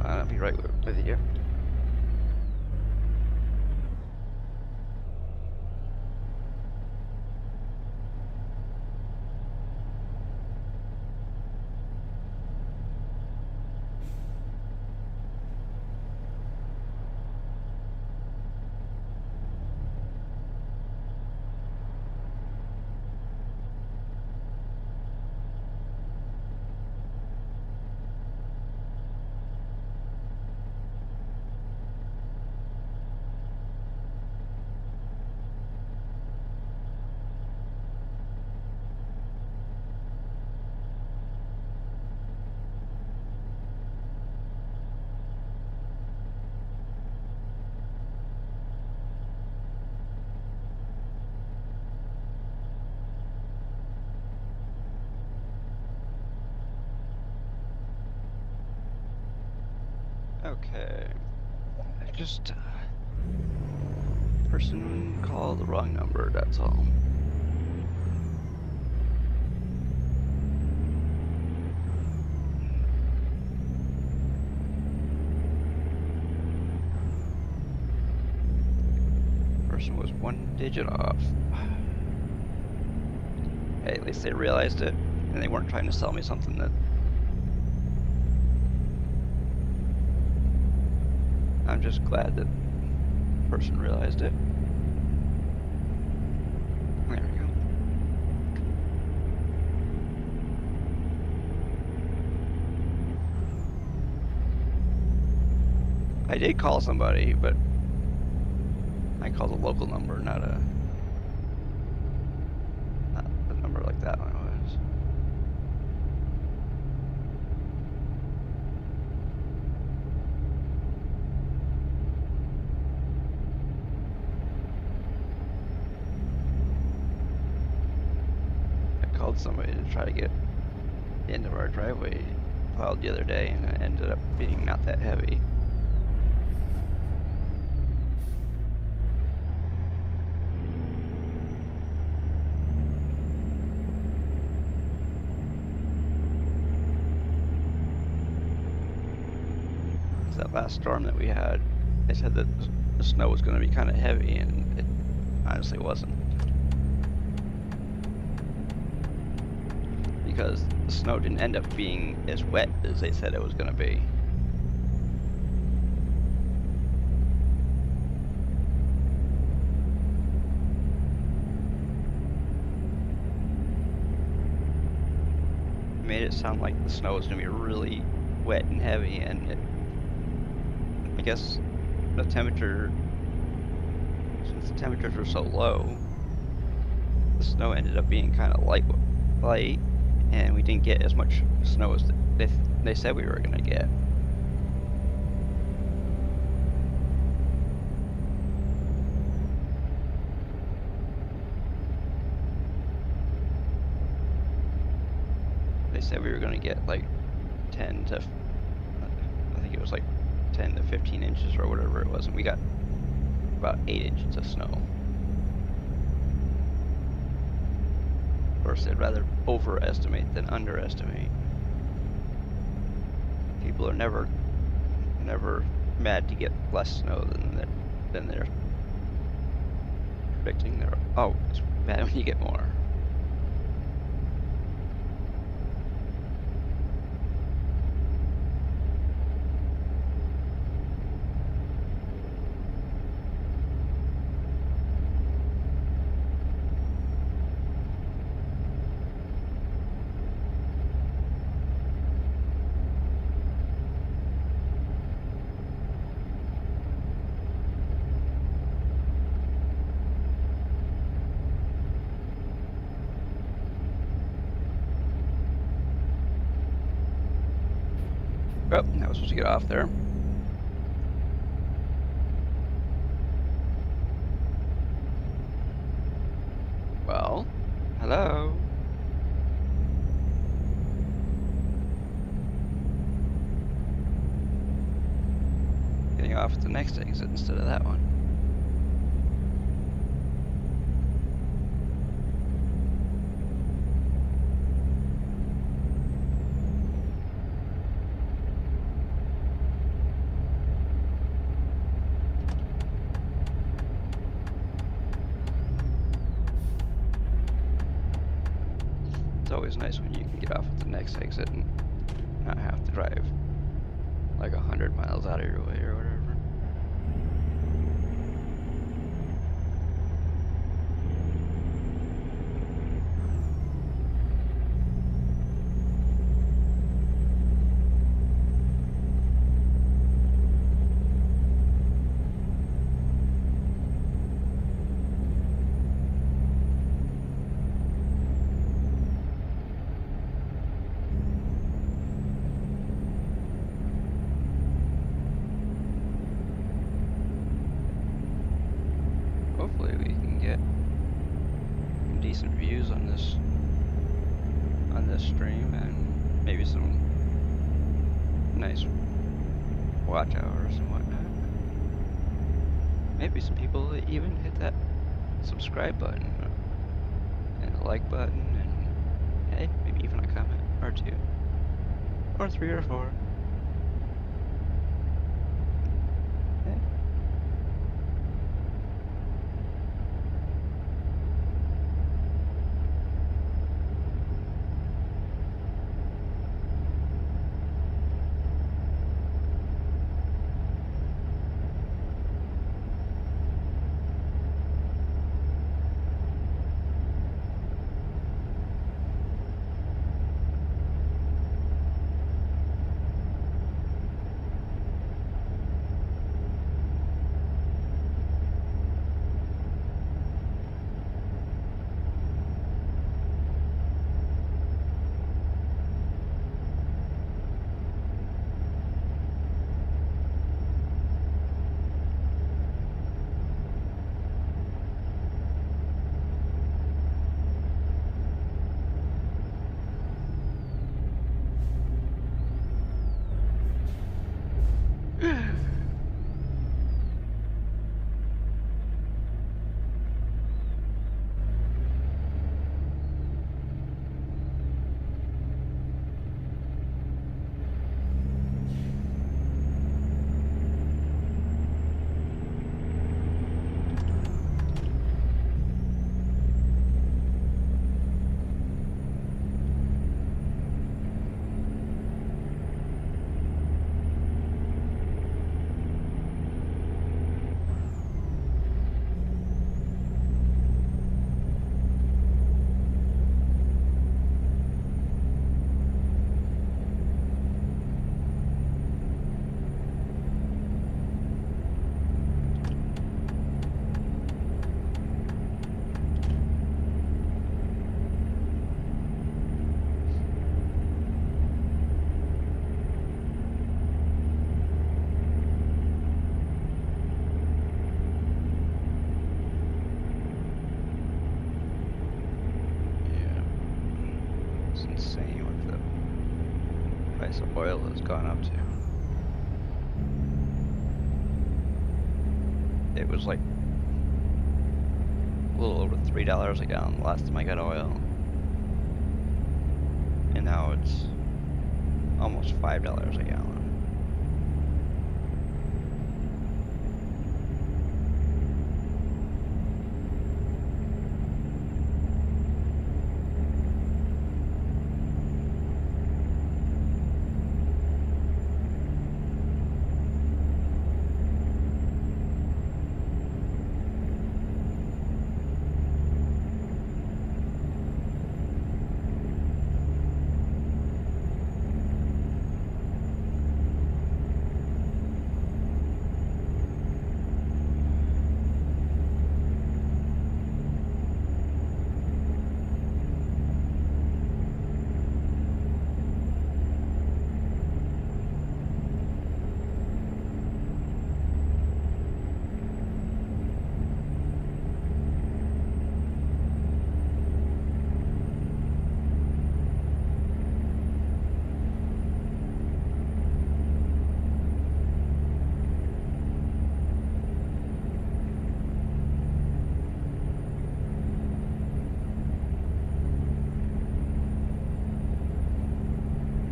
I'll be right with you. Okay. Just person called the wrong number, that's all. Person was one digit off. Hey, at least they realized it and they weren't trying to sell me something that I'm just glad that the person realized it. There we go. I did call somebody, but I called a local number, not a number like that one was. Somebody to try to get into our driveway plowed the other day, and it ended up being not that heavy. That last storm that we had, they said that the snow was going to be kind of heavy, and it honestly wasn't. Because the snow didn't end up being as wet as they said it was going to be. It made it sound like the snow was going to be really wet and heavy, and I guess the temperature, since the temperatures were so low, the snow ended up being kind of light, and we didn't get as much snow as they said we were going to get. They said we were going to get like 10 to, I think it was like 10 to 15 inches or whatever it was, and we got about 8 inches of snow. course, they'd rather overestimate than underestimate. People are never mad to get less snow than they're predicting. They're always mad when you get more. Oh, I was supposed to get off there. Well, hello. Getting off at the next exit instead of that one. It's always nice when you can get off at the next exit and not have to drive like 100 miles out of your way or whatever. Hopefully we can get some decent views on this stream and maybe some nice watch hours and whatnot. Maybe some people that even hit that subscribe button and the like button and hey, maybe even a comment or two or 3 or 4. Hey. Oil has gone up to. It was like a little over $3 a gallon the last time I got oil. and now it's almost $5 a gallon.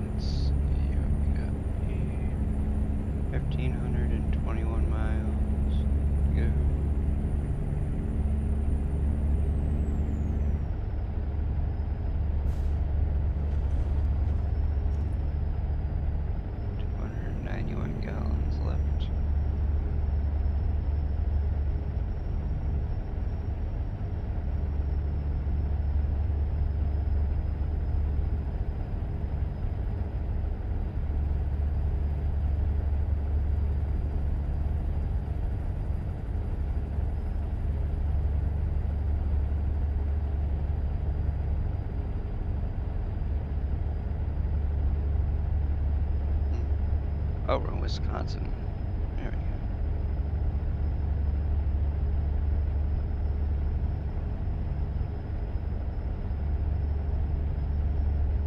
Let's see what we got here. 1,521 miles to go. $291 gallons left. Oh, we're in Wisconsin. There we go.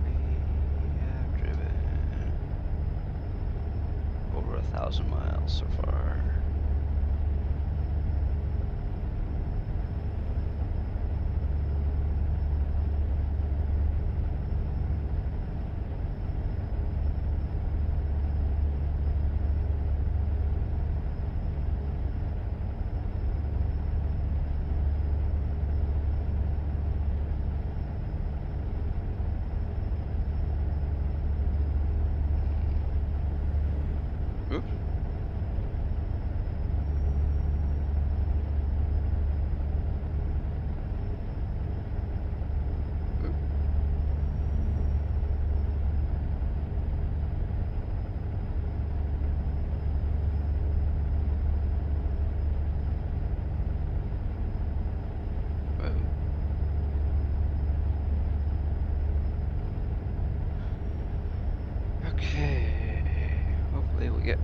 We have driven over 1,000 miles so far. Oops. Oop. Whoa. Okay. Hopefully we get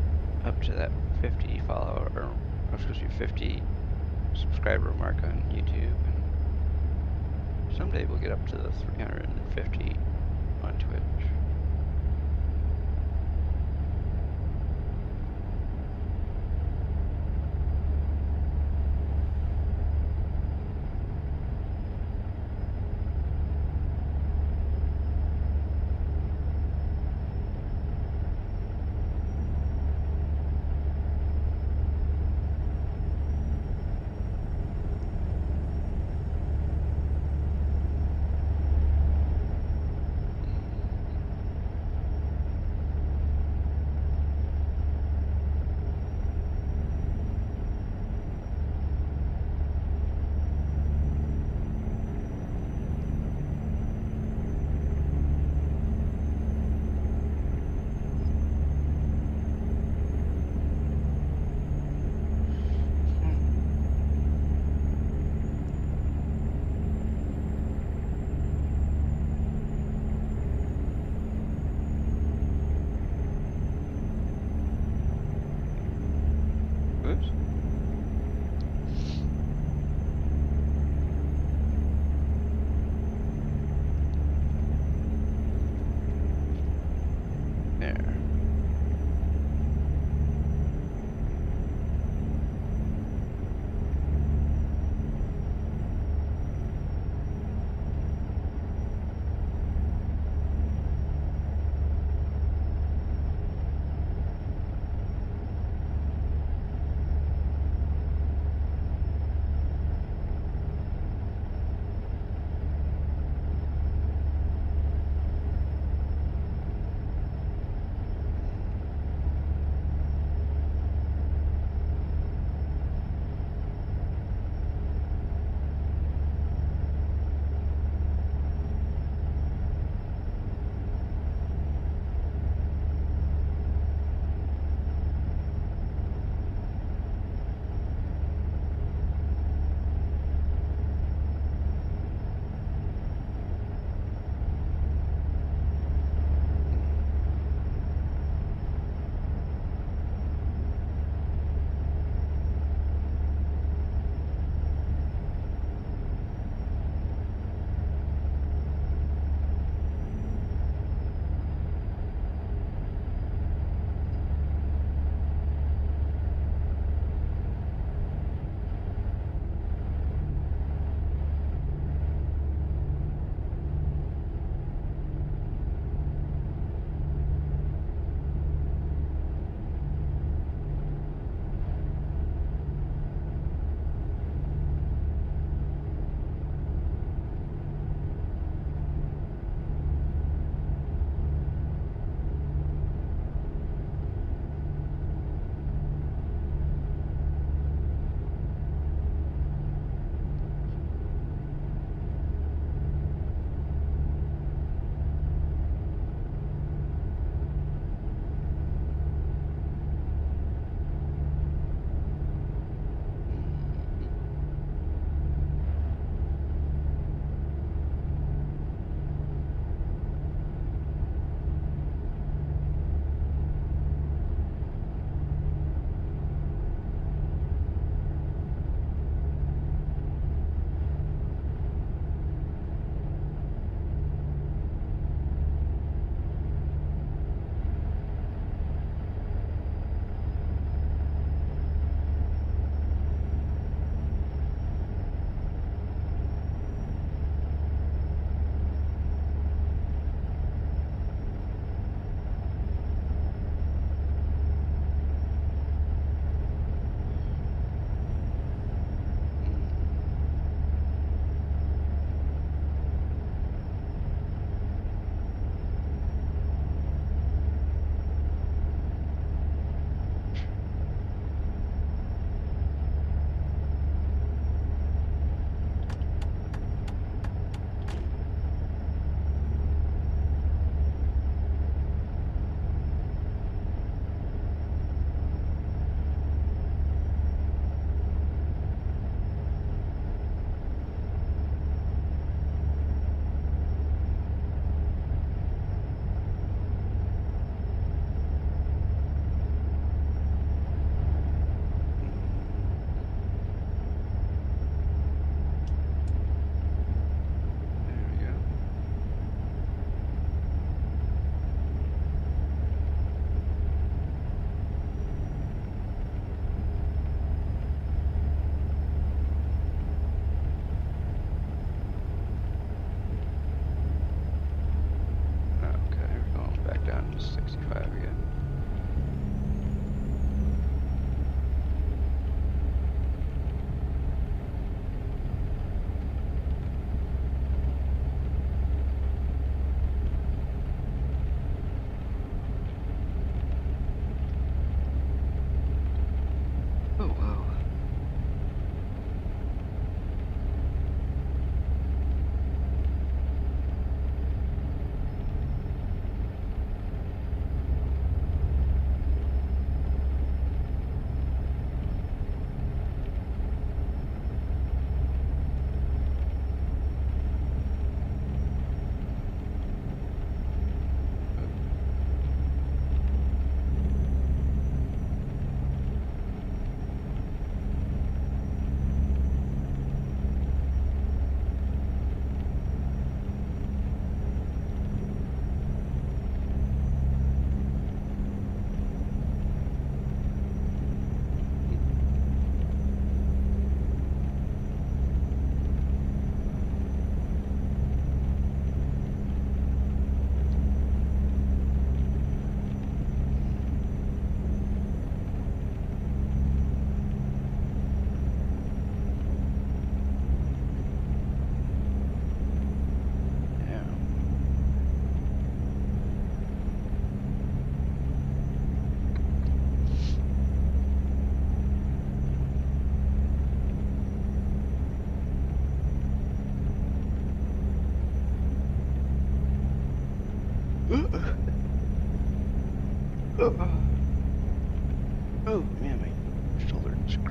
up to that 50 follower, or excuse me, 50 subscriber mark on YouTube, and someday we'll get up to the 350 on Twitch.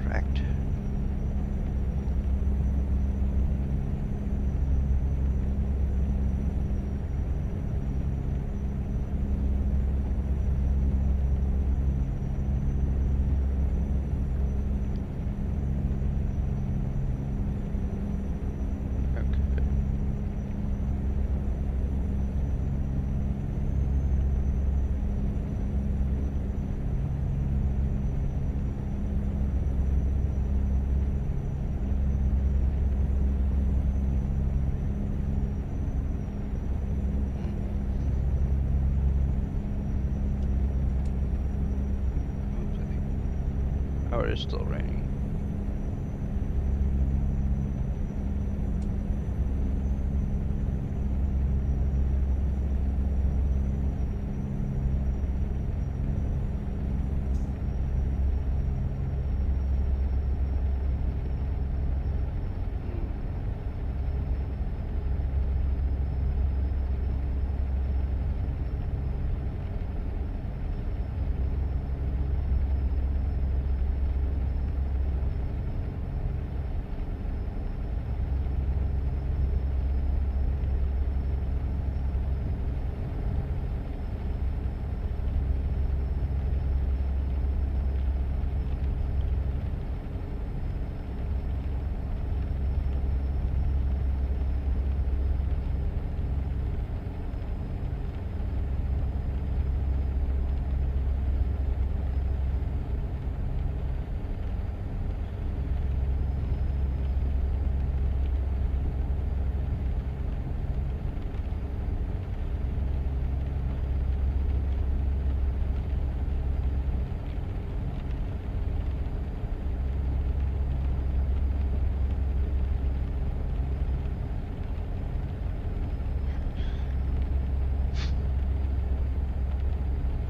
contract. Okay. Oh, it is still raining.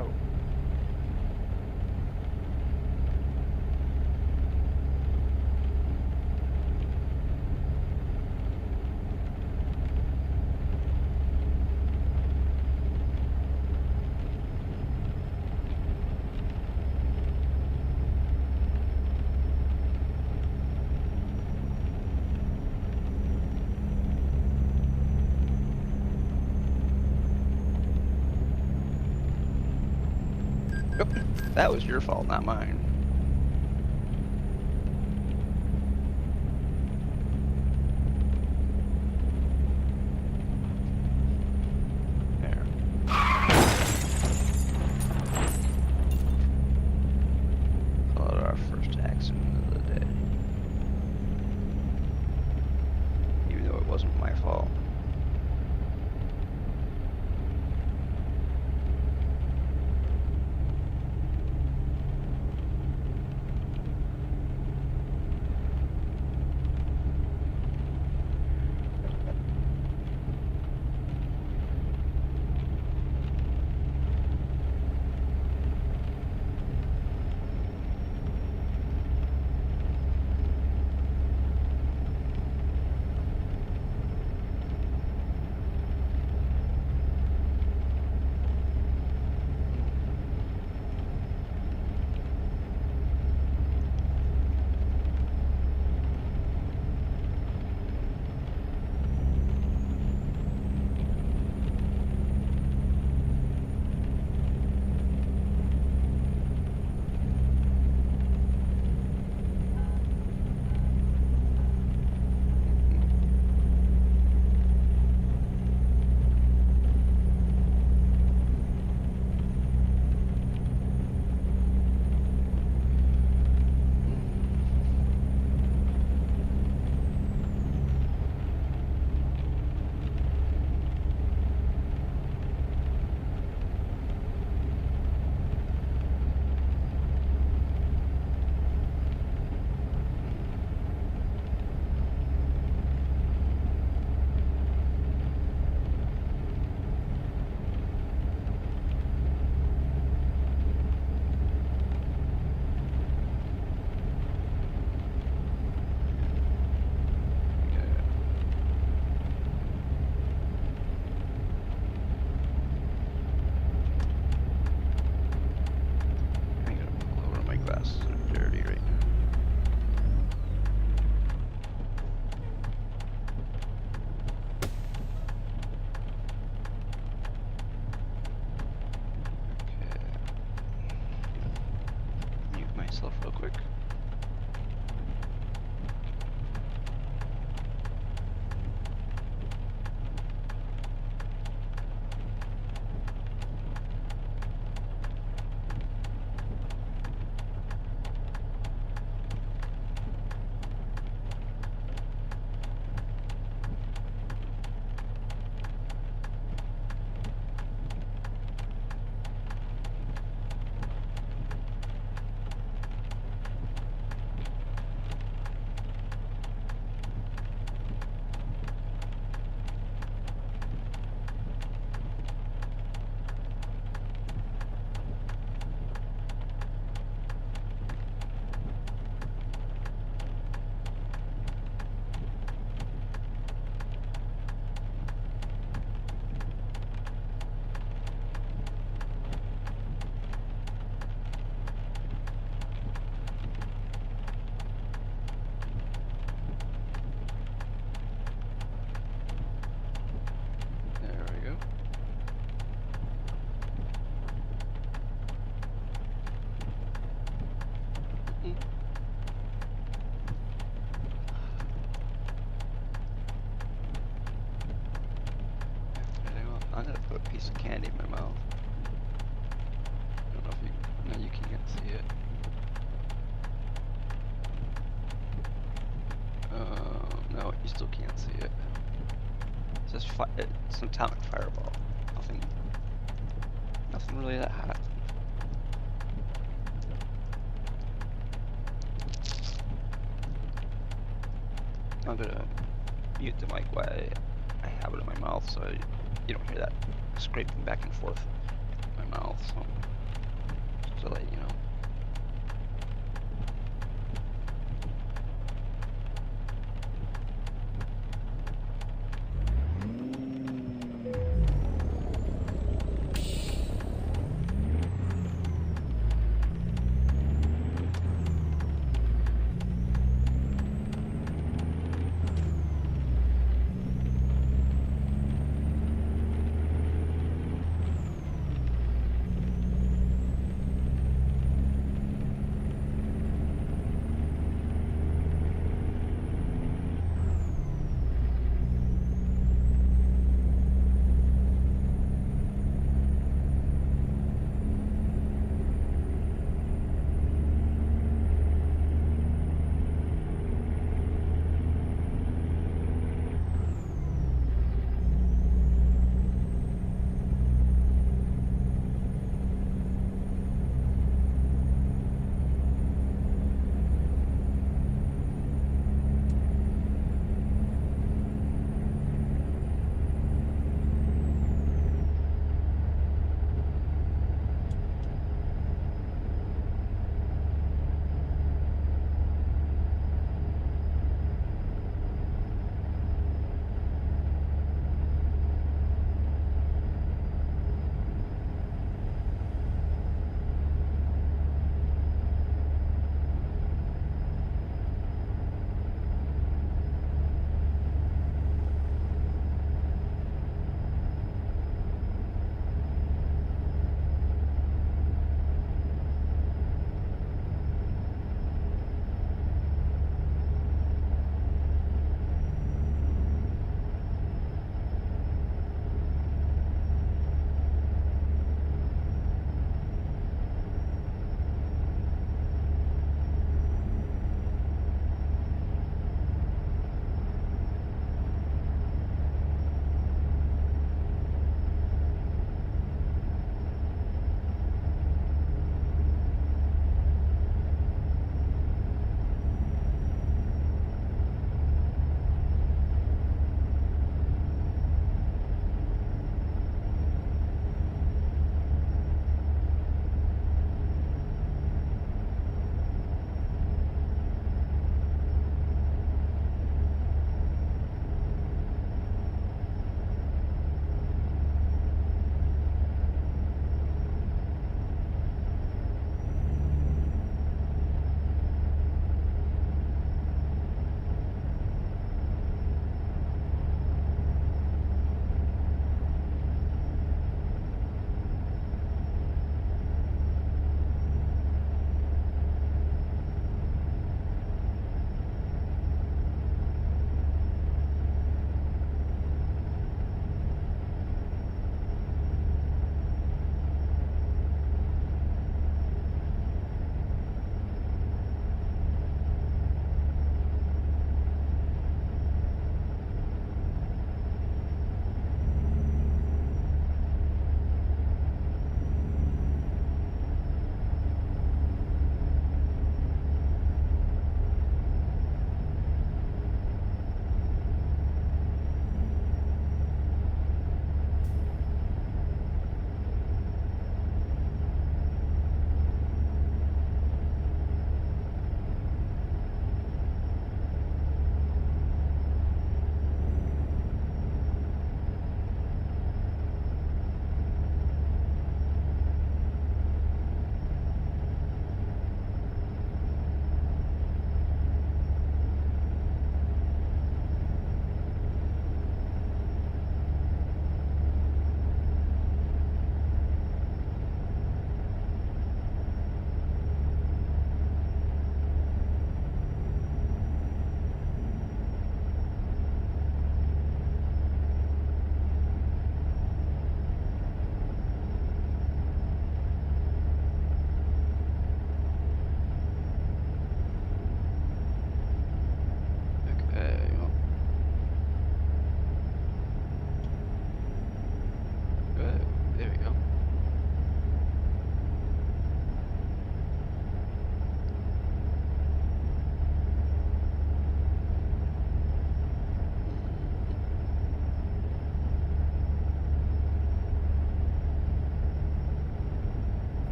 Oh. Yep, that was your fault, not mine. There. Call it our first accident of the day. Even though it wasn't my fault. I'm gonna put a piece of candy in my mouth. I don't know if you. No, you can't see it. No, you still can't see it. It's just it's an atomic fireball. Nothing really that hot. I'm gonna mute the mic while I have it in my mouth so you don't hear that scraping back and forth in my mouth. So just to let you know.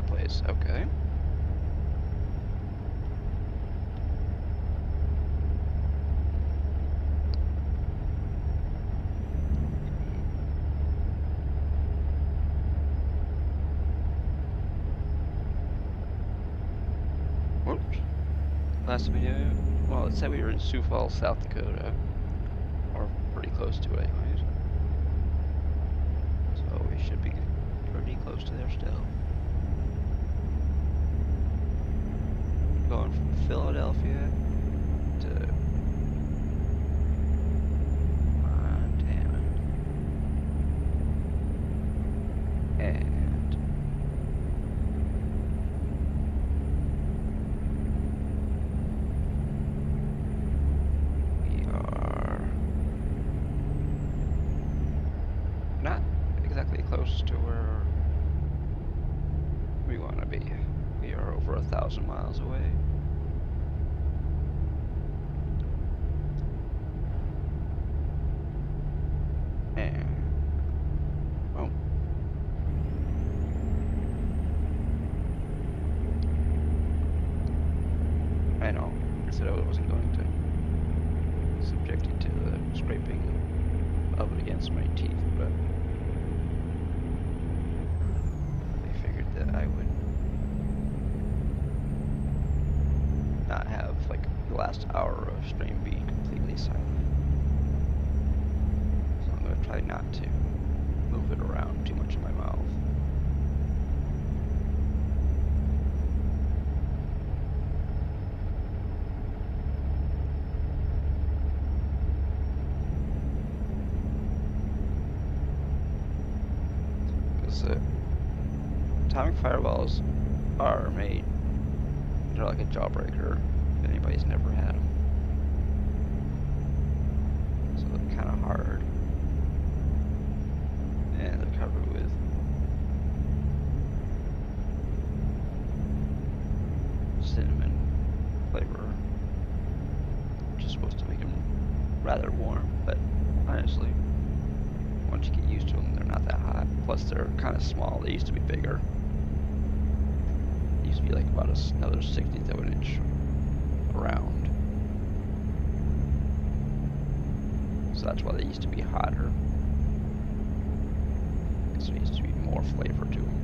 that place. Okay. Whoops. Last video, well, it said we were in Sioux Falls, South Dakota. Or pretty close to it, anyways. So we should be pretty close to there still. Going from Philadelphia to Montana. And we are not exactly close to where we want to be. We are over 1,000 miles away. And oh, I know. I said I wasn't going to subject you to the scraping of it against my teeth, but I figured that I would not have like the last hour of stream be completely silent. So I'm going to try not to move it around too much in my mouth. Because atomic fireballs are made, they're like a jawbreaker if anybody's never had them. So they're kind of hard. And they're covered with cinnamon flavor, which is supposed to make them rather warm, but honestly, once you get used to them, they're not that hot. Plus, they're kind of small. They used to be bigger. They used to be like about another 1/60th of an inch around. So that's why they used to be hotter. Because there used to be more flavor to them.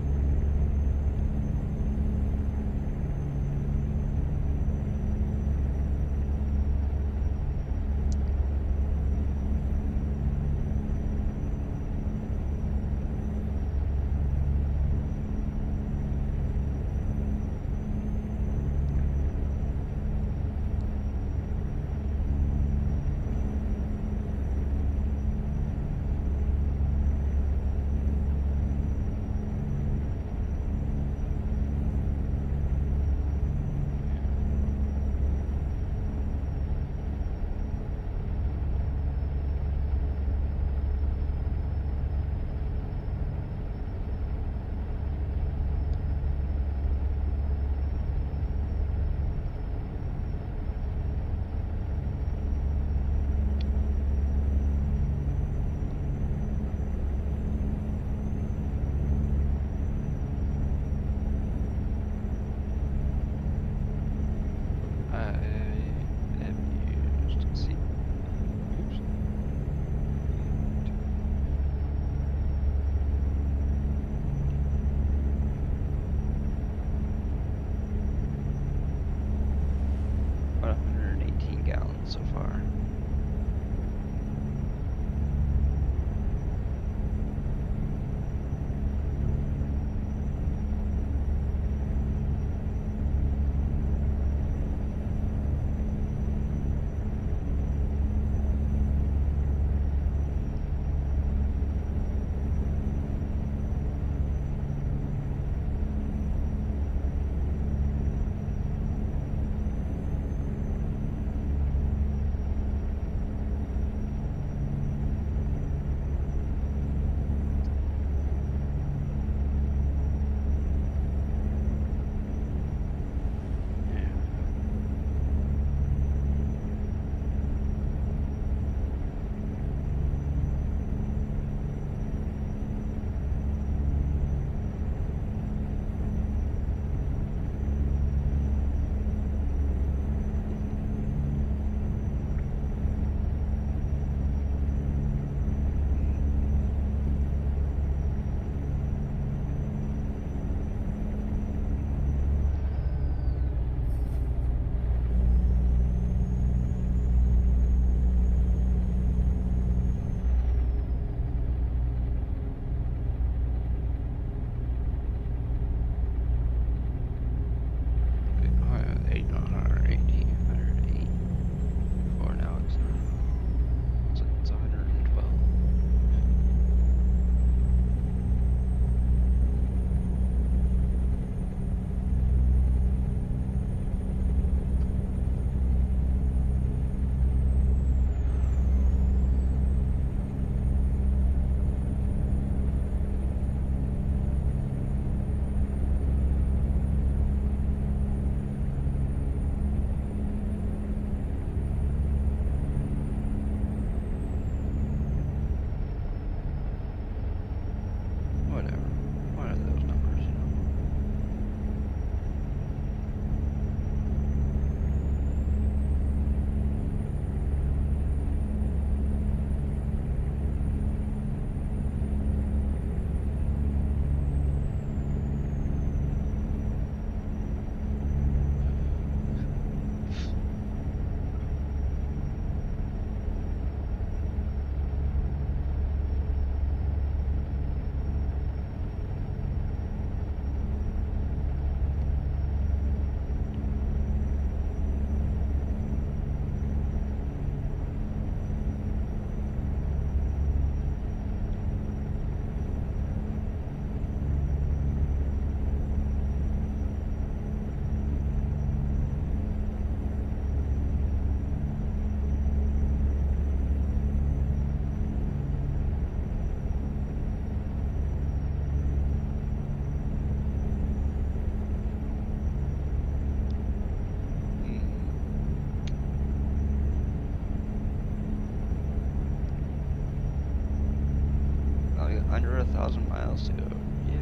miles to go. Yeah.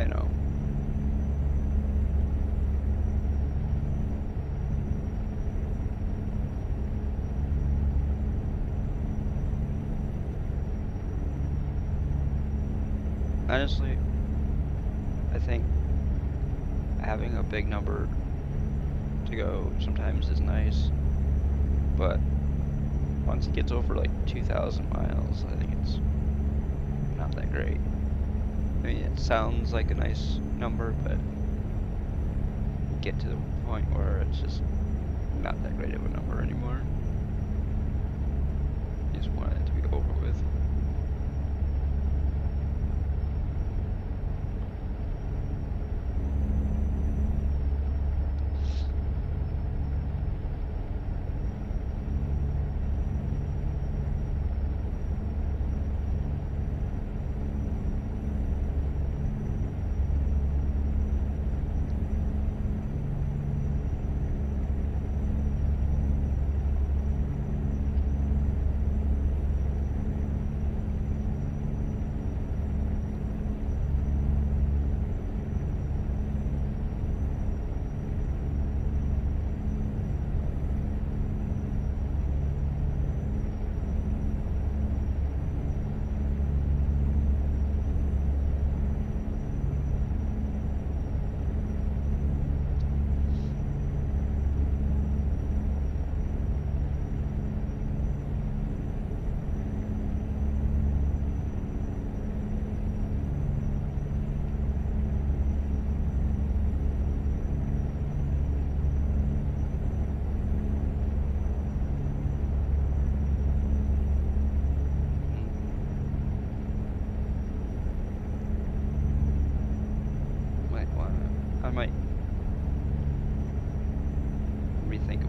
I know. Honestly, I think having a big number to go sometimes is nice, but once it gets over like 2,000 miles, I think it's not that great. I mean, it sounds like a nice number, but you get to the point where it's just not that great of a number anymore. You just want it to be over with. I might rethink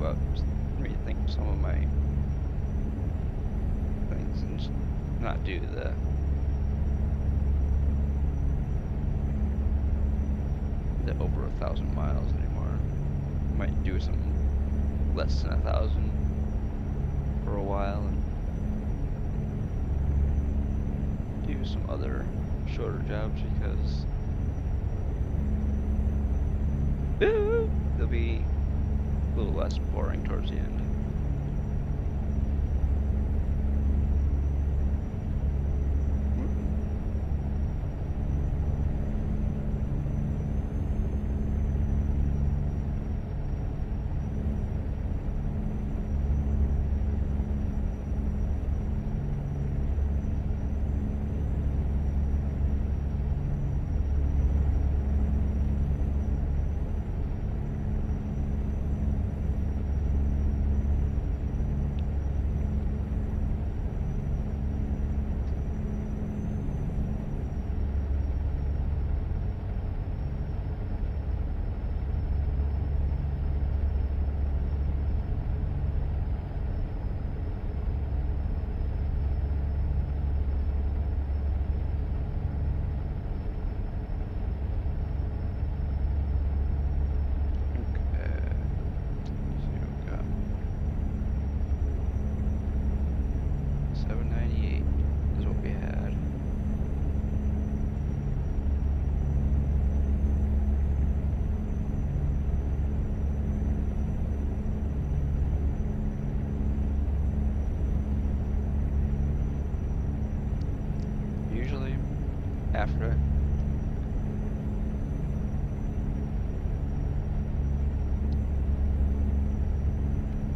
some of my things and just not do the over 1,000 miles anymore. Might do some less than 1,000 for a while and do some other shorter jobs because they'll be a little less boring towards the end.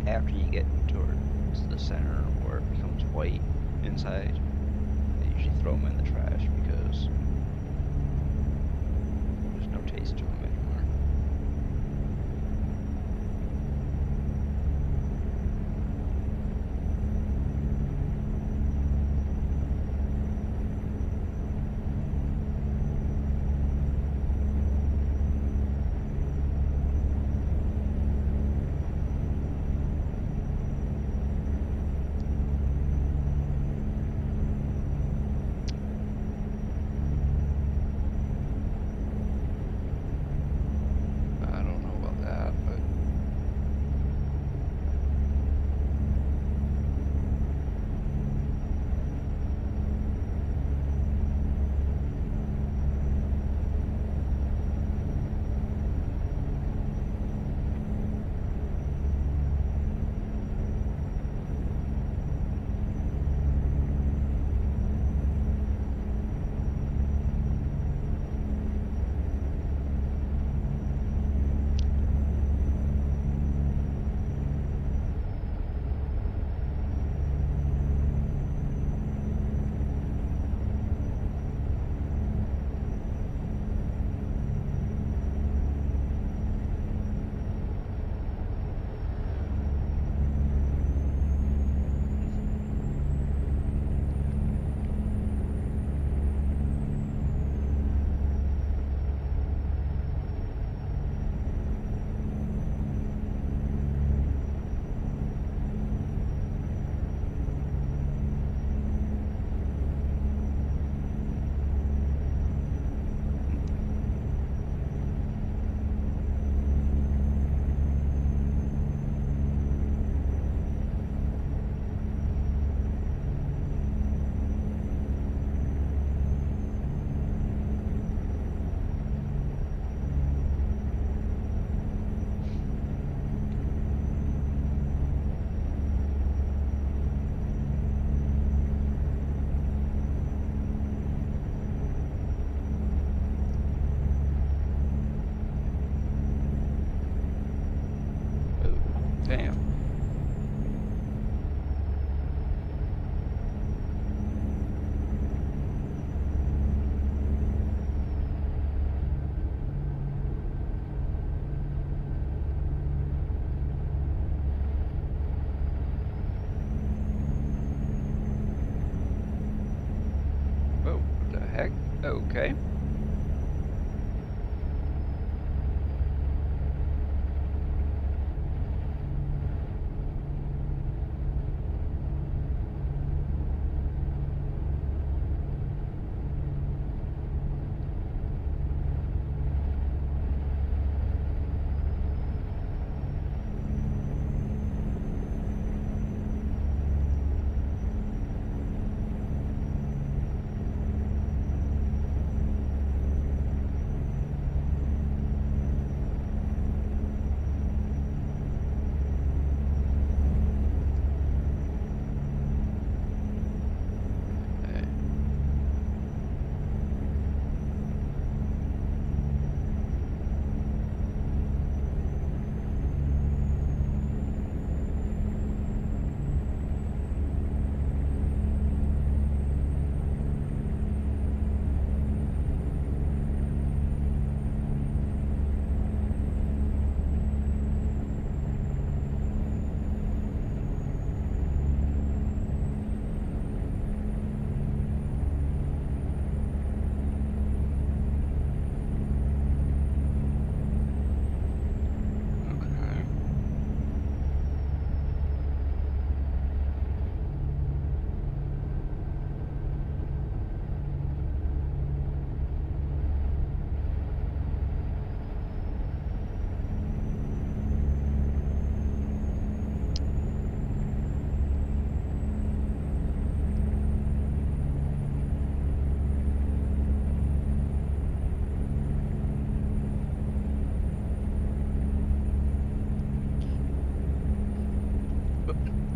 After you get towards the center where it becomes white inside, they usually throw them in the trash because there's no taste to them anymore. heck? Okay.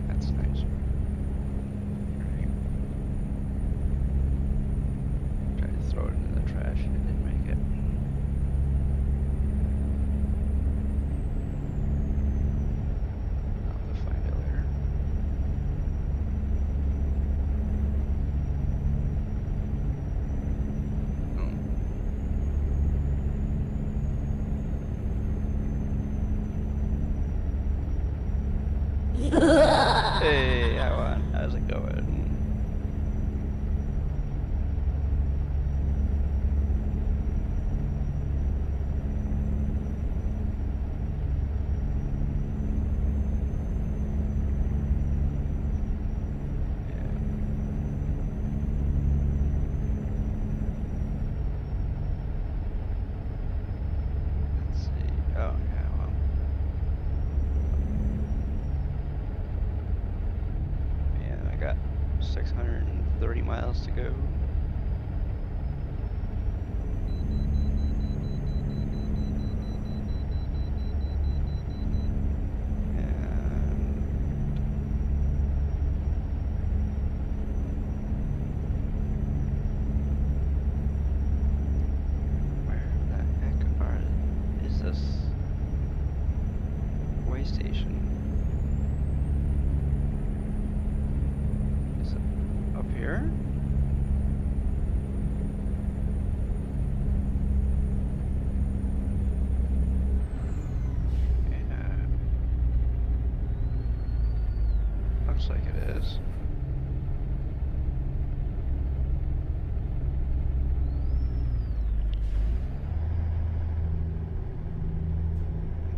That's nice. Right. Tried to throw it into the trash and it didn't make it. I'll have to find it later. Hey, I won. How's it going? Let's see. Oh, yeah, well. Man, I got 630 miles to go. Where the heck is this way station? Is it up here? Yeah. Looks like it is.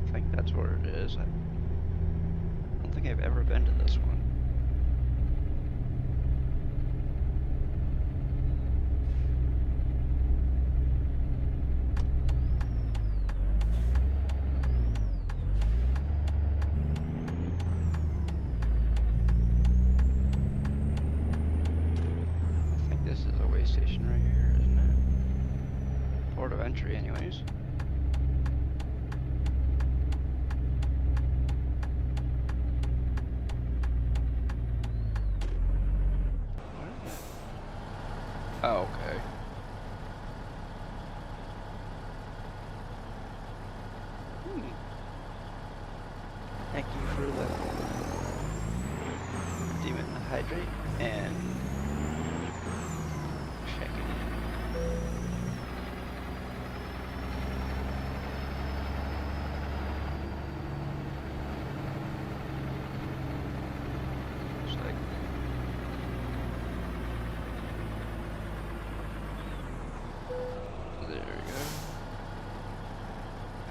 I think that's where it is. I don't think I've ever been to this one. I think this is a way station right here, isn't it? Port of entry, anyways. Oh, okay. Thank you for the demon hydrate and checking in. Looks like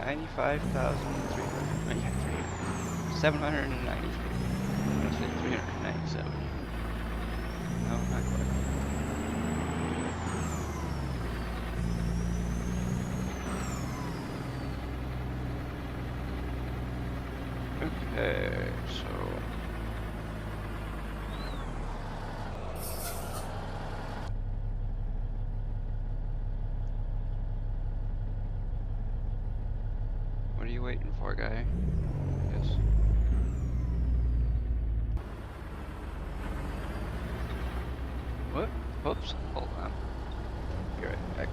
95,300. Yeah, 793. I'm gonna say 397. No, not quite. Okay, so what are you waiting for, guy? Yes. What? Whoops. Hold on. Be right back.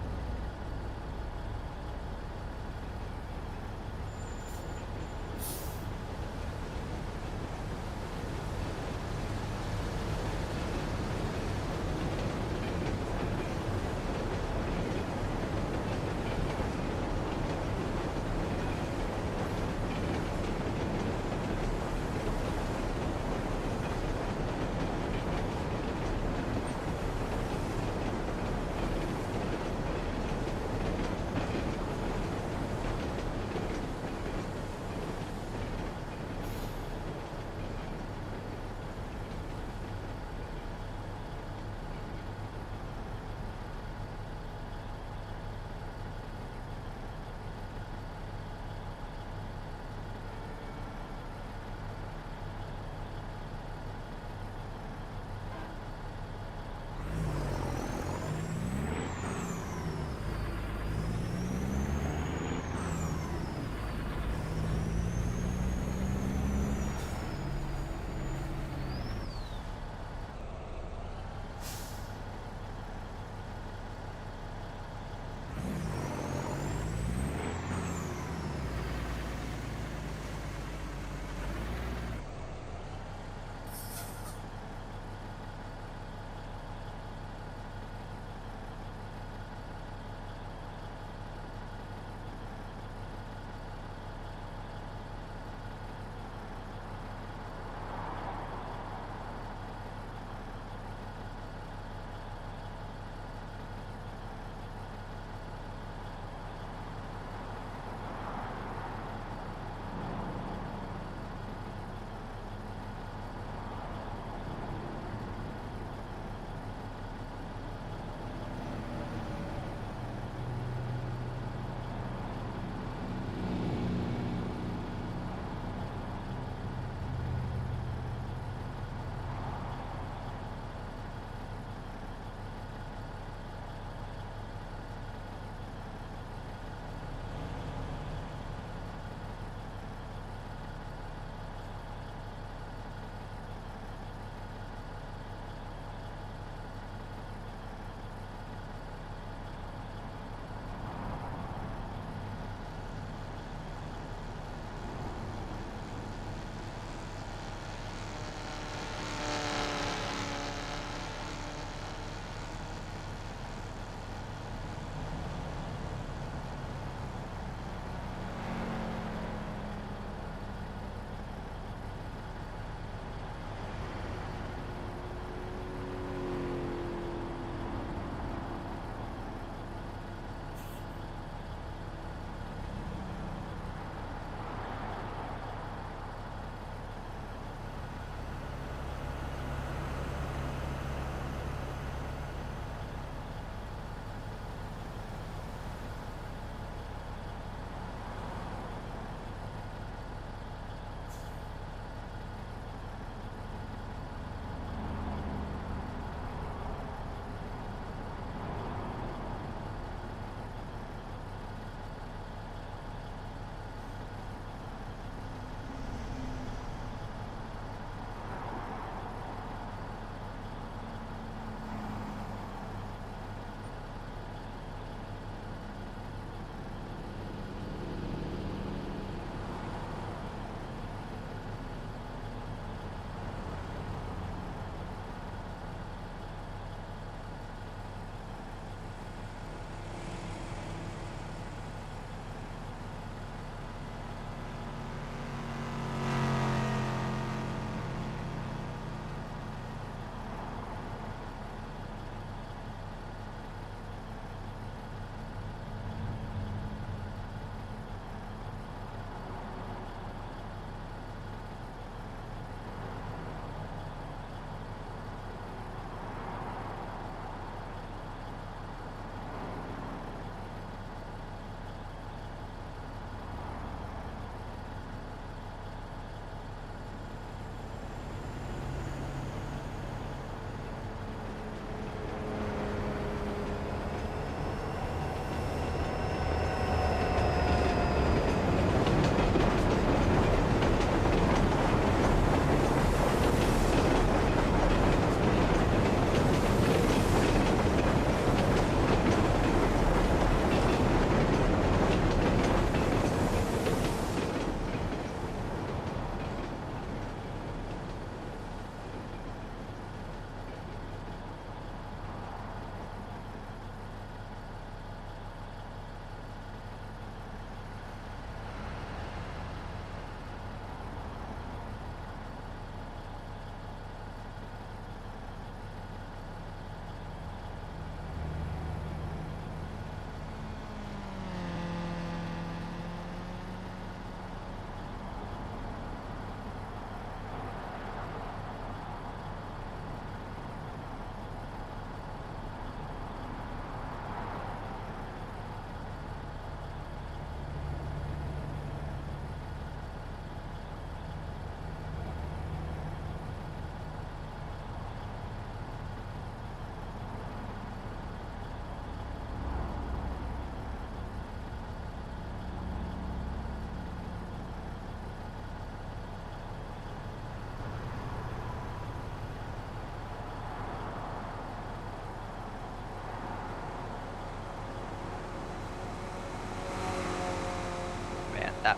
That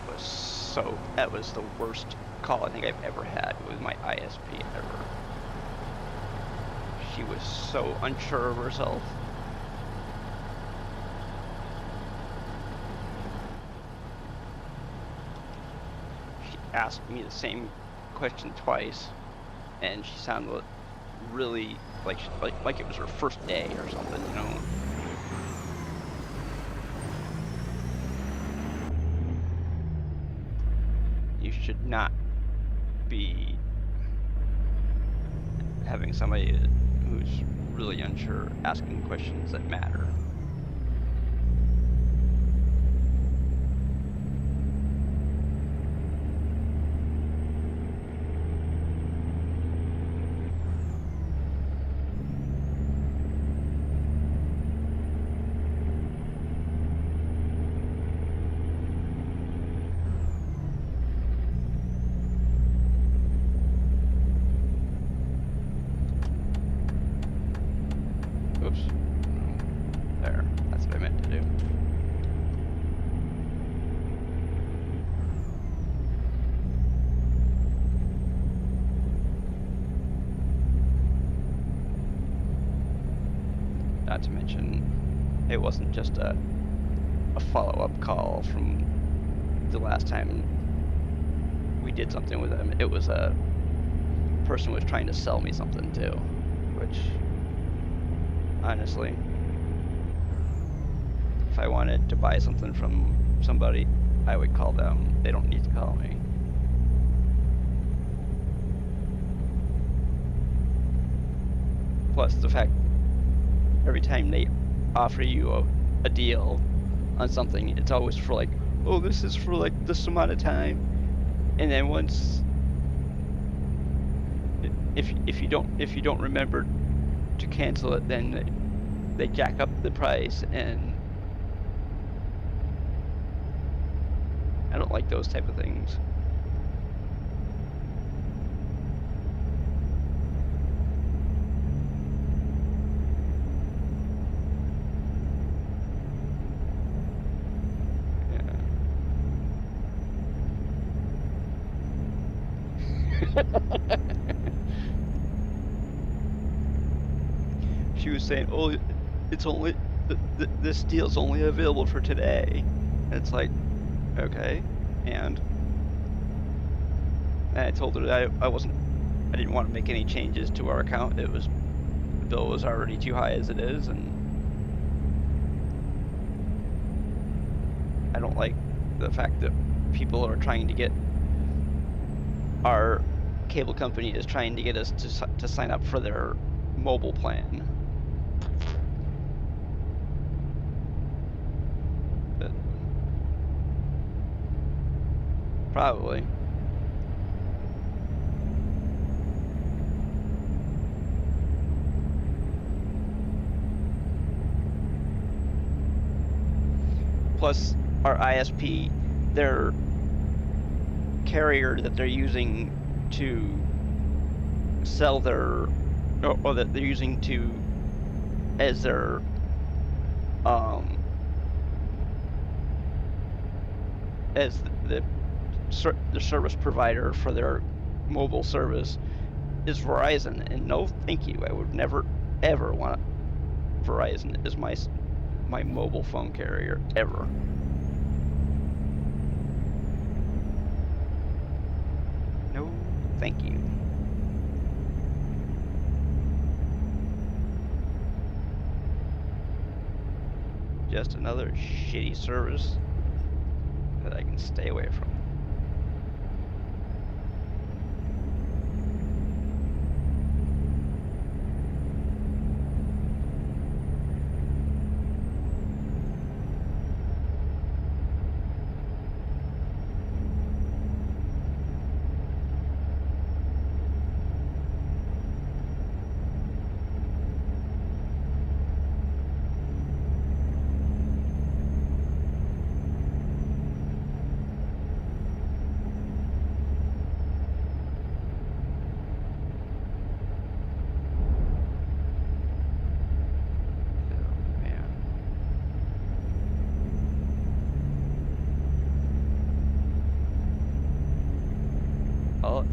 was the worst call I think I've ever had with my ISP ever. She was so unsure of herself. She asked me the same question twice, and she sounded really like it was her first day or something, you know. You should not be having somebody who's really unsure asking questions that matter. Oops. There. That's what I meant to do. Not to mention, it wasn't just a follow-up call from the last time we did something with them. It was a person was trying to sell me something too, which honestly, if I wanted to buy something from somebody, I would call them. They don't need to call me. Plus the fact every time they offer you a deal on something, it's always for like, oh, this is for like this amount of time, and then once if you don't remember to cancel it, then they jack up the price, and I don't like those type of things. She was saying, "Oh, it's only this deal's only available for today." And it's like, okay, and I told her that I didn't want to make any changes to our account. The bill was already too high as it is, and I don't like the fact that people are trying to get our cable company is trying to get us to sign up for their mobile plan. But probably. Plus, our ISP, their carrier that they're using to sell their, or that they're using to as their as the service provider for their mobile service is Verizon, and no thank you. I would never ever want Verizon as my mobile phone carrier ever. No thank you. Just another shitty service that I can stay away from.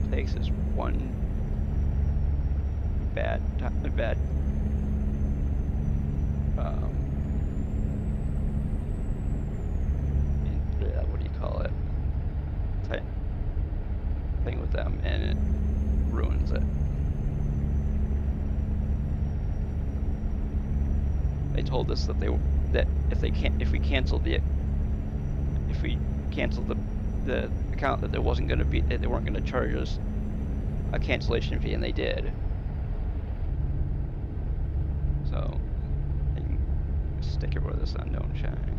it takes is one bad what do you call it? Type thing with them, and it ruins it. They told us that if we canceled the account, that they weren't going to charge us a cancellation fee, and they did. So they can stick it where the sun don't shine.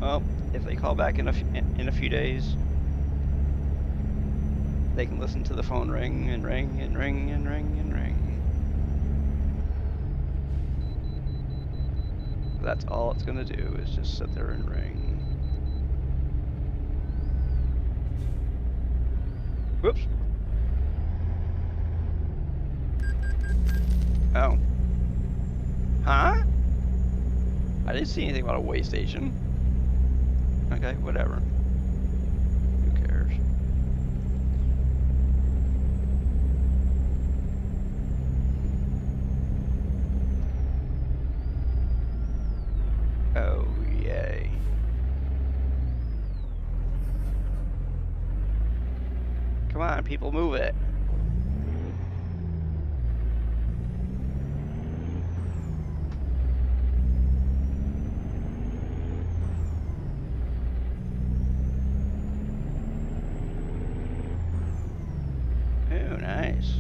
Well, if they call back in a few days, they can listen to the phone ring and ring and ring and ring and ring. That's all it's gonna do, is just sit there and ring. Whoops. Oh. Huh? I didn't see anything about a way station. Okay, whatever. Who cares? Oh, yay. Come on, people, move it. Oh, nice.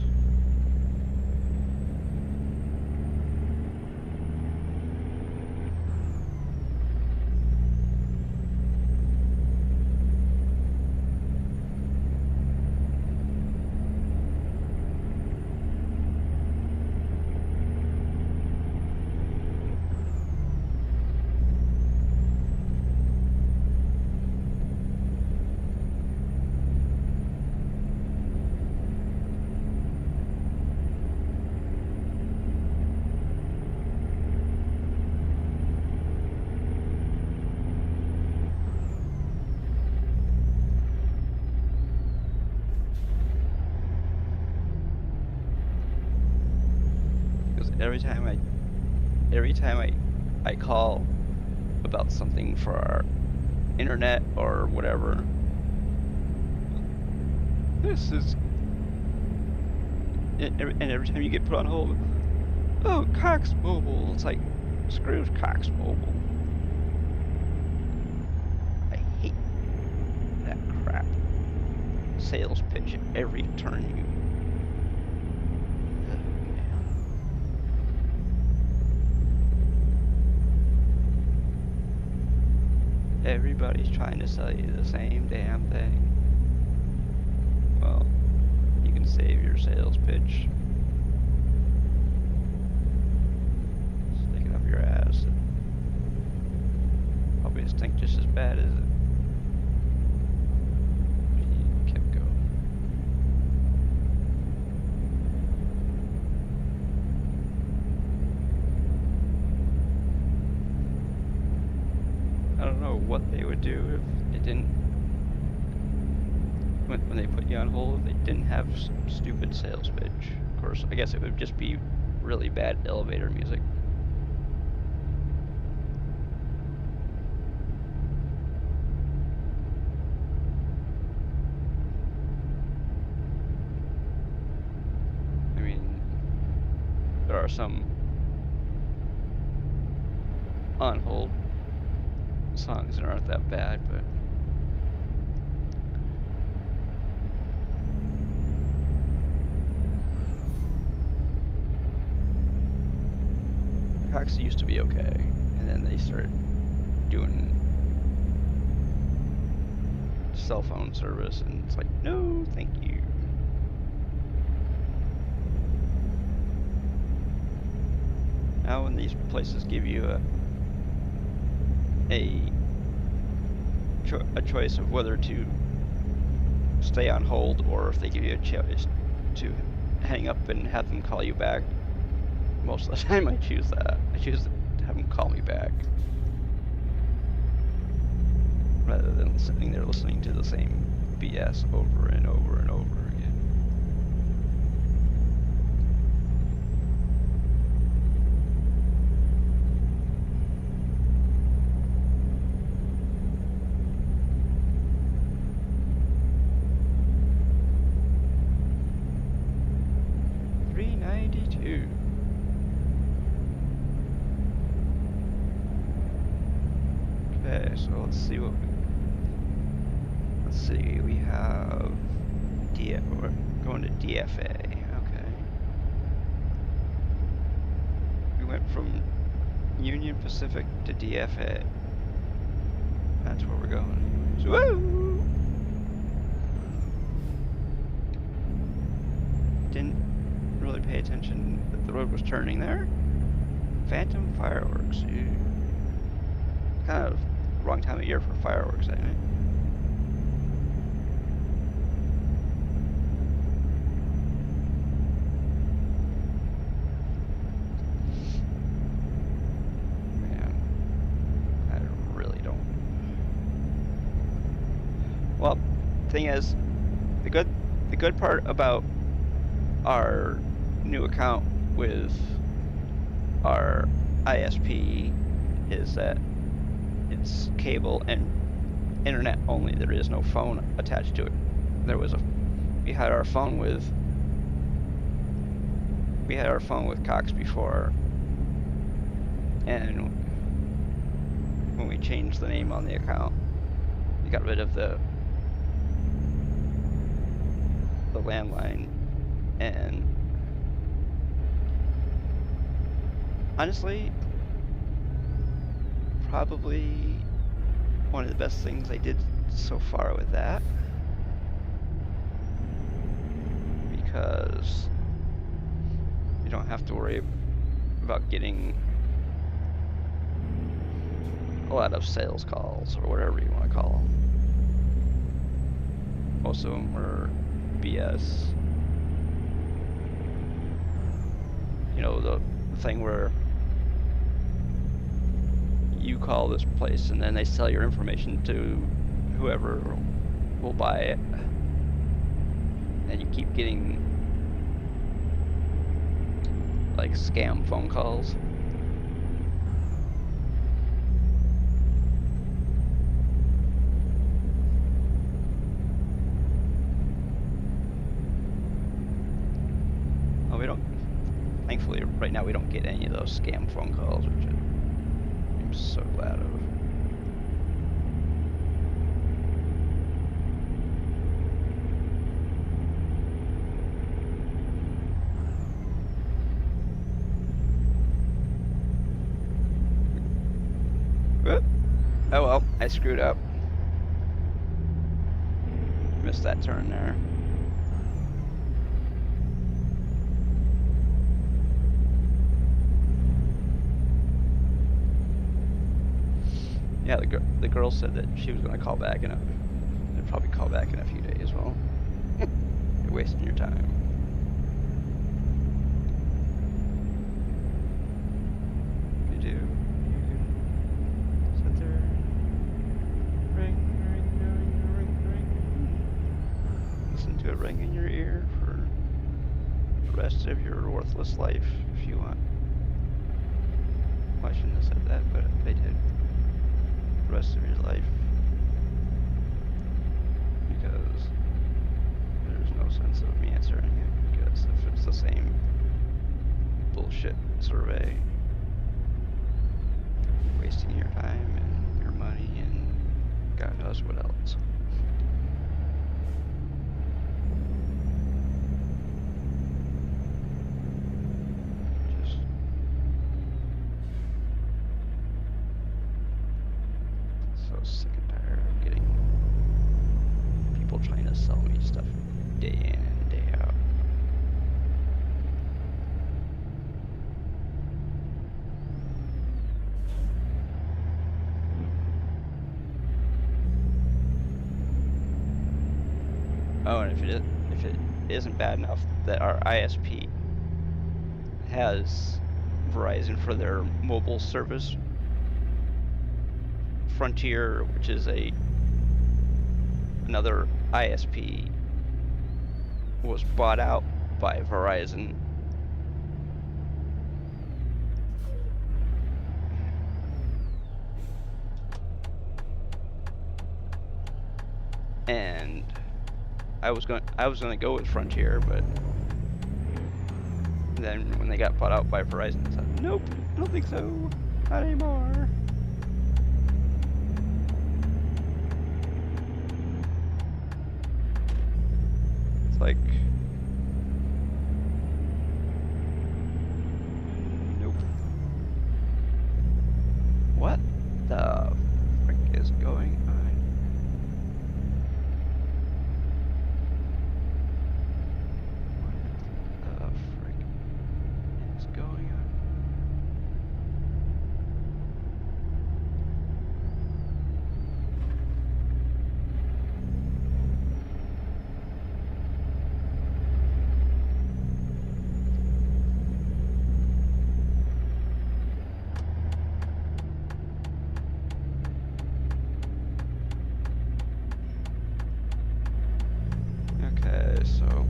Every time I call about something for our internet or whatever, and every time you get put on hold, oh, Cox Mobile. It's like, screw Cox Mobile. I hate that crap. Sales pitch at every turn you. Everybody's trying to sell you the same damn thing. Well, you can save your sales pitch. Stick it up your ass. Probably stink just as bad as it. Kept going. I don't know what they would do if it didn't, when they put you on hold, if they didn't have stupid sales pitch. Of course, I guess it would just be really bad elevator music. I mean, there are some on hold songs that aren't that bad, but Cox used to be okay, and then they started doing cell phone service, and it's like, no, thank you. Now when these places give you a a choice of whether to stay on hold or if they give you a choice to hang up and have them call you back. Most of the time I choose that. I choose to have them call me back rather than sitting there listening to the same BS over and over and over again. $3.92. Okay, so let's see what let's see, we have we're going to DFA, okay. We went from Union Pacific to DFA. That's where we're going. So, woo! Didn't really pay attention that the road was turning there. Phantom fireworks, ew. Kind of wrong time of year for fireworks, I think. Well, thing is, the good part about our new account with our ISP is that it's cable and internet only. There is no phone attached to it. We had our phone with Cox before, and when we changed the name on the account, we got rid of the landline, and honestly, probably one of the best things I did so far with that, because you don't have to worry about getting a lot of sales calls or whatever you want to call them. Most of them were BS. You know, the thing where you call this place and then they sell your information to whoever will buy it, and you keep getting like scam phone calls. Thankfully, right now we don't get any of those scam phone calls, which I'm so glad of. Whoop. Oh well, I screwed up. Missed that turn there. Yeah, the girl said that she was going to call back they'll probably call back in a few days. Well, you're wasting your time. You do. You can sit there, ring, listen to it ring in your ear for the rest of your worthless life if you want. Well, I shouldn't have said that, but I did. Rest of your life, because there's no sense of me answering it, because if it's the same bullshit survey, wasting your time and your money and God knows what else. Sick and tired of getting people trying to sell me stuff day in and day out. Oh, and if it isn't bad enough that our ISP has Verizon for their mobile service, Frontier, which is another ISP, was bought out by Verizon. And I was going to go with Frontier, but then when they got bought out by Verizon, I said, nope, I don't think so, not anymore. It's like, nope. What the frick is going on? What the frick is going on? Okay, so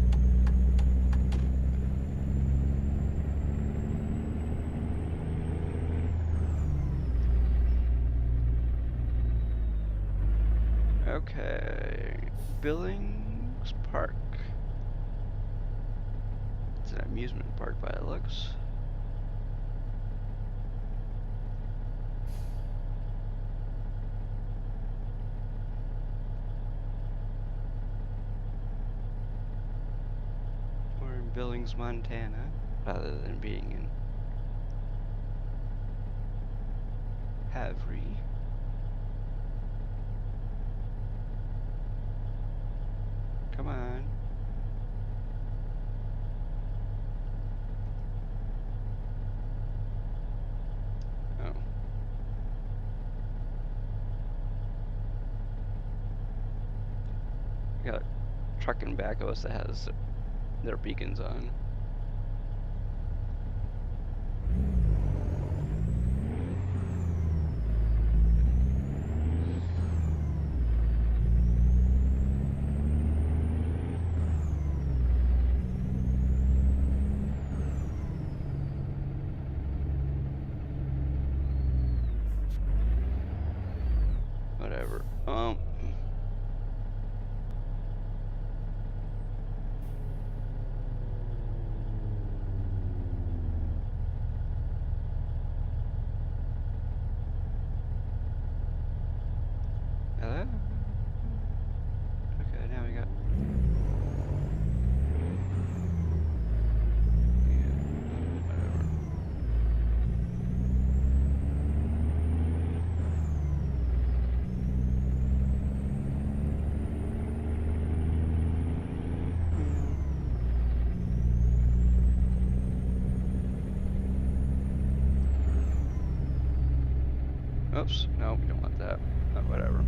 okay, Billings Park. It's an amusement park by the looks. We're in Billings, Montana, rather than being in Havre. Come on. Oh. We got a Truckin back of us that has their beacons on. Whatever. Hello? Okay, now we got. Yeah, whatever. Oops, no, we don't want that. Whatever.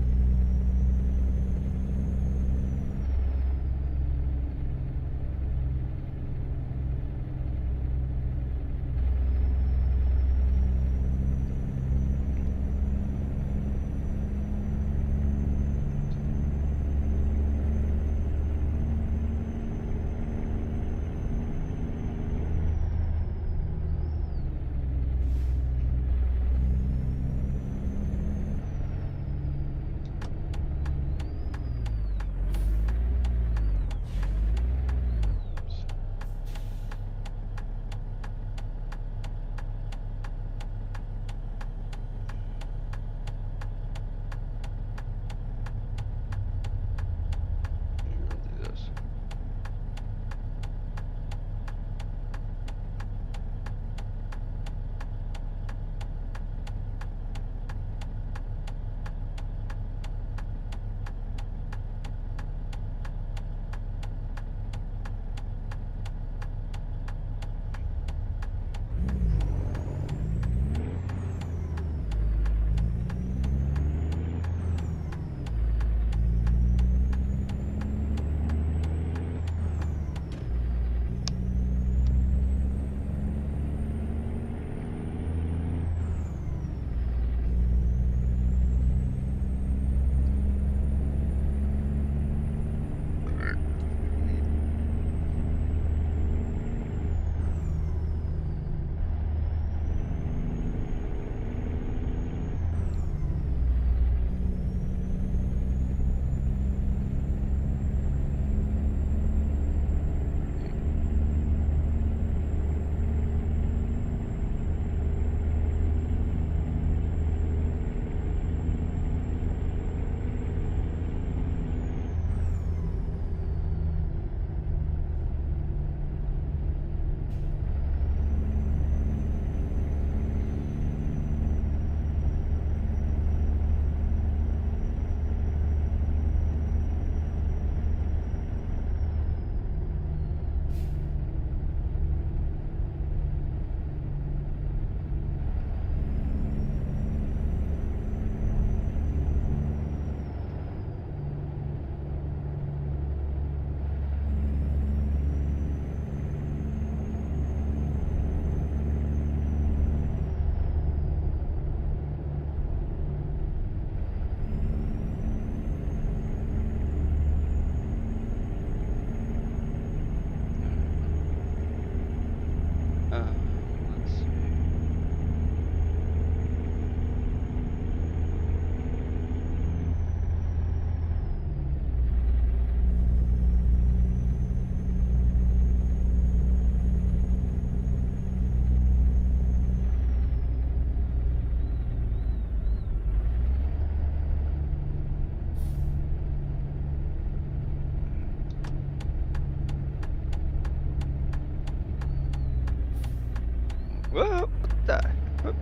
Whoa, what the? Whoop.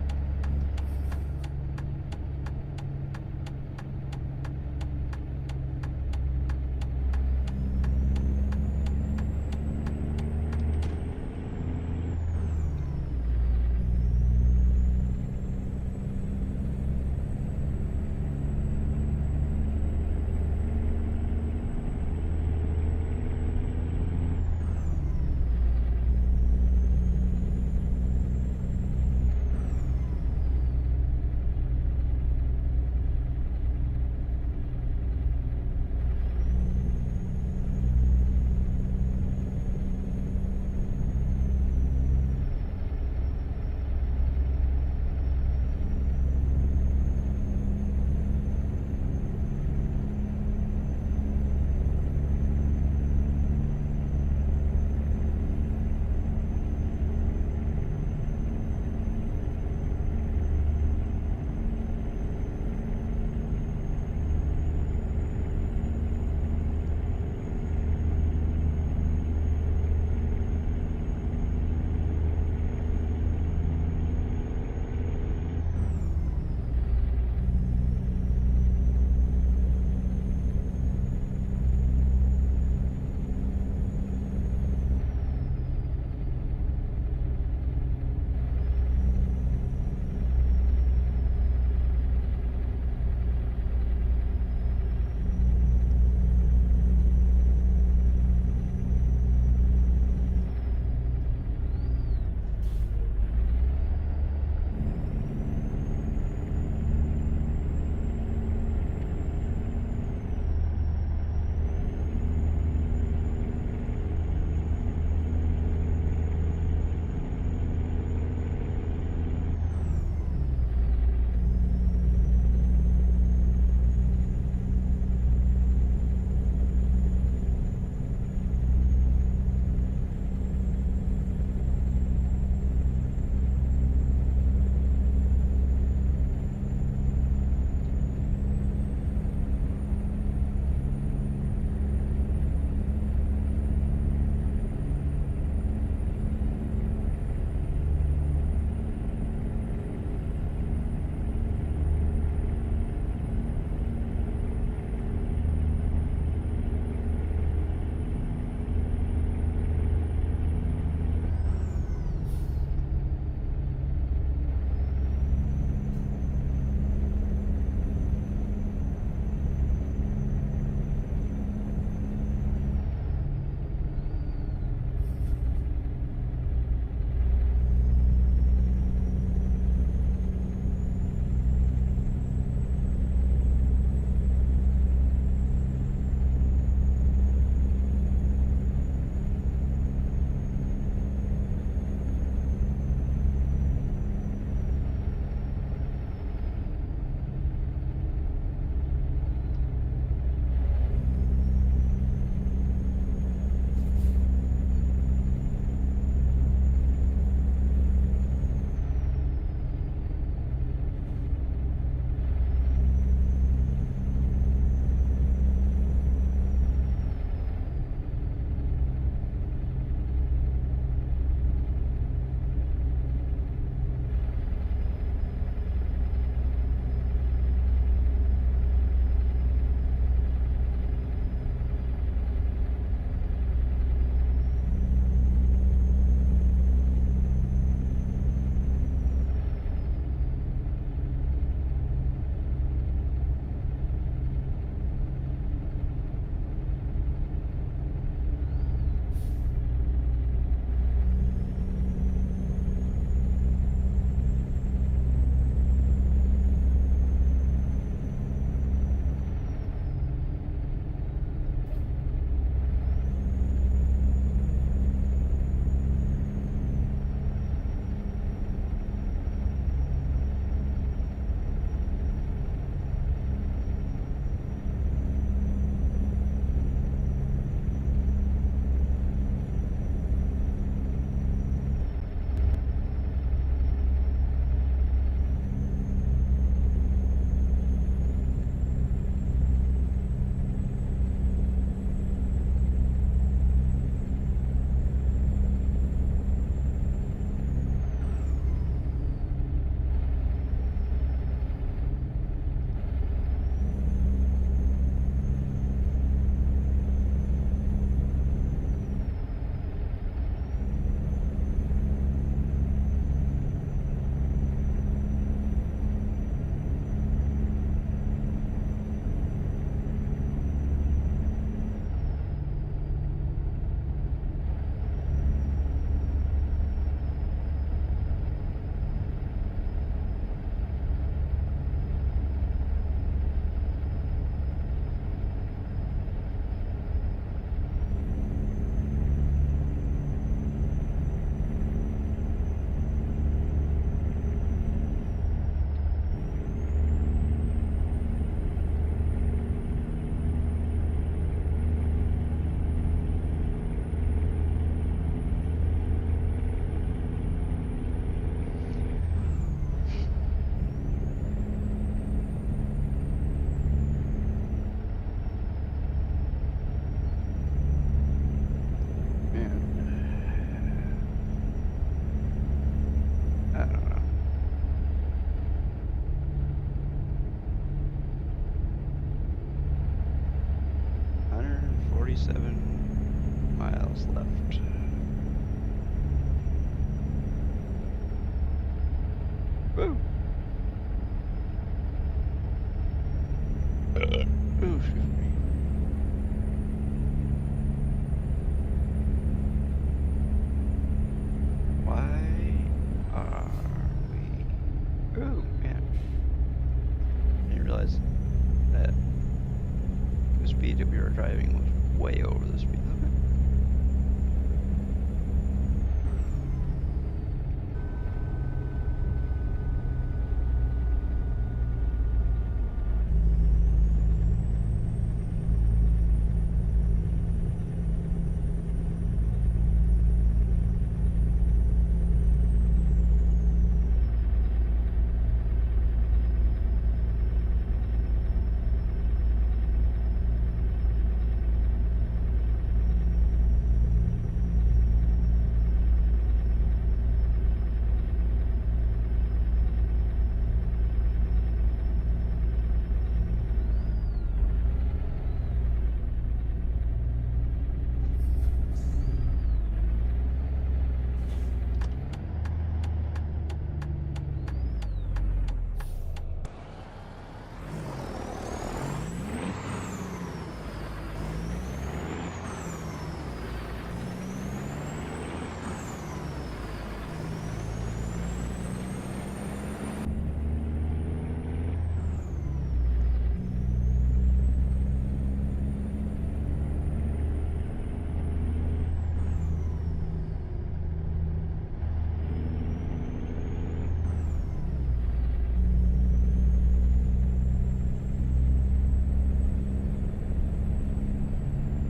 driving was way over the speed limit.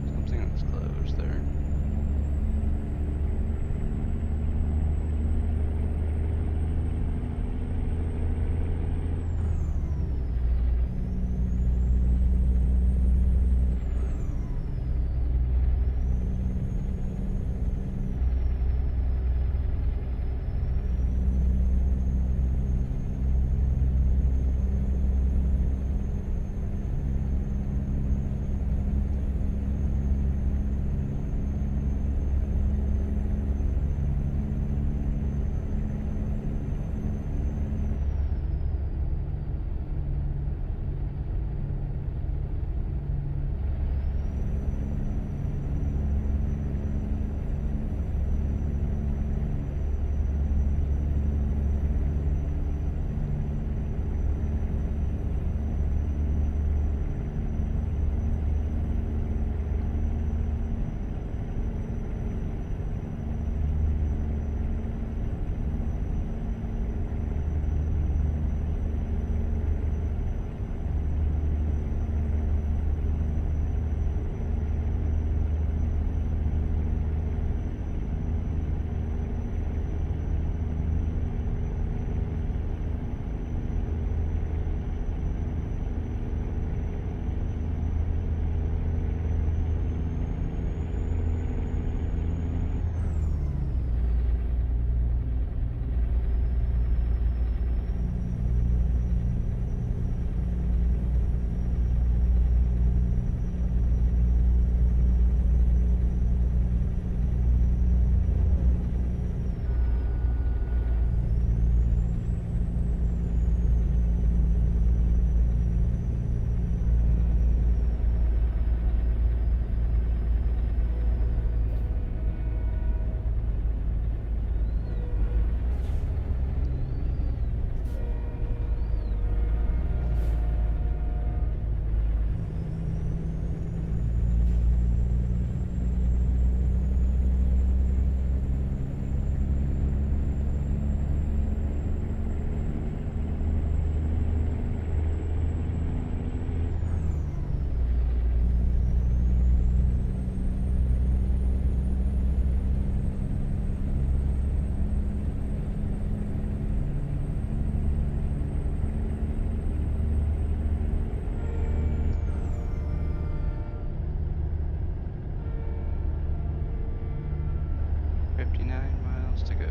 Something's closed there. To go.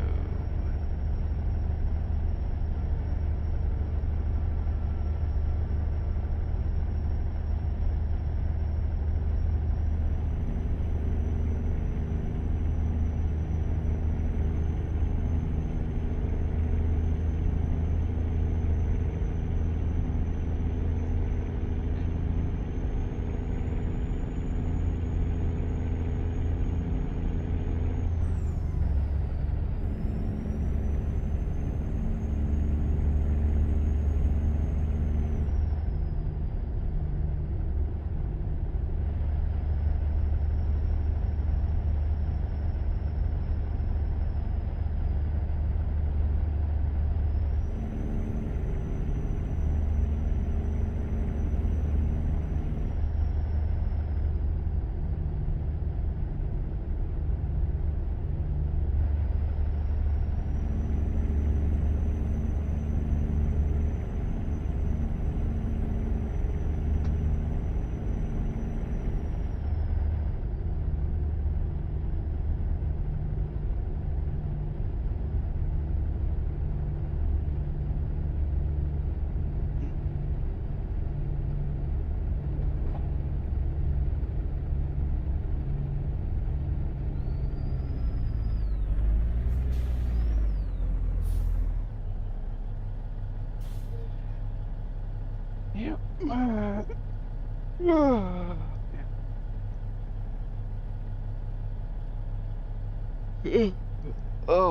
Oh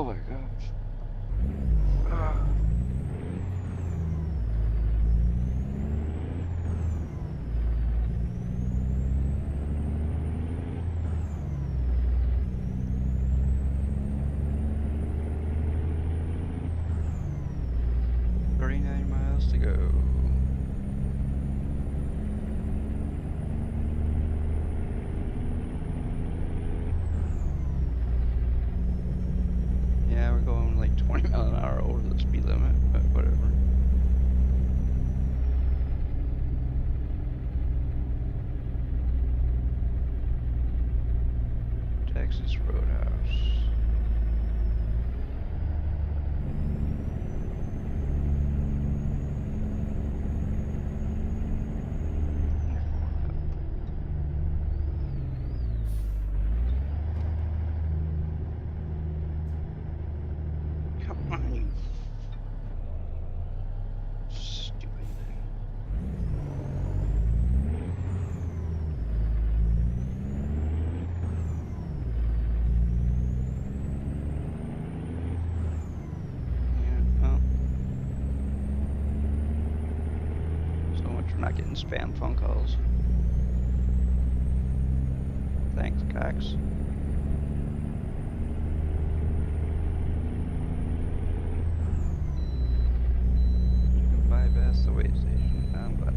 my gosh. $39 miles to go. Yeah, we're going like 20 miles an hour over the speed limit, but whatever. Texas Roadhouse. Come on, you stupid thing. Yeah, well. So much for not getting spam phone calls. Thanks, Cox. You can bypass the wait station. I'm glad.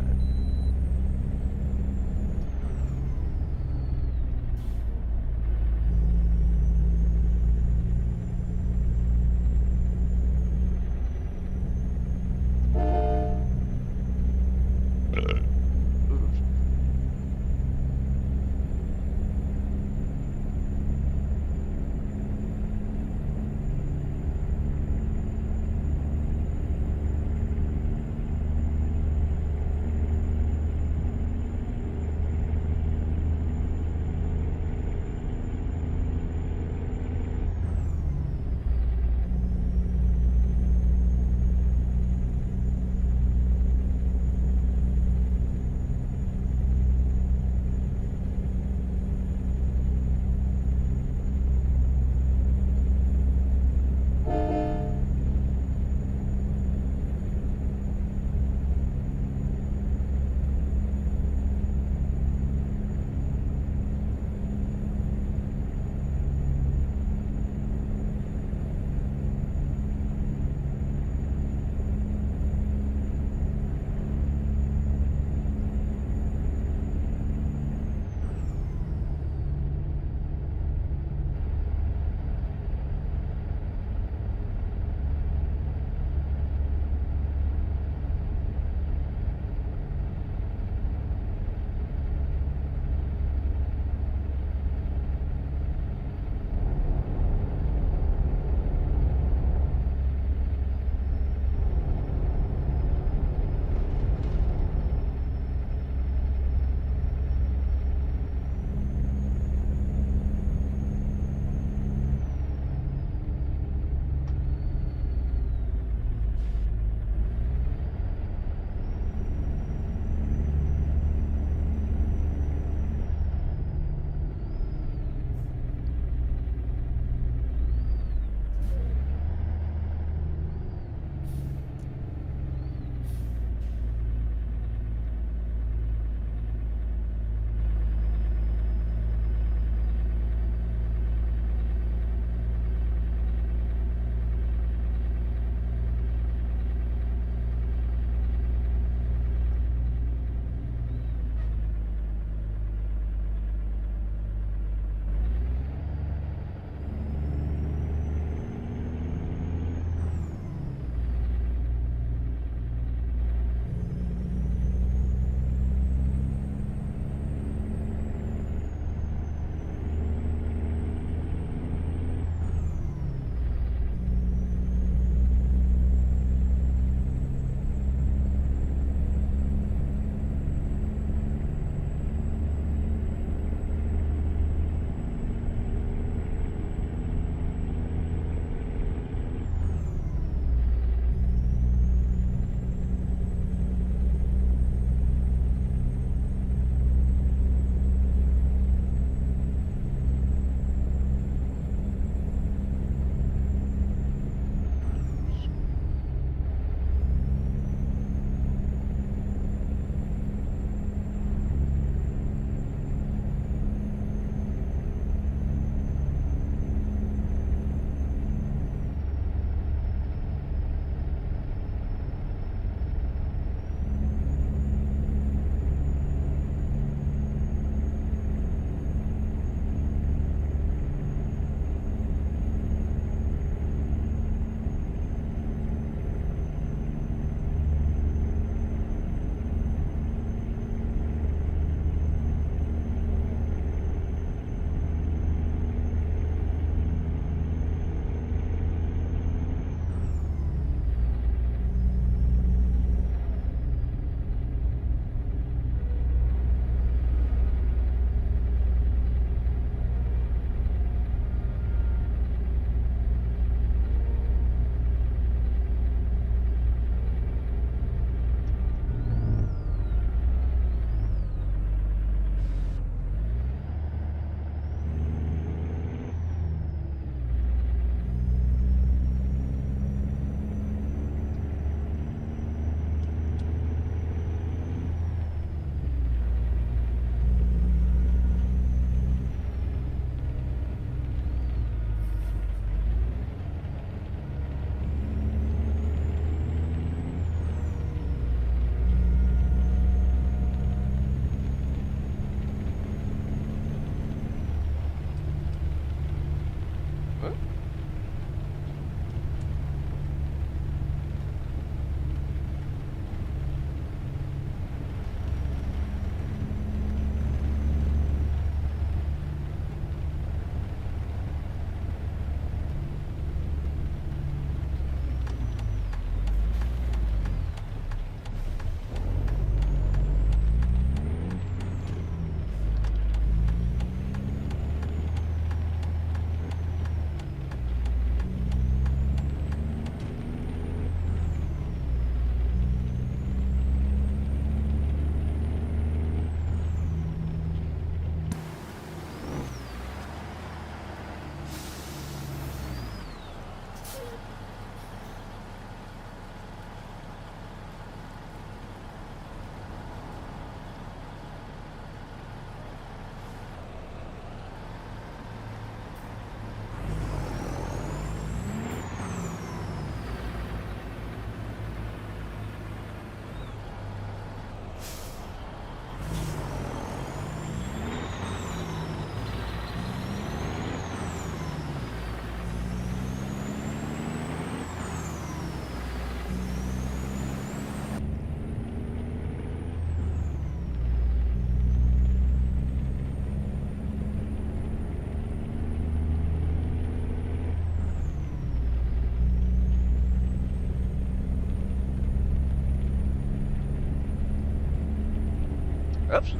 Oops.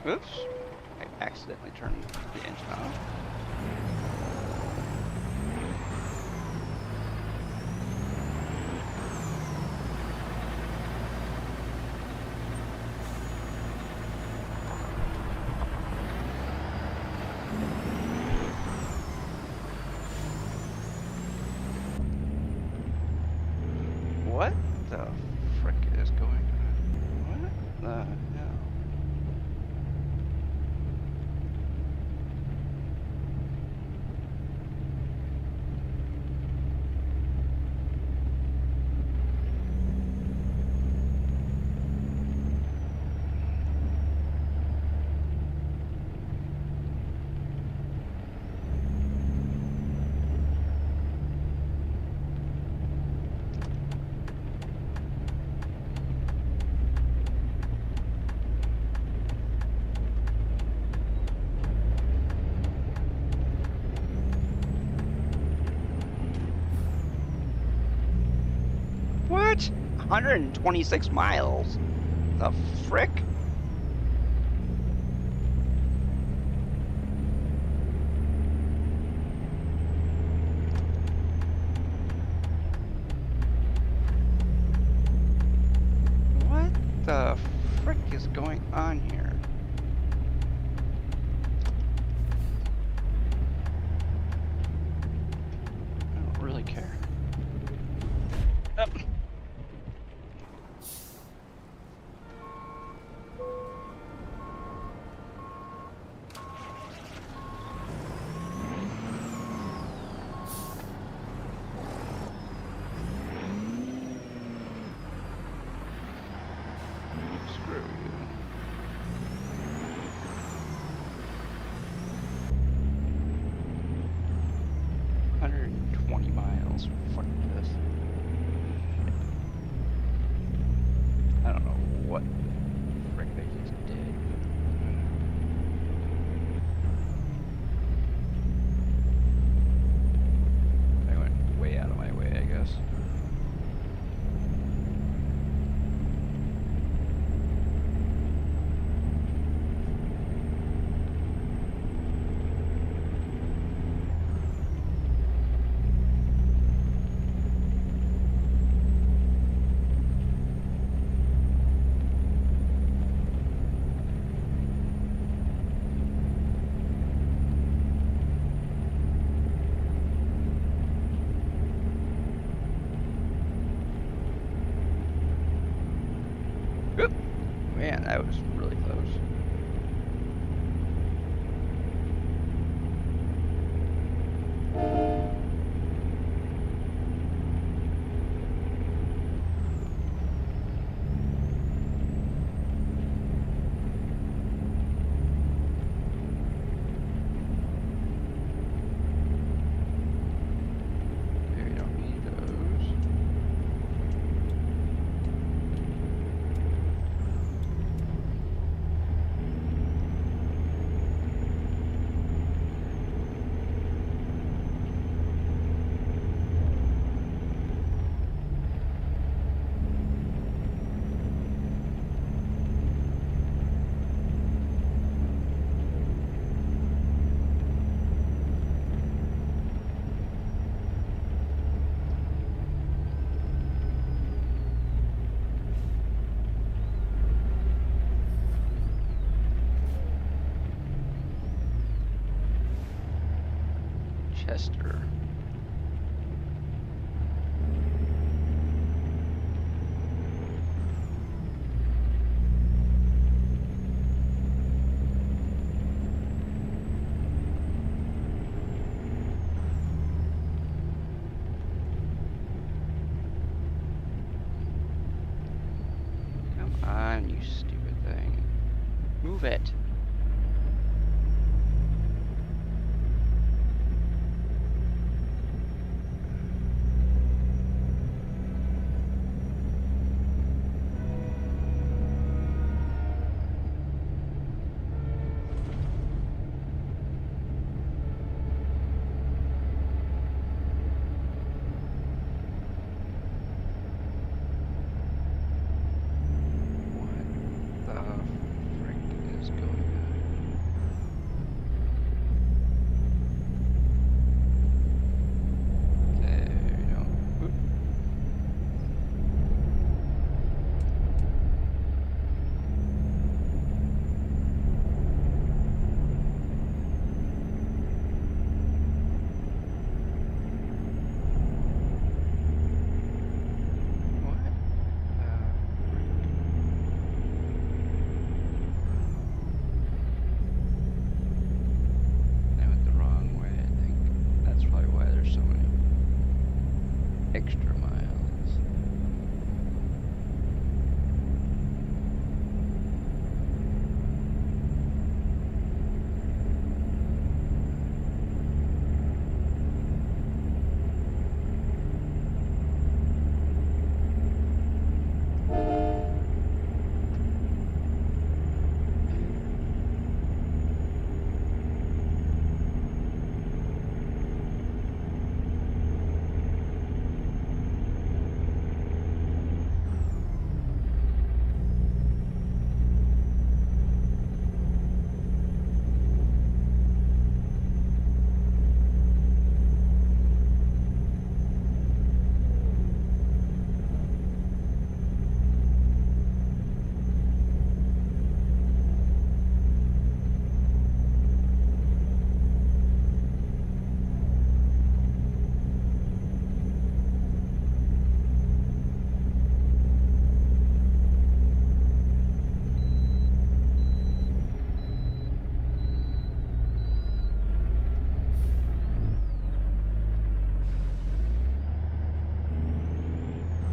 Oops. I accidentally turned the engine off. What the frick is going on? What the hell? What? 126 miles? The frick? What the frick is going on here? I don't really care. Oh. Screw you. $120 miles. Fuck this. I don't know what the frick they just did. I went way out of my way, I guess. Oop. Man, that was really close. Maybe we don't need those. Chester. Come on, you stupid thing. Move it. extra miles.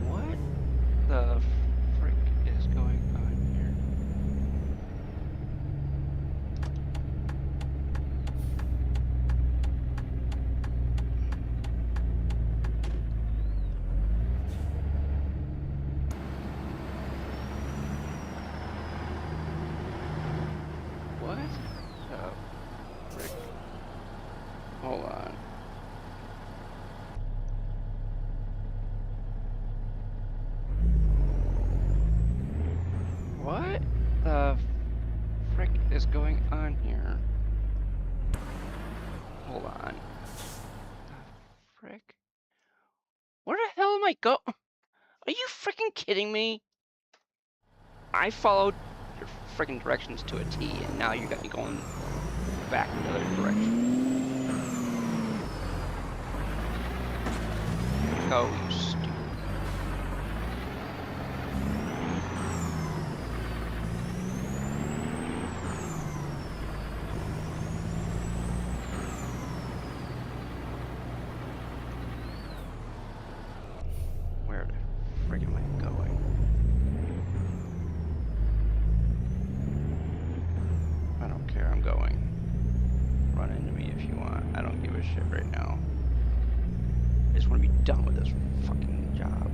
What the frick is going on here? What the frick? Hold on. What the frick is going on here? Hold on. The frick? Where the hell am I go? Are you freaking kidding me? I followed your freaking directions to a T, and now you got me going back in the other direction. Oh, you stupid. Where the frick am I going? I don't care, I'm going. Run into me if you want. I don't give a shit right now. I just want to be done with this fucking job.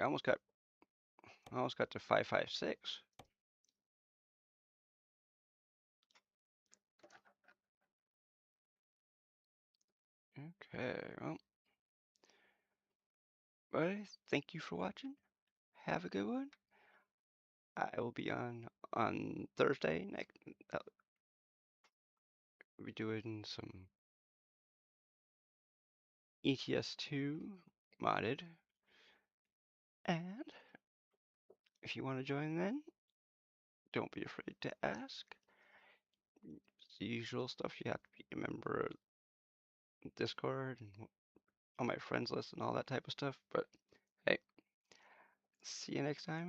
I almost got to 556. Okay, well, buddy, thank you for watching. Have a good one. I will be on Thursday next. We'll be doing some ETS2 modded, and if you want to join, then don't be afraid to ask. It's the usual stuff. You have to be a member of Discord and on my friends list and all that type of stuff. But hey, see you next time.